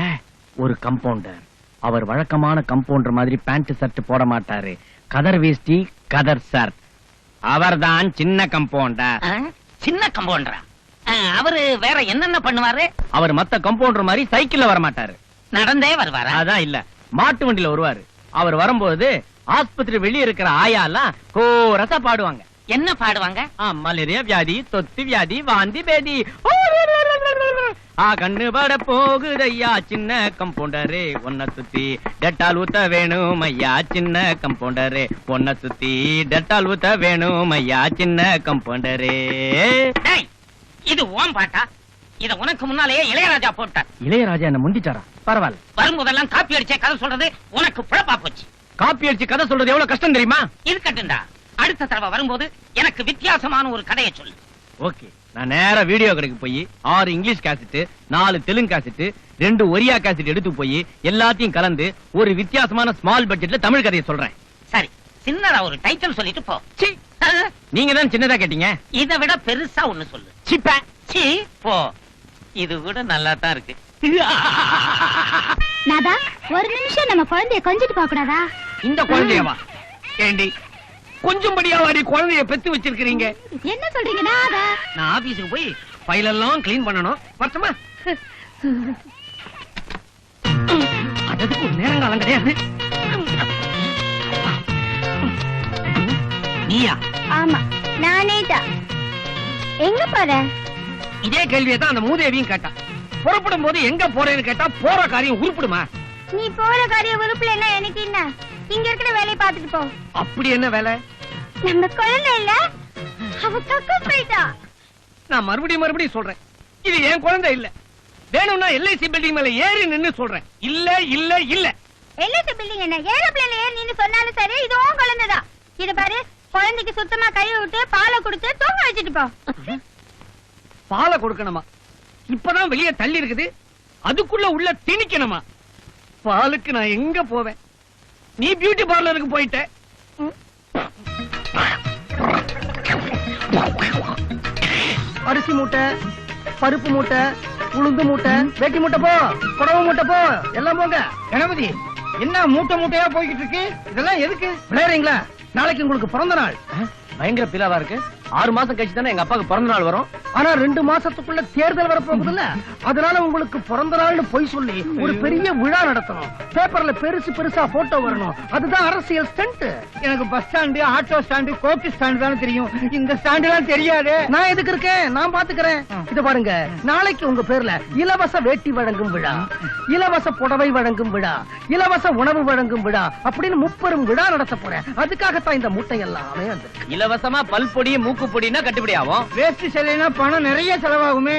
ஒரு கம்பவுண்டர், அவர் வழக்கமான கம்பவுண்டர் மாதிரி பேண்ட் ஷர்ட் போட மாட்டாரு, கதர் வேஷ்டி கதர் ஷர்ட். அவர்தான் சின்ன கம்பவுண்டர். சின்ன கம்பவுண்டரா? அவரு வேற என்னென்ன பண்ணுவாரு? அவர் மத்த கம்பவுண்டர் மாதிரி சைக்கிள்ல வர மாட்டாரு, நடந்தே வருவாரா? அதான் இல்ல, மாட்டு வண்டியில வருவாரு. அவர் வரும்போது ஆஸ்பத்திரி வெளியே இருக்கிற ஆயாலாம் கோரசா பாடுவாங்க. என்ன பாடுவாங்க? மலேரியா வியாதி, தொத்து வியாதி, வாந்தி பேதி. கண்ணு பட போகுதையா சின்ன கம்பவுண்டரே ஒன்ன சுத்தி டெட்டால் ஊத்த வேணும் ஐயா சின்ன கம்பவுண்டரே ஒன்ன சுத்தி டெட்டால் ஊத்த வேணும் ஐயா சின்ன கம்பவுண்டரே. இது ஓம் பாட்டா? இத உனக்கு முன்னாலேயே இளையராஜா போட்டார். இளையராஜா என்ன முந்திட்டாரா? பரவாயில்ல. வரும்போதெல்லாம் காப்பி அடிச்சே கதை சொல்றது உனக்கு புழப்பா போச்சு. காப்பி அடிச்சு கதை சொல்றது எவ்வளவு கஷ்டம் தெரியுமா? இருக்கட்டும்டா, அடுத்த தடவை வரும்போது எனக்கு வித்தியாசமான ஒரு கதையை சொல்லு. ஓகே, நான் நேரா வீடியோ கடைக்கு போய் 6 English cassette, 4 Telugu cassette, 2 Oriya cassette எடுத்து போய் எல்லாத்தையும் கலந்து ஒரு வித்தியாசமான ஸ்மால் பட்ஜெட்ல தமிழ் கதையை சொல்றேன். சரி, சின்னதா ஒரு டைட்டில் சொல்லிட்டு போ. நீங்க தான் சின்னதா கேட்டீங்க. இதை விட பெருசா ஒண்ணு சொல்லு. சிப்ப சி போ. இது கூட நல்லா தான் இருக்கு. நாதா, ஒரு நிமிஷம் நம்ம குழந்தைய கொஞ்சிட்டு போக கூடாதா? இந்த குழந்தையவா? ஏண்டி கொஞ்சம் படியாவாடி குழந்தைய பெத்து வச்சிருக்கீங்க? என்ன சொல்றீங்க நாதா? நான் ஆபீஸுக்கு போய் ஃபைல் எல்லாம் கிளீன் பண்ணணும். வரட்டுமா? அதுக்கு ஒரு நேரங்காலம் கிடையாது. நீயா? ஆமா, நானே தான். எங்க போற? இதே கேள்வியை தான் அந்த மூதேவியும் கேட்டா. புறப்படும் போது எங்க போறேன்னு கேட்டா போற காரியம் உருப்பிடுமா? நீ போற காரியம் உருப்புல என்ன எனக்கு என்ன? இங்க இருக்கிற வேலையை பார்த்துட்டு போ. அப்படி என்ன வேலை? நம்ம குழந்தை இல்ல, அவ கக்க போயிட்டா. நான் மறுபடியும் சொல்றேன், இது என் குழந்தை இல்ல. வேணும்னா LIC பில்டிங் மேல ஏறி நின்னு சொல்றேன். இல்ல இல்ல இல்ல. LIC பில்டிங் என்ன ஏரோப்ளேன்ல ஏறி நின்னு சொன்னாலும் சரி, இது உன் குழந்தைதான். இத பாரு, குழந்தைக்கு சுத்தமா கழுவி விட்டு பாலை கொடுத்து தூங்க வச்சுட்டு போ. பாலை கொடுக்கணுமா? இப்பதான் வெளியே தள்ளி இருக்குது, அதுக்குள்ள உள்ள திணிக்கணுமா? பாலுக்கு நான் எங்க போவேன்? நீ பியூட்டி பார்லருக்கு போயிட்ட. அரிசி மூட்டை, பருப்பு மூட்டை, உளுந்து மூட்டை, வேட்டி மூட்டை போ, புடவை மூட்டை போ, எல்லாம் போங்க. கணபதி, என்ன மூட்டை மூட்டையா போய்கிட்டு இருக்கு? இதெல்லாம் எதுக்கு? விளையாடுறீங்களா? நாளைக்கு உங்களுக்கு பிறந்த நாள். பயங்கர பிலாவா இருக்கு. 6 மாசம் கழிச்சு தானே எங்க அப்பாவுக்கு பிறந்த நாள் வரும். ஆனா 2 மாசத்துக்குள்ள தேர்தல் வரப்போகுதுல்ல, அதனால உங்களுக்கு பிறந்த நாள்னு போய் சொல்லி ஒரு பெரிய விழா நடத்தணும். பேப்பர்ல பெருசு பெருசா போட்டோ வரணும். அதுதான் அரசியல் ஸ்டண்ட். எனக்கு பஸ் ஸ்டாண்டு, ஆட்டோ ஸ்டாண்டு, கோட்டு ஸ்டாண்டு தானே தெரியும். இந்த ஸ்டாண்டு எல்லாம் தெரியாது. நான் எதுக்கு இருக்கேன்? நான் பாத்துக்கிறேன். இது பாருங்க, நாளைக்கு உங்க பேர்ல இலவச வேட்டி வழங்கும் விழா, இலவச புடவை வழங்கும் விழா, இலவச உணவு வழங்கும் விழா அப்படின்னு 30 விழா நடத்த போறேன். அதுக்காகத்தான் இந்த மூட்டை எல்லாமே வந்து. இலவசமா பல் பொடி மூக்கு பொடினா கட்டுப்படி ஆகும். வேஸ்ட் செல்லினா பணம் நிறைய செலவாகுமே.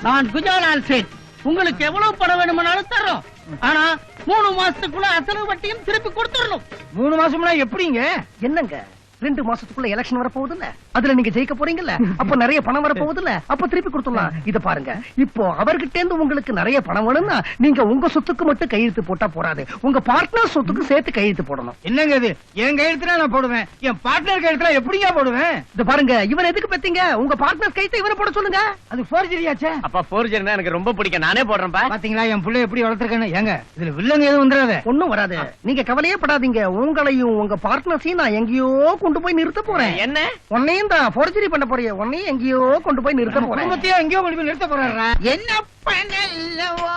நான் குஜாலால் சேட், உங்களுக்கு எவ்வளவு பணம் வேணுமானாலும் தரோம். ஆனா 3 மாசத்துக்குள்ள அசல் வட்டியும் திருப்பி கொடுத்துடணும். 3 மாசம்னா எப்படிங்க? என்னங்க 2 மாசத்துக்குள்ள எலெக்ஷன் வர போகுதுல்ல, அதுல நீங்க ஜெயிக்க போறீங்கல்ல, அப்ப நிறைய பணம் வர போகுதுல்ல, அப்ப திருப்பி கொடுத்துடலாம். இத பாருங்க, இப்போ அவர்கிட்ட இருந்து உங்களுக்கு நிறைய பணம் வேணும்னா நீங்க உங்க சொத்துக்கு மட்டும் கையெழுத்து போட்டா போறாது, உங்க பார்ட்னர் சொத்துக்கு சேர்த்து கையெழுத்து போடணும். என்னங்க இது? என் கையெழுத்துனா நான் போடுவேன், என் பார்ட்னர் கையெழுத்துனா எப்படிங்க போடுவேன்? இத பாருங்க, இவன் எதுக்கு பெத்தீங்க? உங்க பார்ட்னர் கையெழுத்து இவரை போட சொல்லுங்க. அது ஃபோர்ஜரியாச்சே. அப்பா ஃபோர்ஜரினா எனக்கு ரொம்ப பிடிக்கும், நானே போடுறேன்ப்பா. பாத்தீங்களா என் புள்ள எப்படி வளர்த்திருக்கேன்னு? ஏங்க இதுல வில்லங்க எதுவும் வந்துடாத. ஒண்ணும் வராது, நீங்க கவலையே படாதீங்க. உங்களையும் உங்க பார்ட்னர்ஸையும் நான் எங்கேயோ கொண்டு போய் நிறுத்த போறேன். என்ன? உன்னையும் தான் ஃபோர்ஜரி பண்ண போறீங்க. உன்னையும் எங்கேயோ கொண்டு போய் நிறுத்த போறேன். குடும்பத்தையும் எங்கேயோ கொண்டு போய் நிறுத்த போறாரா? என்னப்பனல்லவா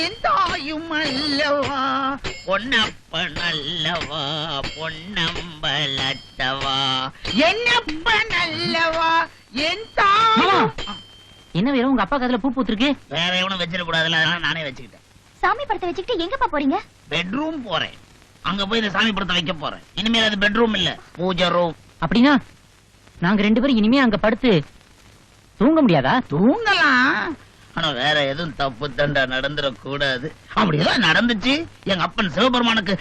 என் தாயும் அல்லவா, பொன்னப்பனல்லவா பொன்னம்பலத்தவா, என்னப்பனல்லவா என் தாயும். என்ன வேற உங்க அப்பா கதுல பூ பூத்துருக்கு? வேற எவனும் வச்சிட கூடாதுல, அதனால நானே வச்சுக்கிட்டேன். சாமி படத்தை வச்சுக்கிட்டு எங்கப்பா போறீங்க? பெட்ரூம் போறேன். அங்க போய் இந்த சாமி படத்தை வைக்க போறேன். இனிமேல் அது பெட்ரூம் இல்ல, பூஜை ரூம். அப்படின்னா நாங்க 2 பேரும் இனிமே அங்க படுத்து தூங்க முடியாதா? தூங்கலாம், ஆனா வேற எதுவும் தப்பு தண்டா நடந்துடக்கூடாது. அப்படியெல்லாம் நடந்துச்சு எங்க அப்பன் சிவபெருமானுக்கு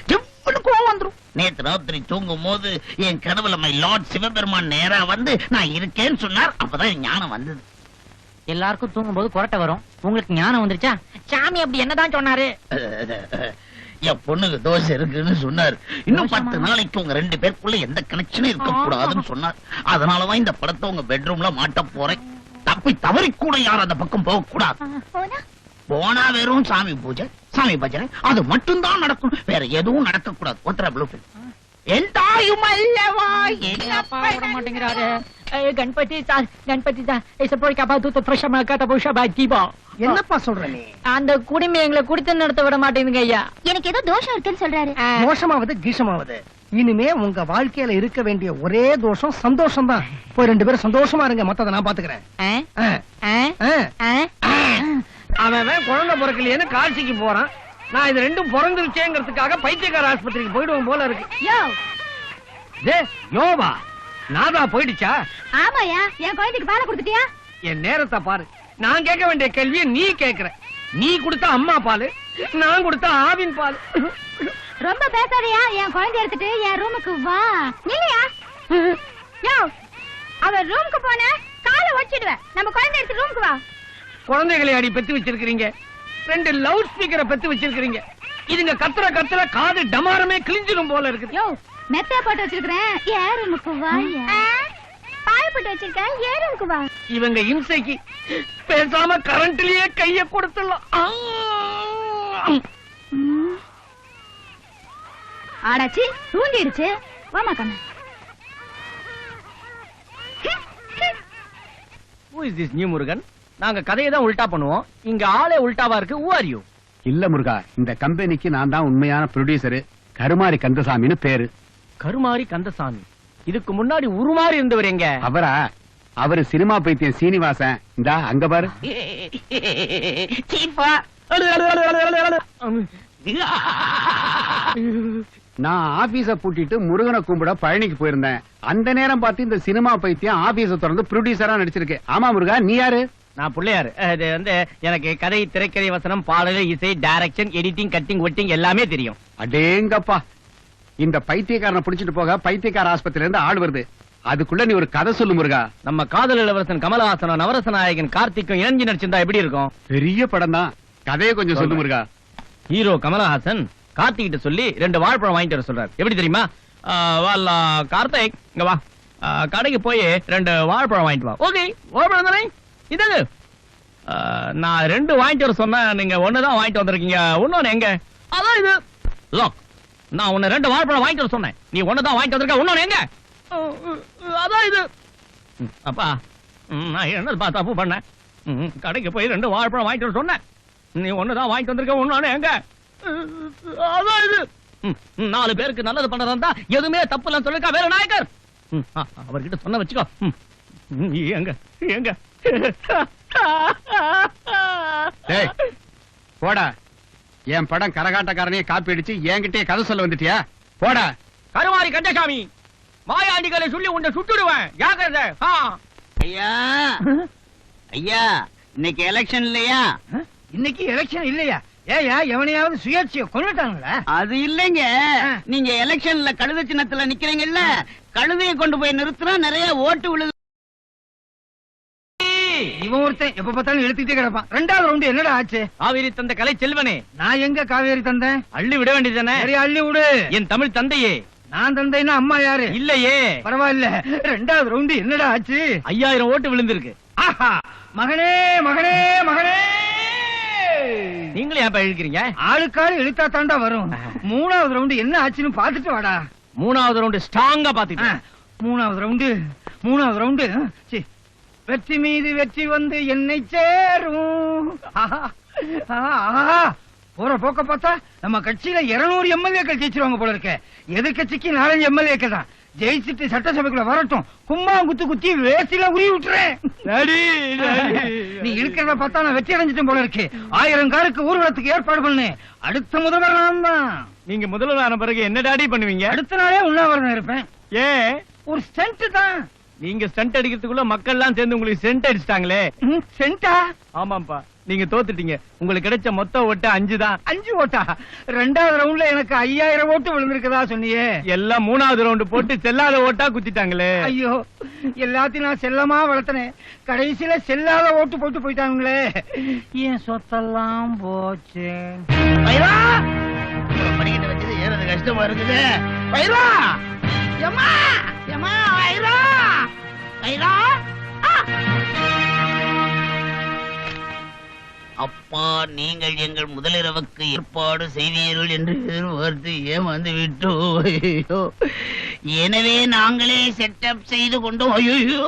கோவம் வந்துரும். நேத்து ராத்திரி தூங்கும் போது என் கனவுல மை லார்ட் சிவபெருமான் நேரா வந்து நான் இருக்கேன்னு சொன்னார். அப்பதான் என் ஞானம் வந்தது. எல்லாருக்கும் தூங்கும் போது கொரட்டை வரும், உங்களுக்கு ஞானம் வந்துருச்சா? சாமி அப்படி என்னதான் சொன்னாரு? என் பொண்ணுக்கு தோசை இருக்குன்னு சொன்னார். இன்னும் 10 நாளைக்கு உங்க 2 பேருக்குள்ள எந்த கனெக்ஷனும் இருக்க கூடாதுன்னு சொன்னார். அதனாலதான் இந்த படத்தை உங்க பெட்ரூம்ல மாட்ட போறேன். தப்பி தவறி கூட யாரும் அந்த பக்கம் போக கூடாது. போனா வெறும் சாமி பூஜை, சாமி பஜனை, அது மட்டும் தான் நடக்கும். வேற எதுவும் நடக்க கூடாது. ஒத்தர ப்ளூ என் தாயும் அல்லவா என்ன விட மாட்டேங்கிறாரு. கணபதி சார், கணபதி சார், என்னப்பா சொல்ற நீ? அந்த குடிமை எங்களை குடித்து நடத்த விட மாட்டேங்குங்க ஐயா. எனக்கு ஏதோ தோஷம் இருக்குன்னு சொல்றாரு. தோஷமாவது கீஷமாவது, இனிமே உங்க வாழ்க்கையில இருக்க வேண்டிய ஒரே தோஷம் சந்தோஷம் தான். போய் 2 பேரும் சந்தோஷமா இருங்க, மத்தத நான் பாத்துக்கிறேன். அவன் குழந்தை பிறக்கலையேன்னு காட்சிக்கு போறான். நான் இது ரெண்டும் பிறந்துருச்சேங்கிறதுக்காக பைத்தியக்கார ஆஸ்பத்திரிக்கு போயிடுவோம் போல இருக்கு. யோவா நாதா போயிடுச்சா? ஆமாயா, என் குழந்தைக்கு பாலை கொடுத்துட்டியா? என் நேரத்தை பாரு. நான் கேட்க வேண்டிய கேள்வியை நீ கேக்குற. நீ கொடுத்த அம்மா பால், நான் கொடுத்த ஆவின் பால். ரொம்ப பேசாதயா, என் குழந்தை எடுத்துட்டு என் ரூமுக்கு வா. இல்லையா யோ, அவன் ரூமுக்கு போன காலை ஒடிச்சிடுவேன். நம்ம குழந்தை எடுத்து ரூமுக்கு வா. குழந்தைகளை அடி பெத்து வச்சிருக்கீங்க, 2 லவுட் ஸ்பீக்கரை பெத்து வச்சிருக்கீங்க. இதுங்க கத்துற காது டமாரமே கிழிஞ்சிடும் போல இருக்குது. யோ, மெத்தையா போட்டு வச்சிருக்கேன், என் ரூமுக்கு வா. பாய போட்டு வச்சிருக்கேன், என் ரூமுக்கு வா. இவங்க இம்சைக்கு பேசாம கரண்ட்லயே கைய கொடுத்துடலாம். ஆடாச்சி தூங்கிடுச்சு. வாமா கண்ணு. Who is this new Murugan? நாங்க கதையை தான் உல்டா பண்ணுவோம், இங்க ஆளே உல்டாவா இருக்கு. Who are you? இல்ல முருகா, இந்த கம்பெனிக்கு நான் தான் உண்மையான ப்ரொடியூசர். கருமாரி கந்தசாமின்னு பேரு. கருமாரி கந்தசாமி. இதுக்கு முன்னாடி உருமாறி இருந்தவர் எங்க? அவரா? அவரு சினிமா பைத்தியம் சீனிவாசன். இந்தா அங்க பாரு. நான் ஆபீஸ பூட்டிட்டு முருகனை கும்பிட பழனிக்கு போயிருந்தேன். அந்த நேரம் பார்த்து இந்த சினிமா பைத்தியம் ஆபீஸ திறந்து ப்ரொடியூசரா நடிச்சிருக்கு. ஆமா முருகா, நீ யாரு? நான் பிள்ளையாரு. இது வந்து எனக்கு கதை, திரைக்கதை, வசனம், பாடல், இசை, டைரக்ஷன், எடிட்டிங், கட்டிங், ஒட்டிங் எல்லாமே தெரியும். அடேங்கப்பா, இந்த பைத்தியக்காரனை பிடிச்சிட்டு போக பைத்தியக்கார ஆஸ்பத்திரியில இருந்து ஆள் வருது. அதுக்குள்ள நீ ஒரு கதை சொல்லு முருகா. நம்ம காதல் இளவரசன் கமலஹாசனும் நவரச நாயகன் கார்த்திக்கும் இணைஞ்சு நடிச்சிருந்தா எப்படி இருக்கும்? பெரிய படம் தான். கதையை கொஞ்சம் சொல்லு முருகா. ஹீரோ கமலஹாசன் கார்த்திகிட்ட சொல்லி 2 வாழைப்பழம் வாங்கிட்டு வர சொல்றாரு. எப்படி தெரியுமா? கார்த்திக் இங்க வா, கடைக்கு போய் 2 வாழைப்பழம் வாங்கிட்டு வா. ஓகே, வாழைப்பழம் தானே இது. நான் 2 வாங்கிட்டு வர சொன்னா நீங்க 1 தான் வாங்கிட்டு வந்திருக்கீங்க. இன்னொன்னு எங்க? அதான் இது. நான் உன்னை 2 வாழைப்பழம் வாங்கிட்டு வர சொன்னேன், நீ 1 தான் வாங்கிட்டு வந்திருக்க. இன்னொன்னு எங்க? அதான் இது. அப்பா, நான் என்ன பார்த்தா தப்பு பண்ணேன்? கடைக்கு போய் 2 வாழைப்பழம் வாங்கிட்டு வர சொன்னேன், நீ 1 தான் வாங்கிட்டு வந்திருக்க. இன்னொன்னு எங்க? அதான் இது. 4 பேருக்கு நல்லது பண்றதா எதுவுமே தப்பு இல்லன்னு சொல்லிருக்கா வேற நாயக்கர். அவர்கிட்ட சொன்ன வச்சுக்கோ. எங்க எங்க போடா. என் படம் கரகாட்டக்காரனையே காப்பி அடிச்சு என்கிட்டயே கதை சொல்ல வந்துட்டியா? போடா. கருமாரி கந்தசாமி, மாயாண்டிகளை சொல்லி உன்னை சுட்டுடுவேன். ஜாக்கிரதை. ஐயா ஐயா, இன்னைக்கு எலெக்ஷன் இல்லையா? இன்னைக்கு எலெக்ஷன் இல்லையா? ஏயா எவனையாவது சுயேட்சையை கொண்டுட்டாங்களா? அது இல்லைங்க, நீங்க எலெக்ஷன்ல கழுத சின்னத்துல நிக்கிறீங்கல்ல, கழுதையை கொண்டு போய் நிறுத்தினா நிறைய ஓட்டு விழுது. இவன் ஒருத்தன் எப்ப பார்த்தாலும் எழுத்துக்கிட்டே கிடப்பான். 2வது ரவுண்டு என்னடா ஆச்சு? காவேரி தந்த கலை செல்வனே, நான் எங்க காவேரி தந்தேன்? அள்ளி விட வேண்டியதானே? சரி, அள்ளி விடு. என் தமிழ் தந்தையே. நான் தந்தைன்னா அம்மா யாரு? இல்லையே. பரவாயில்ல. 2வது ரவுண்டு என்னடா ஆச்சு? 5000 ஓட்டு விழுந்திருக்கு. ஆஹா, மகனே மகனே மகனே. நீங்களே ஏன் இழுக்கிறீங்க? ஆளுக்காரு இழுத்தா தாண்டா வரும். 3வது ரவுண்டு என்ன ஆச்சுன்னு பாத்துட்டு வாடா. 3வது ரவுண்டு ஸ்ட்ராங்கா பாத்துட்டு. 3வது ரவுண்டு வெற்றி மீது வெற்றி வந்து என்னை சேரும். போற போக்க பார்த்தா நம்ம கட்சியில 200 எம்எல்ஏக்கள் ஜெயிச்சிருவாங்க போல இருக்க. எதிர்கட்சிக்கு 4 எம்எல்ஏக்கள் தான். ஜெயிச்சுட்டு சட்டசபைக்குள்ள வரட்டும், கும்மாங்குத்து குத்தி வேசில உரி விட்டுறேன். நீ இருக்கிறத பார்த்தா நான் வெற்றி அடைஞ்சிட்டேன் போல இருக்கு. 1000 காருக்கு ஊர்வலத்துக்கு ஏற்பாடு பண்ணு. அடுத்த முதல்வர் நான் தான். நீங்க முதல்வர் ஆன பிறகு என்ன டாடி பண்ணுவீங்க? அடுத்த நாளே உண்ணாவிரதம் இருப்பேன். ஏன்? ஒரு ஸ்டண்ட் தான். நீங்க ஸ்டண்ட் அடிக்கிறதுக்குள்ள மக்கள் எல்லாம் சேர்ந்து உங்களுக்கு சென்ட் அடிச்சிட்டாங்களே. சென்டா? ஆமாப்பா, நீங்க தோத்துட்டீங்க. உங்களுக்கு கிடைச்ச மொத்த ஓட்டு 5 தான். 5 ஓட்டா? 2வது ரவுண்ட்ல எனக்கு 5000 ஓட்டு விழுந்திருக்கதா சொன்னியே. எல்லாம் 3வது ரவுண்டு போட்டு செல்லாத ஓட்டா குத்திட்டாங்களே. ஐயோ, எல்லாத்தையும் நான் செல்லமா வளர்த்தனேன், கடைசியில செல்லாத ஓட்டு போட்டு போயிட்டாங்களே. என் சொத்தெல்லாம் போச்சு. படிக்கிட்டு வச்சது ஏறது கஷ்டமா இருக்குது. பைரா எம்மா எம்மா, பைரா பைரா. அப்பா, நீங்கள் எங்கள் முதலிரவுக்கு ஏற்பாடு செய்வீர்கள் என்று எதிர்பார்த்து ஏமாந்து விட்டோம். எனவே நாங்களே செட்டப் செய்து கொண்டோம். ஐயோ,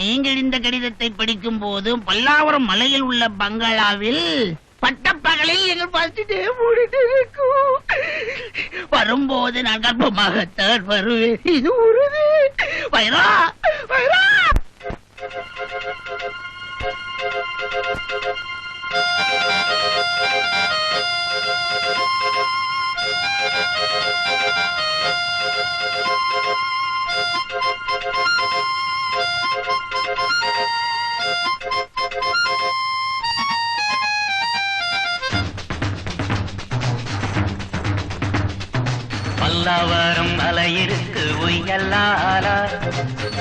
நீங்கள் இந்த கடிதத்தை படிக்கும் போது பல்லாவரம் மலையில் உள்ள பங்களாவில் பட்டப்பகலில் எங்கள் பார்த்துட்டே மூடிட்டு இருக்கும். வரும்போது நான் கர்ப்பமாகத்தான் வருவேன், இது உறுதி. வைரா வைரா. பல்லாவரம் மலையிருக்கு உய்யல்லாலா,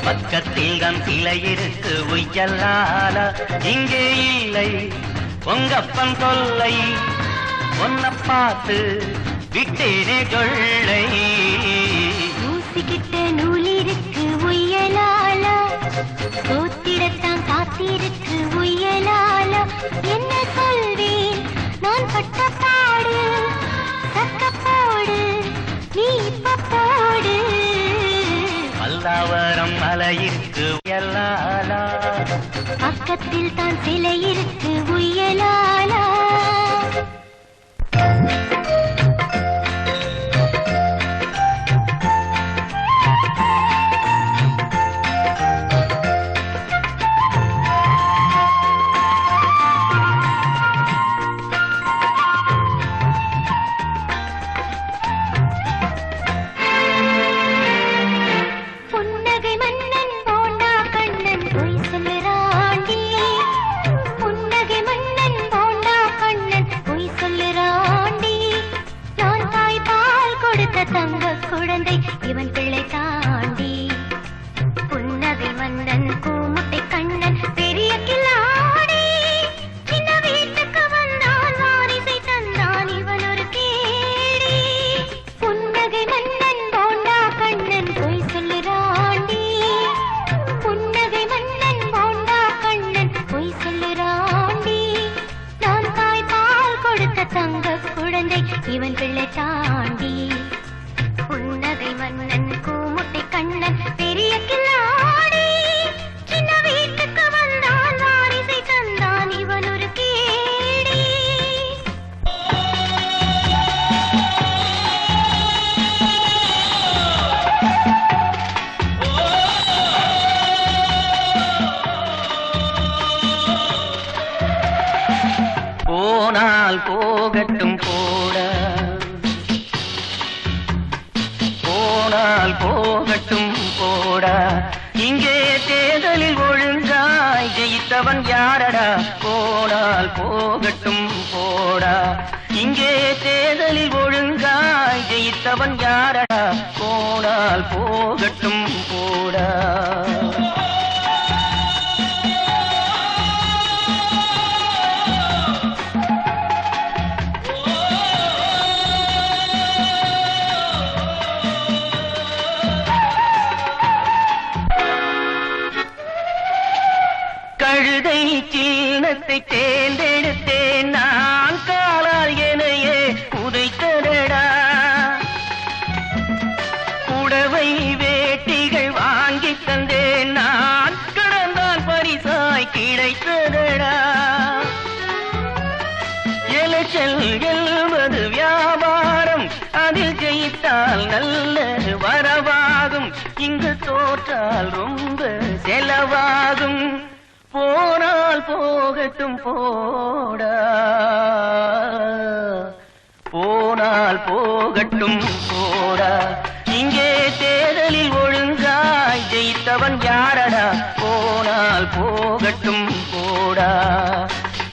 பக்கத்தில் தான் சிலை இருக்கு உய்யல்லாலா. இங்கே இல்லை உங்கப்பன் தொல்லை, ஒன்ன பார்த்து விட்டேனே சொல்லை. ஊசிக்கிட்ட நூலிருக்கு உய்யலாலா, தோத்திடத்தான் காத்திருக்கு உய்யலாலா. என்ன சொல்வேன் நான் பட்ட பாடு, சக்கப்போடு நீ இப்ப போடு. பல்லாவரம் மலையிருக்கு உய்யலாலா, பக்கத்தில் தான் சிலை இருக்கு உய்யலாலா. தங்க குழந்தை இவன் பிள்ளை தாண்டி, புன்னகை மன்னன் கூமுட்டை கண்ணன் பெரிய கில்லாடி. சின்ன வீட்டுக்கு வந்தான் வாரிசை தந்தான் இவன் ஒரு கேடி. புன்னகை மன்னன் போண்டா கண்ணன் பொய் சொல்லுறாண்டி, புன்னகை மன்னன் போண்டா கண்ணன் பொய் சொல்லுறாண்டி. நான் தாய்ப்பால் கொடுத்த தங்க குழந்தை இவன் பிள்ளை தாண்டி, புன்னகை மன்னன் கூமுட்டை கண்ணன் பெரிய கில்லாடி. சின்ன வீட்டுக்கு வந்தான் வாரிசை தந்தான் இவன் ஒரு கேடி. போனால் போகட்டும் போட, போனால் போகட்டும் போடா. இங்கே தேர்தலில் ஒழுங்காய் ஜெயித்தவன் யாரடா? போனால் போகட்டும் போடா. இங்கே தேர்தலில் ஒழுங்காய் ஜெயித்தவன் யாரடா? போனால் போகட்டும் போடா. கழுதை சின்னத்தை தேர்ந்தெடுத்தேன் நான், காலால் எனையே உதைத்ததடா. புடவை வேட்டிகள் வாங்கி தந்தேன் நான், கடந்தான் பரிசாய் கிடைத்ததடா. எலெக்ஷன் என்பது வியாபாரம், அதில் ஜெயித்தால் நல்ல வரவாகும், இங்கு தோற்றால் ரொம்ப செலவாகும். போனால் போகட்டும் போடா, போனால் போகட்டும் போடா. இங்கே தேர்தலில் ஒழுங்காய் ஜெயித்தவன் யாரடா? போனால் போகட்டும் போடா,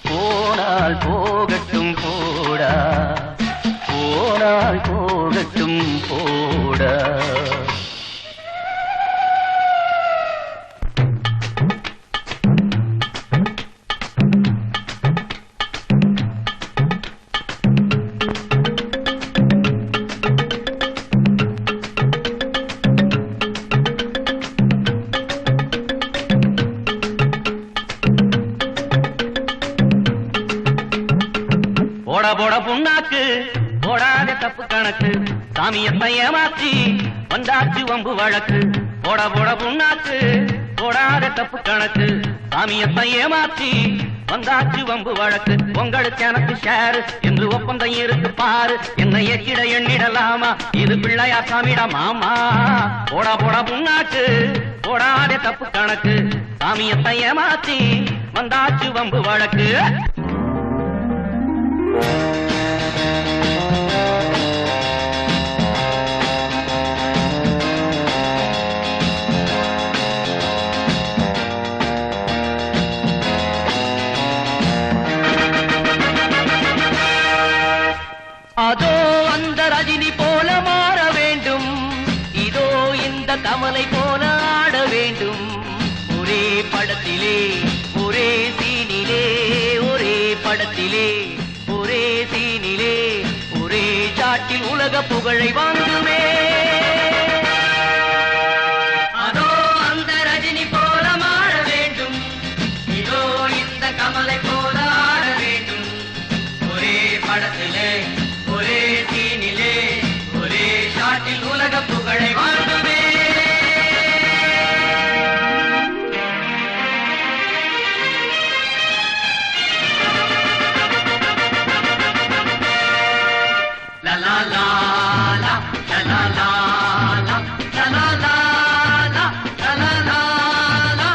போனால் போகட்டும் போடா, போனால் போகட்டும் போடா. போட போட புண்ணாக்கு போடாத தப்பு கணக்கு, சாமியத்தை ஏமாற்றி வந்தாச்சு வம்பு வழக்கு. போட போட புண்ணாக்கு போடாத தப்பு கணக்கு, சாமியத்தை ஏமாற்றி வந்தாச்சு வம்பு வழக்கு. உங்களுக்கு எனக்கு ஷேர் என்று ஒப்பந்தம் இருக்கு பாரு, என்னை எச்சிட எண்ணிடலாமா? இது பிள்ளையா சாமிடா மாமா. போட போட புண்ணாக்கு போடாத தப்பு கணக்கு, சாமியத்தை ஏமாற்றி வந்தாச்சு வம்பு வழக்கு. அதோ அந்த ரஜினி போல மாற வேண்டும், இதோ இந்த கமலை போல ஆட வேண்டும். ஒரே படத்திலே ஒரே சீனிலே, ஒரே படத்திலே ஒரே சீனிலே, ஒரே சாட்டில் உலக புகழை வாங்குமே. அதோ அந்த ரஜினி போல மாற வேண்டும், இதோ இந்த கமலை போல ஆட வேண்டும். ஒரே படத்திலே ஒரே தீனிலே, ஒரே ஷாட்டில் உலக புகழை வாழ்ந்தவே. லலா லாலா லலா லாலா லலா லாலா லலா லாலா.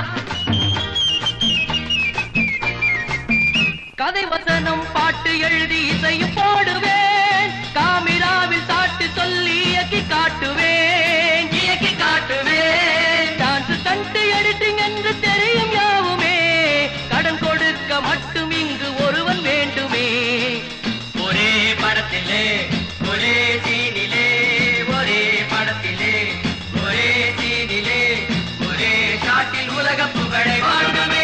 கதை வசனம் பாட்டு எழுதி இசையும் போடுவேன், காமிராவில் சாட்டு சொல்லி இயக்கி காட்டுவேன், இயக்கி காட்டுவேன். டான்ஸ் தண்டு எடிட்டிங் என்று தெரியும் யாவுமே, கடன் கொடுக்க மட்டும் இங்கு ஒருவன் வேண்டுமே. ஒரே படத்திலே ஒரே சீனிலே, ஒரே படத்திலே ஒரே சீனிலே, ஒரே ஷாட்டில் உலக புகழை வாழ்ந்தவே.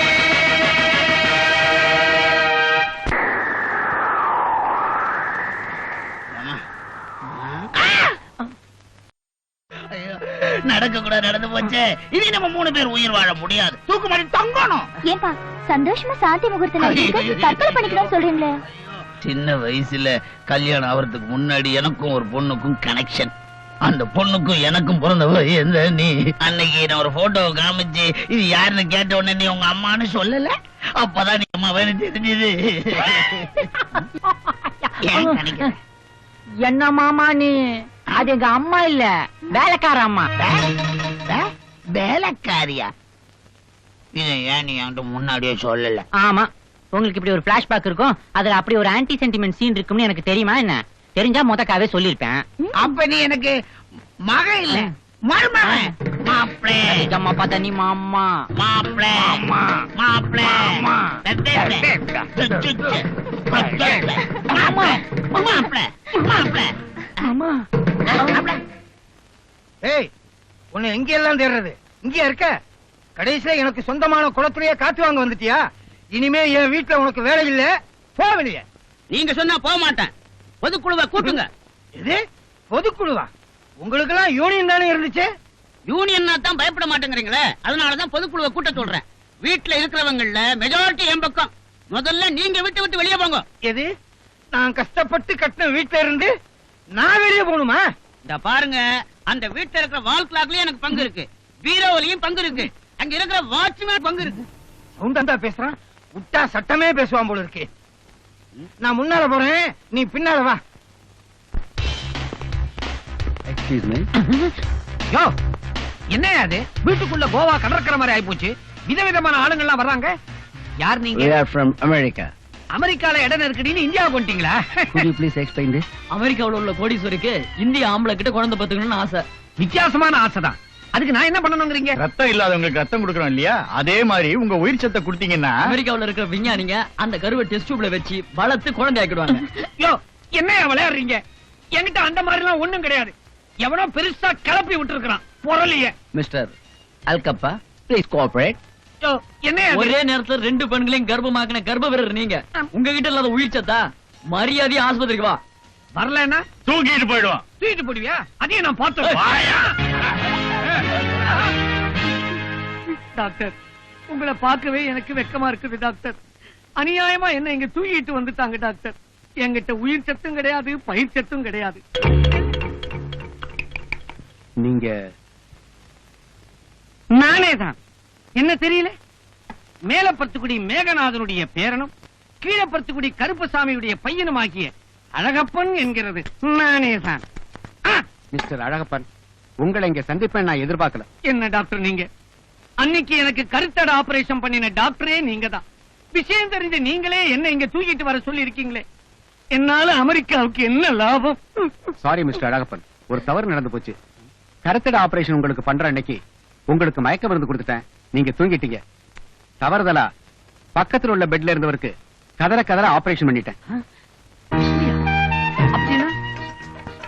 நடக்க கூட நடந்து போச்சு. இனி நம்ம 3 பேர் உயிர் வாழ முடியாது. தூக்கு மாட்டி தொங்கணும். ஏன்பா சந்தோஷமா சாந்தி முகூர்த்தம் தற்கொலை பண்ணிக்கணும்னு சொல்றீங்களே? சின்ன வயசுல கல்யாணம் ஆவறதுக்கு முன்னாடி எனக்கும் ஒரு பொண்ணுக்கும் கனெக்ஷன். அந்த பொண்ணுக்கும் எனக்கும் பிறந்தவ எந்த நீ. அன்னைக்கு நான் ஒரு போட்டோ காமிச்சு இது யாருன்னு கேட்ட உடனே நீ உங்க அம்மான்னு சொல்லல. அப்பதான் நீ அம்மா வேணும் தெரிஞ்சது. என்ன மாமா நீ? அது எங்க அம்மா இல்ல, வேலைக்கார அம்மா. வேலைக்காரியா? இதை ஏன் நீ என்கிட்ட முன்னாடியே சொல்லல? ஆமா, உங்களுக்கு இப்படி ஒரு பிளாஷ்பேக் இருக்கும், அதுல அப்படி ஒரு ஆன்டி சென்டிமெண்ட் சீன் இருக்கும்னு எனக்கு தெரியுமா என்ன? தெரிஞ்சா முதக்காவே சொல்லிருப்பேன். அப்ப நீ எனக்கு மகன் இல்ல, மருமகன். மாப்பிளே அம்மா பார்த்தா நீ மாமா. மாப்பிளே மாப்பிளே ஏய், உன்னை எங்க எல்லாம் தேடுறது? இங்கே இருக்க. கடைசியில எனக்கு சொந்தமான குளத்திலேயே காத்து வாங்க வந்துட்டியா? இனிமே என் வீட்டுல உனக்கு வேலை இல்ல, போவலையே. நீங்க சொன்னா போக மாட்டேன். பொதுக்குழுவை கூட்டுங்க. இது பொதுக்குழுவா? உங்களுக்கு எல்லாம் யூனியன் தானே இருந்துச்சு. யூனியன்னா தான் பயப்பட மாட்டேங்கிறீங்களே, அதனாலதான் பொதுக்குழுவை கூட்ட சொல்றேன். வீட்டுல இருக்கிறவங்கல மெஜாரிட்டி என் பக்கம். முதல்ல நீங்க விட்டு விட்டு வெளியே போங்க. எது? நான் கஷ்டப்பட்டு கட்டின வீட்டுல இருந்து நான் வெளியே போகணுமா? இந்த பாருங்க, அந்த வீட்டுல இருக்கிற வால் கிளாக்லயும் எனக்கு பங்கு இருக்கு, பீரோவிலையும் பங்கு இருக்கு, அங்க இருக்கிற வாட்ச்மேன் பங்கு இருக்கு. சவுண்டா பேசுறான், விட்டா சட்டமே பேசுவான் போல இருக்கு. நான் முன்னால போறேன், நீ பின்னால வா. Excuse me. யோ, என்ன அது? வீட்டுக்குள்ள கோவா கடற்கரை மாதிரி ஆயிப்போச்சு. விதவிதமான ஆளுங்கள்லாம் வர்றாங்க. யார் நீங்க? We are from America. அமெரிக்கால இடம் நெருக்கடின்னு இந்தியாவுக்கு வந்துட்டீங்களா? Could you please explain this? அமெரிக்காவுல உள்ள கோடீஸ்வருக்கு இந்திய ஆம்பளை கிட்ட குழந்தை பத்துக்கணும்னு ஆசை. வித்தியாசமான ஆசைதான். அதுக்கு நான் என்ன பண்ணணுங்கிறீங்க? ரத்தம் இல்லாதவங்களுக்கு ரத்தம் கொடுக்கறோம் இல்லையா? அதே மாதிரி உங்க உயிர் சத்தை கொடுத்தீங்கன்னா அமெரிக்காவுல இருக்கிற விஞ்ஞானிங்க அந்த கருவை டெஸ்ட் டியூப்ல வச்சு வளர்த்து குழந்தை ஆக்கிடுவாங்க. யோ, என்ன விளையாடுறீங்க? என்கிட்ட அந்த மாதிரி எல்லாம் ஒண்ணும் கிடையாது. எவனோ பெருசா கிளப்பி விட்டு இருக்கான் பொருளிய. Mister Alagappa, please cooperate. யோ, என்ன ஒரே நேரத்துல 2 பெண்களையும் கர்ப்பமாக்கின கர்ப்ப வீரர் நீங்க. உங்ககிட்ட இல்லாத உயிர் சத்தா? மரியாதையா ஆஸ்பத்திரிக்கு வா. வரலன்னா தூக்கிட்டு போயிடுவான். தூக்கிட்டு போடுவியா? அதையும் நான் பார்த்தேன். டாக்டர், உங்களை பார்க்கவே எனக்கு வெக்கமா இருக்குது டாக்டர். அநியாயமா என்ன இங்க தூக்கிட்டு வந்துட்டாங்க டாக்டர். என்கிட்ட உயிர் சத்தும் கிடையாது, பயிர் சத்தும் கிடையாது. நீங்க நானே தான். என்ன தெரியல? மேலப்பத்துக்குடி மேகநாதனுடைய பேரனும் கீழப்பத்துக்குடி கருப்பசாமியுடைய பையனுமாகிய அழகப்பன் என்கிறது நானே தான். மிஸ்டர் அழகப்பன், உங்களை இங்க சந்திப்பேன் நான் எதிர்பார்க்கல. என்ன டாக்டர் நீங்க? அன்னைக்கு எனக்கு கருத்தடை ஆபரேஷன் பண்ணின டாக்டரே நீங்க தான். விஷயம் தெரிஞ்ச நீங்களே என்ன இங்க தூக்கிட்டு வர சொல்லி இருக்கீங்களே. என்னால அமெரிக்காவுக்கு என்ன லாபம்? சாரி மிஸ்டர் அழகப்பன், ஒரு தவறு நடந்து போச்சு. கருத்தடை ஆபரேஷன் உங்களுக்கு பண்ற அன்னைக்கு உங்களுக்கு மயக்க மருந்து கொடுத்துட்டேன், நீங்க தூங்கிட்டீங்க. தவறுதலா பக்கத்துல உள்ள பெட்ல இருந்தவருக்கு கதற கதற ஆபரேஷன் பண்ணிட்டேன். அப்படின்னா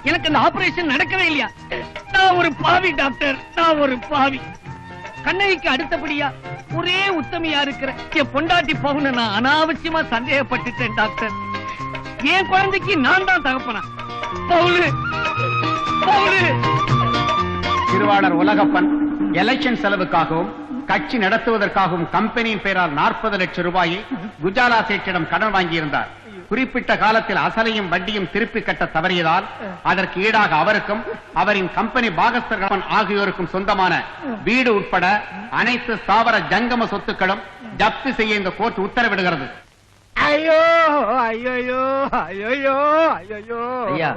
எனக்கு அந்த ஆபரேஷன் நடக்கவே இல்லையா? நான் ஒரு பாவி டாக்டர், நான் ஒரு பாவி. கண்ணகிக்கு அடுத்தபடியா ஒரே உத்தமையா இருக்கிற என் பொண்டாட்டி பவுன நான் அனாவசியமா சந்தேகப்பட்டுட்டேன் டாக்டர். என் குழந்தைக்கு நான் தான் தகப்பனா? பவுலு பவுலு. திருவாளர் உலகப்பன் எலெக்ஷன் செலவுக்காகவும் கட்சி நடத்துவதற்காகவும் கம்பெனியின் பெயரால் 40 லட்சம் ரூபாயை குஜாலா சேட்டிடம் கடன் வாங்கியிருந்தார். குறிப்பிட்ட காலத்தில் அசலையும் வட்டியும் திருப்பி கட்ட தவறியதால் அதற்கு ஈடாக அவருக்கும் அவரின் கம்பெனி பாகஸ்தர்கள் ஆகியோருக்கும் சொந்தமான வீடு உட்பட அனைத்து ஸ்தாவர ஜங்கம சொத்துக்களும் ஜப்தி செய்ய இந்த கோர்ட் உத்தரவிடுகிறது. ஐயோ ஐயோ ஐயோ ஐயோ ஐயா,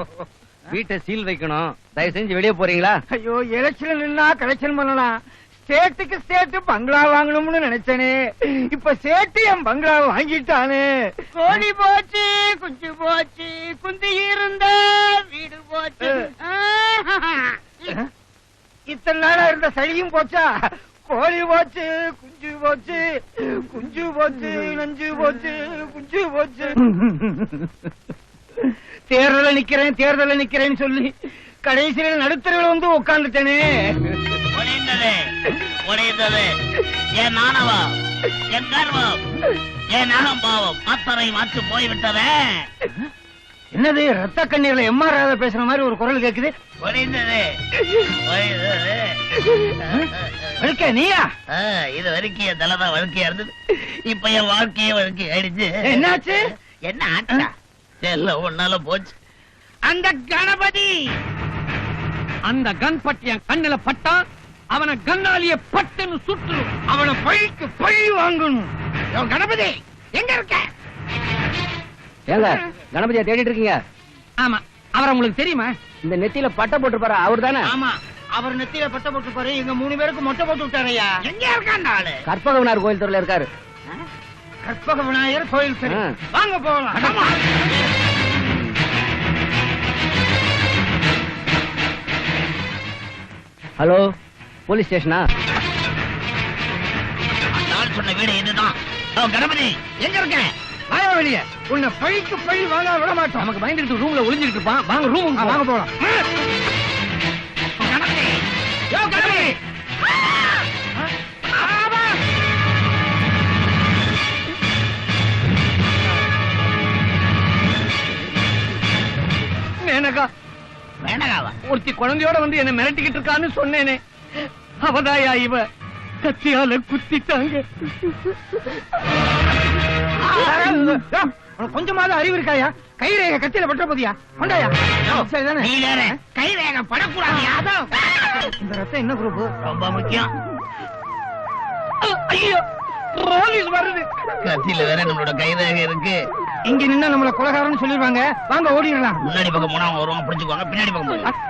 வீட்டை சீல் வைக்கணும், தயவு செஞ்சு வெளியே போறீங்களா? ஐயோ, எலெக்ஷன் நின்னா கலெக்ஷன் பண்ணலாம். ஸ்டேட்டுக்கு ஸ்டேட் பங்களா வாங்கணும்னு நினைச்சேனே, இப்ப ஸ்டேட் என் பங்களா வாங்கிட்டானே. கோழி போச்சு, குஞ்சு போச்சு, குந்தி இருந்த வீடு போச்சு. இத்தனை நாளா இருந்த சளியும் போச்சா? கோழி போச்சு, குஞ்சு போச்சு, குஞ்சு போச்சு, நஞ்சு போச்சு, குஞ்சு போச்சு. தேர்தல நிக்கிறேன்னு சொல்லி கடைசியில் நடுத்தரவில் வந்து உட்கார்ந்துட்டேனே. என் நாணவம், என் கர்வம், என் அகம்பாவம் அத்தனை மாற்று போய்விட்டதே. என்னது ரத்த கண்ணீர்ல எம்ஆர் ராதா பேசுற மாதிரி ஒரு குரல் கேக்குது? நீயா? இது வரைக்கும் என் தலைதான் வழுக்கையா இருந்தது, இப்ப என் வாழ்க்கையே வழுக்கை ஆயிடுச்சு. என்னாச்சு? என்ன ஆச்சா? எல்லாம் ஒன்னால போச்சு. அந்த கணபதி, அந்த கன் பட்டி என் கண்ணுல பட்டா அவனை கண்ணாலிய பட்டுன்னு சுட்டு அவனை பழிக்கு பழி வாங்கணும். கணபதி எங்க இருக்க? ஏங்க கணபதியா தேடிட்டு இருக்கீங்க? ஆமா. அவர் உங்களுக்கு தெரியுமா? இந்த நெத்தியில பட்டை போட்டுப்பாரு அவர் தானே? ஆமா, அவர் நெத்தியில பட்டை போட்டுப்பாரு. எங்க 3 பேருக்கு மொட்டை போட்டு விட்டாரையா. எங்க இருக்கான் ஆளு? கற்பக விநாயகர் கோயில் தெருல இருக்காரு. கற்பக விநாயகர் கோயில் தெரு. வாங்க போகலாம். ஹலோ, போலீஸ் ஸ்டேஷனா? நான் சொன்ன வீடு இதுதான். கணபதி எங்க இருக்க? வாயா வெளிய. உன்னை பழிக்கு பழி வாங்க விட மாட்டோம். நமக்கு பயந்துட்டு ரூம்ல ஒளிஞ்சிட்டு இருப்பான். வாங்க ரூம் வாங்க போலாம். கணபதி, யோ கணபதி. மேனகா. மேனகாவா? ஒருத்தி குழந்தையோட வந்து என்ன மிரட்டிக்கிட்டு இருக்கான்னு சொன்னேனே, அவதாயா இவ. கத்தியால குத்திட்டாங்க. கொஞ்சமாவது அறிவு இருக்காயா? கை ரேகை கத்தியில பற்ற போதியா? கொண்டாயா? சரிதானே? நீ வேற கை ரேகை படக்கூடாது. இந்த ரத்தம் என்ன குரூப்? ரொம்ப முக்கியம். ஐயோ, போலீஸ் வருது. கத்தியில வேற நம்மளோட கை ரேகை இருக்கு. இங்க நின்னா நம்மள கொலைகாரன்னு சொல்லிடுவாங்க. வாங்க ஓடிடலாம். முன்னாடி பக்கம் போனா வருவாங்க, பிடிச்சுக்குவாங்க. பின்னாடி பக்கம் போய்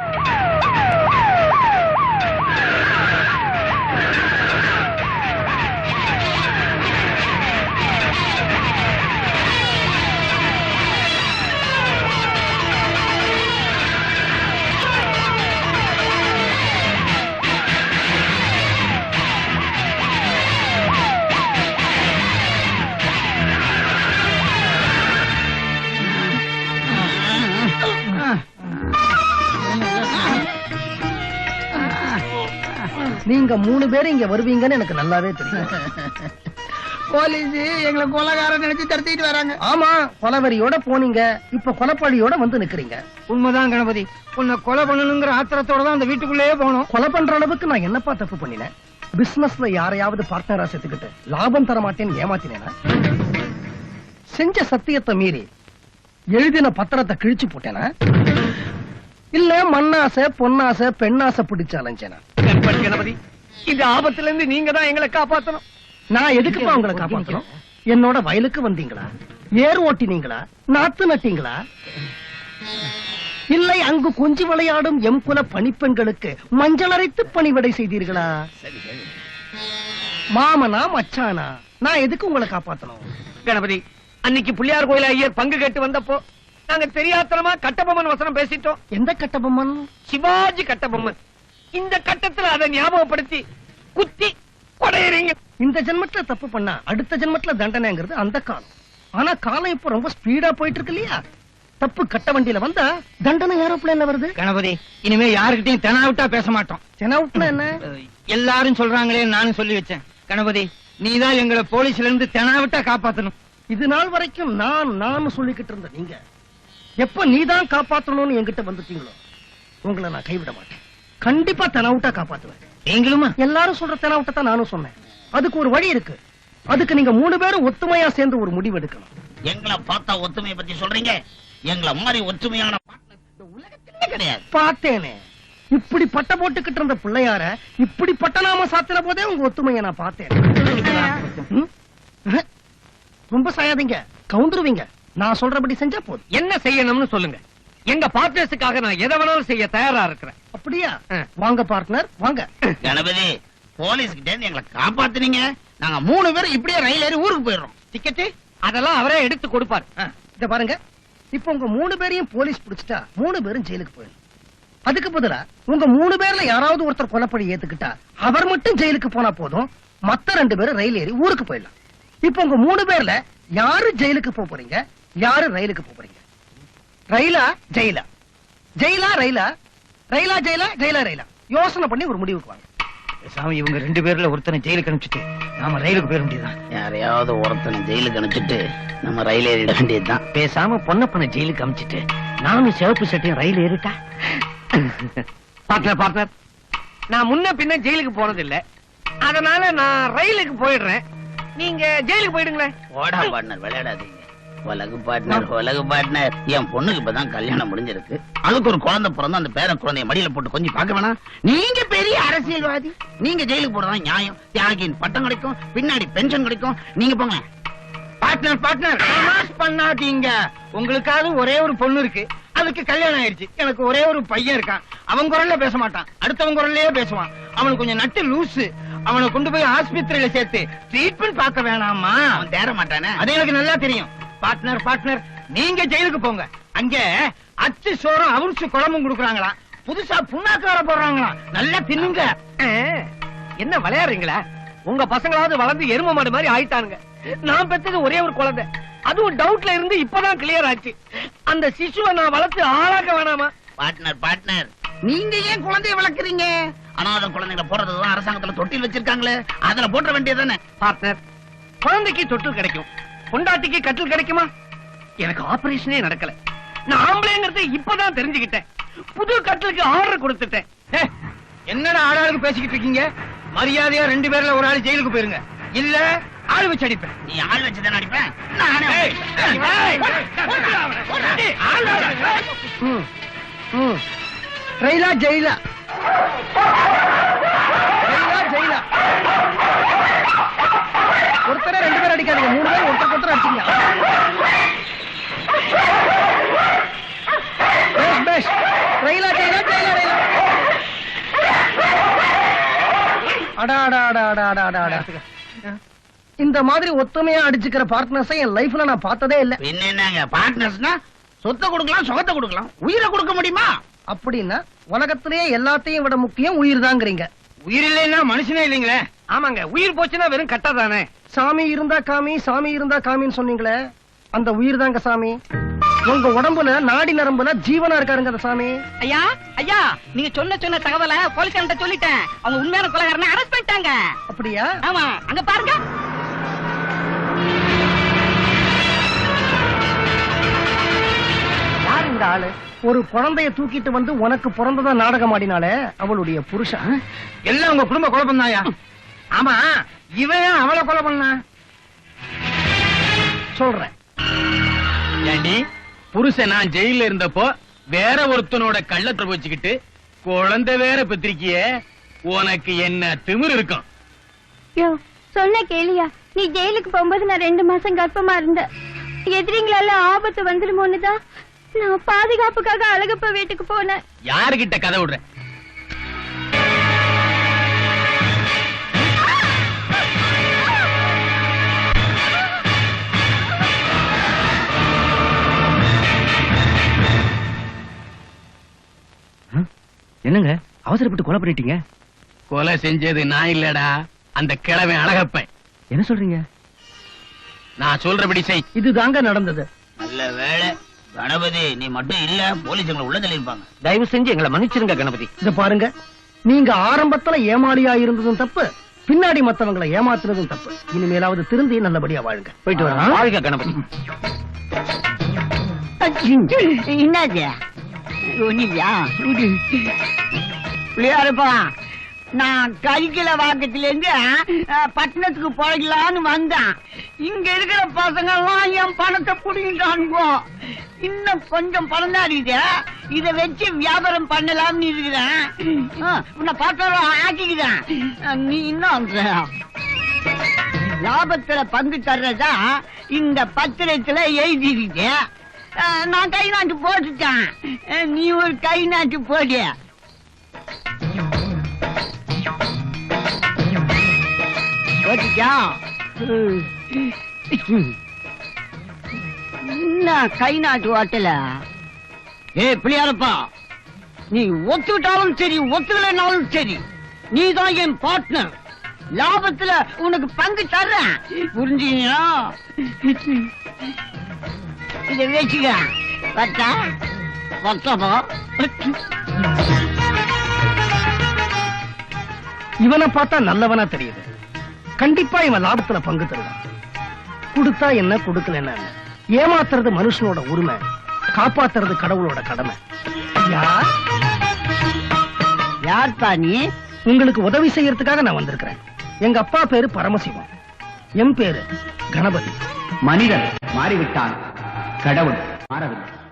நீங்க 3 பேரும் இங்க வருவீங்கன்னு எனக்கு நல்லாவே தெரியும். போலீஸ் எங்களை கொலைகாரன் நினைச்சு தடுத்திட்டு வராங்க. ஆமா, கொலவரியோட போனீங்க, இப்ப கொலைப்பழியோட வந்து நிக்கிறீங்க. உண்மைதான் கணபதி. உன்னை கொலை பண்ணணுங்கிற ஆத்திரத்தோட தான் அந்த வீட்டுக்குள்ளேயே போனோம். கொலை பண்ற அளவுக்கு நான் என்னப்பா தப்பு பண்ணினேன்? பிசினஸ்ல யாரையாவது பார்ட்னரா சேர்த்துக்கிட்டு லாபம் தர மாட்டேன்னு ஏமாத்தினேனா? செஞ்ச சத்தியத்தை மீறி எழுதின பத்திரத்தை கிழிச்சு போட்டேனா? இல்ல மண்ணாசை, பொன்னாசை, பெண்ணாசை பிடிச்சு அலைஞ்சேனா? கணபதி, இந்த ஆபத்துல இருந்து நீங்க தான் எங்களை காப்பாத்தணும். நான் எதுக்குப்பா உங்களை காப்பாத்தணும்? என்னோட வயலுக்கு வந்தீங்களா? ஏர் ஓட்டினீங்களா? நாத்து நட்டீங்களா? இல்லை அங்கு கொஞ்சி விளையாடும் எம் குல பணிப்பெண்களுக்கு மஞ்சள் அரைத்து பணிவிடை செய்தீர்களா? மாமனா மச்சானா? நான் எதுக்கு உங்களை காப்பாத்தணும்? கணபதி, அன்னைக்கு பிள்ளையார் கோயில் ஐயர் பங்கு கேட்டு வந்தப்போ நாங்க தெரியாத்தனமா கட்டபொம்மன் வசனம் பேசிட்டோம். எந்த கட்டபொம்மன்? சிவாஜி கட்டபொம்மன். இந்த கட்டத்துல அதை ஞாபகப்படுத்தி குத்தி கொடையறீங்க. இந்த ஜென்மத்துல தப்பு பண்ணா அடுத்த ஜென்மத்துல தண்டனைங்கிறது அந்த காலம். ஆனா காலம் இப்ப ரொம்ப ஸ்பீடா போயிட்டு இருக்கு இல்லையா? தப்பு கட்ட வண்டியில வந்தா தண்டனை ஏரோப்ளேன்ல வருது. கணபதி, இனிமே யாருக்கிட்டையும் தெனாவிட்டா பேச மாட்டோம். தெனாவுட்னா என்ன? எல்லாரும் சொல்றாங்களே நானும் சொல்லி வச்சேன். கணபதி, நீதான் எங்களை போலீஸ்ல இருந்து தெனாவிட்டா காப்பாத்தணும். இது நாள் வரைக்கும் நான் சொல்லிக்கிட்டு இருந்த நீங்க எப்ப நீதான் காப்பாத்தணும்னு என்கிட்ட வந்துட்டீங்களோ உங்களை நான் கைவிட மாட்டேன். கண்டிப்பா தெனாவுட்டா காப்பாத்துவேன். நீங்களுமா? எல்லாரும் சொல்ற தெனாவுட்டை தான் நானும் சொன்னேன். அதுக்கு ஒரு வழி இருக்கு. அதுக்கு நீங்க 3 பேரும் ஒத்துமையா சேர்ந்து ஒரு முடிவு எடுக்கணும். எங்களை பார்த்தா ஒத்துமையை பத்தி சொல்றீங்க? எங்களை மாதிரி ஒற்றுமையான உலகத்திலே கிடையாது. பார்த்தேனே, இப்படி பட்ட போட்டுக்கிட்டு இருந்த பிள்ளையார இப்படி பட்டநாம சாத்தின போதே உங்க ஒத்துமையை நான் பார்த்தேன். ரொம்ப சாயாதீங்க, கவுந்துருவீங்க. நான் சொல்றபடி செஞ்சா போதும். என்ன செய்யணும்னு சொல்லுங்க. எங்க பார்ட்னர்ஸுக்காக நான் எதை வேணாலும் செய்ய தயாரா இருக்கிறேன். அப்படியா? வாங்க பார்ட்னர், வாங்க. கணபதி, போலீஸ் கிட்ட எங்களை காப்பாத்துனீங்க. நாங்க 3 பேரும் இப்படியே ரயில் ஏறி ஊருக்கு போயிடுறோம். டிக்கெட் அதெல்லாம் அவரே எடுத்து கொடுப்பார். இத பாருங்க, இப்ப உங்க 3 பேரையும் போலீஸ் பிடிச்சிட்டா 3 பேரும் ஜெயிலுக்கு போயிடும். அதுக்கு பதிலா உங்க 3 பேர்ல யாராவது ஒருத்தர் கொலைப்படி ஏத்துக்கிட்டா அவர் மட்டும் ஜெயிலுக்கு போனா போதும். மத்த 2 பேரும் ரயில் ஏறி ஊருக்கு போயிடலாம். இப்ப உங்க 3 பேர்ல யாரு ஜெயிலுக்கு போறீங்க, யாரு ரயிலுக்கு போறீங்க? ரயிலா ஜெயிலா? ஜெயிலா ரயிலா? ரயிலா ஜெயிலா? ஜெயிலா ரயிலா? யோசனை பண்ணி ஒரு முடிவுக்கு வாங்க. சாமி, இவங்க 2 பேர்ல ஒருத்தனை ஜெயிலுக்கு அனுப்பிச்சிட்டு நாம ரயிலுக்கு போயிட வேண்டியதுதான். யாரையாவது ஒருத்தனை ஜெயிலுக்கு அனுப்பிச்சிட்டு நம்ம ரயில் ஏறிட வேண்டியதுதான். பேசாம பொண்ணப்பனை ஜெயிலுக்கு அனுப்பிச்சிட்டு நானும் சிவப்பு சட்டையும் ரயில் ஏறிட்டா. பார்ட்னர், நான் முன்ன பின்ன ஜெயிலுக்கு போனதில்லை. அதனால நான் ரயிலுக்கு போயிடுறேன். நீங்க ஜெயிலுக்கு போயிடுங்களேன். ஓடா பார்ட்னர், விளையாடாதீங்க. உலகு பார்ட்னர், என் பொண்ணுக்கு இப்பதான் கல்யாணம் முடிஞ்சிருக்கு. அதுக்கு ஒரு குழந்தை பிறந்த அந்த பேர குழந்தைய மடியில போட்டு கொஞ்சம் பார்க்க வேணாம். நீங்க பெரிய அரசியல்வாதி, நீங்க ஜெயிலுக்கு போறதா நியாயம். தியாகியின் பட்டம் கிடைக்கும், பின்னாடி பென்ஷன் கிடைக்கும். நீங்க போங்க. பார்ட்னர், பண்ணாதீங்க. உங்களுக்காவது ஒரே ஒரு பொண்ணு இருக்கு, அதுக்கு கல்யாணம் ஆயிடுச்சு. எனக்கு ஒரே ஒரு பையன் இருக்கான். அவன் குரல்ல பேச மாட்டான், அடுத்தவங்க குரல்லையே பேசுவான். அவனுக்கு கொஞ்சம் நட்டு லூசு. அவனை கொண்டு போய் ஆஸ்பத்திரியில சேர்த்து ட்ரீட்மெண்ட் பார்க்க வேணாமா? அவன் தேர மாட்டானே. அது எனக்கு நல்லா தெரியும். பார்ட்னர், நீங்க ஜெயிலுக்கு போங்க. அங்க அச்சு சோறும் அவுன்சு குழம்பும் கொடுக்குறாங்களா, புதுசா புண்ணாக்கு வர போடுறாங்களா, நல்லா தின்னுங்க. என்ன விளையாடுறீங்களா? உங்க பசங்களாவது வளர்ந்து எரும மாடு மாதிரி ஆயிட்டானுங்க. நான் பெற்றது ஒரே ஒரு குழந்தை, அதுவும் டவுட்ல இருந்து இப்பதான் கிளியர் ஆச்சு. அந்த சிசுவை நான் வளர்த்து ஆளாக்க வேணாமா? பார்ட்னர், நீங்க ஏன் குழந்தைய வளர்க்குறீங்க? அனாதை குழந்தைகளை போறதுதான் அரசாங்கத்துல தொட்டில் வச்சிருக்காங்களே, அதுல போட்ட வேண்டியதானே. பார்ட்னர், குழந்தைக்கு தொட்டில் கிடைக்கும், பொண்டாட்டிக்கு கட்டில் கிடைக்குமா? எனக்கு ஆபரேஷனே நடக்கல. நான் ஆம்பளைங்கிறத இப்பதான் தெரிஞ்சுக்கிட்டேன். புது கட்டிலுக்கு ஆர்டர் கொடுத்துட்டேன். என்னடா ஆளாளுக்கு பேசிக்கிட்டு இருக்கீங்க? மரியாதையா 2 பேர்ல ஒரு ஆள் ஜெயிலுக்கு போயிருங்க, இல்ல ஆள் வச்சு அடிப்பேன். நீ ஆள் வச்சுதானே அடிப்பேன். ரயிலா ஜெயிலா? ரயிலா ஜெயிலா? ஒருத்தர 2 பேர் அடிக்காதீங்க, 3 பேர் ஒருத்தர் அடிச்சீங்க. ரயிலா ஜெயிலா? ஜெயிலா ரயிலா? இந்த மாதிரி ஒத்துமையா அடிச்சுக்கிற பார்ட்னர்ஸை என் லைஃப்ல நான் பார்த்ததே இல்ல. என்னங்க பார்ட்னர்ஸ்னா சொத்தை கொடுக்கலாம், சுகத்தை கொடுக்கலாம், உயிரை கொடுக்க முடியுமா? அப்படின்னா உலகத்திலேயே எல்லாத்தையும் விட முக்கியம் உயிர் தாங்கிறீங்க. உயிர் இல்லைன்னா மனுஷனே இல்லைங்களே. ஆமாங்க, உயிர் போச்சுன்னா வெறும் கட்டாதானே. சாமி இருந்தா காமி, சாமி இருந்தா காமின்னு சொன்னீங்களே, அந்த உயிர் தாங்க சாமி. உங்க உடம்புல நாடி நரம்புல ஜீவனா இருக்காருங்க அந்த சாமி. ஐயா, நீங்க சொன்ன தகவலை போலீஸ்காரன் சொல்லிட்டேன். அவங்க உண்மையான கொலைகாரனை அரெஸ்ட் பண்ணிட்டாங்க. அப்படியா? ஆமா, அங்க பாருங்க. யார் இந்த ஆளு? ஒரு குழந்தைய தூக்கிட்டு வந்து உனக்கு பிறந்ததா நாடகம் ஆடினாலே அவளுடைய புருஷன். எல்லாம் உங்க குடும்ப குழப்பம் தாயா. ஆமா, இவன் அவளை கொலை பண்ணா? சொல்றேன். ஏண்டி, புருஷன் நான் ஜெயில இருந்தப்போ வேற ஒருத்தனோட கள்ளத்தை வச்சுக்கிட்டு குழந்தை வேற பெற்றிருக்கிய, உனக்கு என்ன திமிரு இருக்கும்? யோ, சொன்ன கேளியா? நீ ஜெயிலுக்கு போகும்போது நான் 2 மாசம் கர்ப்பமா இருந்தேன். எதிரிங்களால ஆபத்து வந்துருமோன்னுதான் நான் பாதுகாப்புக்காக அழகப்ப வீட்டுக்கு போனேன். யாருகிட்ட கதை விடுற? என்னங்க அவசரப்பட்டு கொலை பண்ணிட்டீங்க? கொலை செஞ்சது நான் இல்லடா, அந்த கிழவன் அழகப்பன். என்ன சொல்றீங்க? நான் சொல்றபடி செய். இதுதாங்க நடந்தது. நல்ல வேளை கணபதி நீ மட்டும் இல்ல, போலீஸ் எங்களை உள்ள தள்ளிருப்பாங்க. தயவு செஞ்சு எங்களை மன்னிச்சிருங்க கணபதி. இத பாருங்க, நீங்க ஆரம்பத்துல ஏமாளியா இருந்ததும் தப்பு, பின்னாடி மத்தவங்களை ஏமாத்துறதும் தப்பு. இனிமேலாவது திருந்தி நல்லபடியா வாழுங்க. போயிட்டு வரேன். வாழ்க கணபதி. என்னது ஒண்ணியா பிள்ளையாருப்பா, நான் கரிக்கல வாக்கத்துல இருந்து பட்டணத்துக்கு போகலான்னு வந்தேன். இங்க இருக்கிற பசங்க எல்லாம் என் பணத்தை புடிங்கிட்டானுங்கோ. இன்னும் கொஞ்சம் பணம் தான் இருக்குது, இத வச்சு வியாபாரம் பண்ணலாம்னு இருக்கிறேன். உன்னை பார்த்தாலும் ஆக்கிக்கிறேன். நீ இன்னும் லாபத்துல பங்கு தர்றதா இந்த பத்திரத்துல எழுதிக்கிட்டு நான் கை நாட்டு போட்டுட்டேன். நீ ஒரு கை நாட்டு போடு. என்ன கை நாட்டு ஓட்டல? பிள்ளையாரப்பா, நீ ஒத்துக்கிட்டாலும் சரி ஒத்துக்கலைனாலும் சரி, நீதான் என் பார்ட்னர். லாபத்துல உனக்கு பங்கு தர்றேன், புரிஞ்சுங்களா? இதை வச்சுக்க. பத்தா பத்தப்பா. இவனை பார்த்தா நல்லவனா தெரியுது. கண்டிப்பா இவன் லாபத்துல பங்கு தருவான். கொடுத்தா என்ன, கொடுக்கல என்ன? ஏமாத்துறது மனுஷனோட உரிமை, காப்பாத்துறது கடவுளோட கடமை. யார்ப்பா நீ? உங்களுக்கு உதவி செய்யறதுக்காக நான் வந்திருக்கிறேன். எங்க அப்பா பேரு பரமசிவம், என் பேரு கணபதி. மனிதன் மாறிவிட்டான், கடவுள் மாறவில்லை.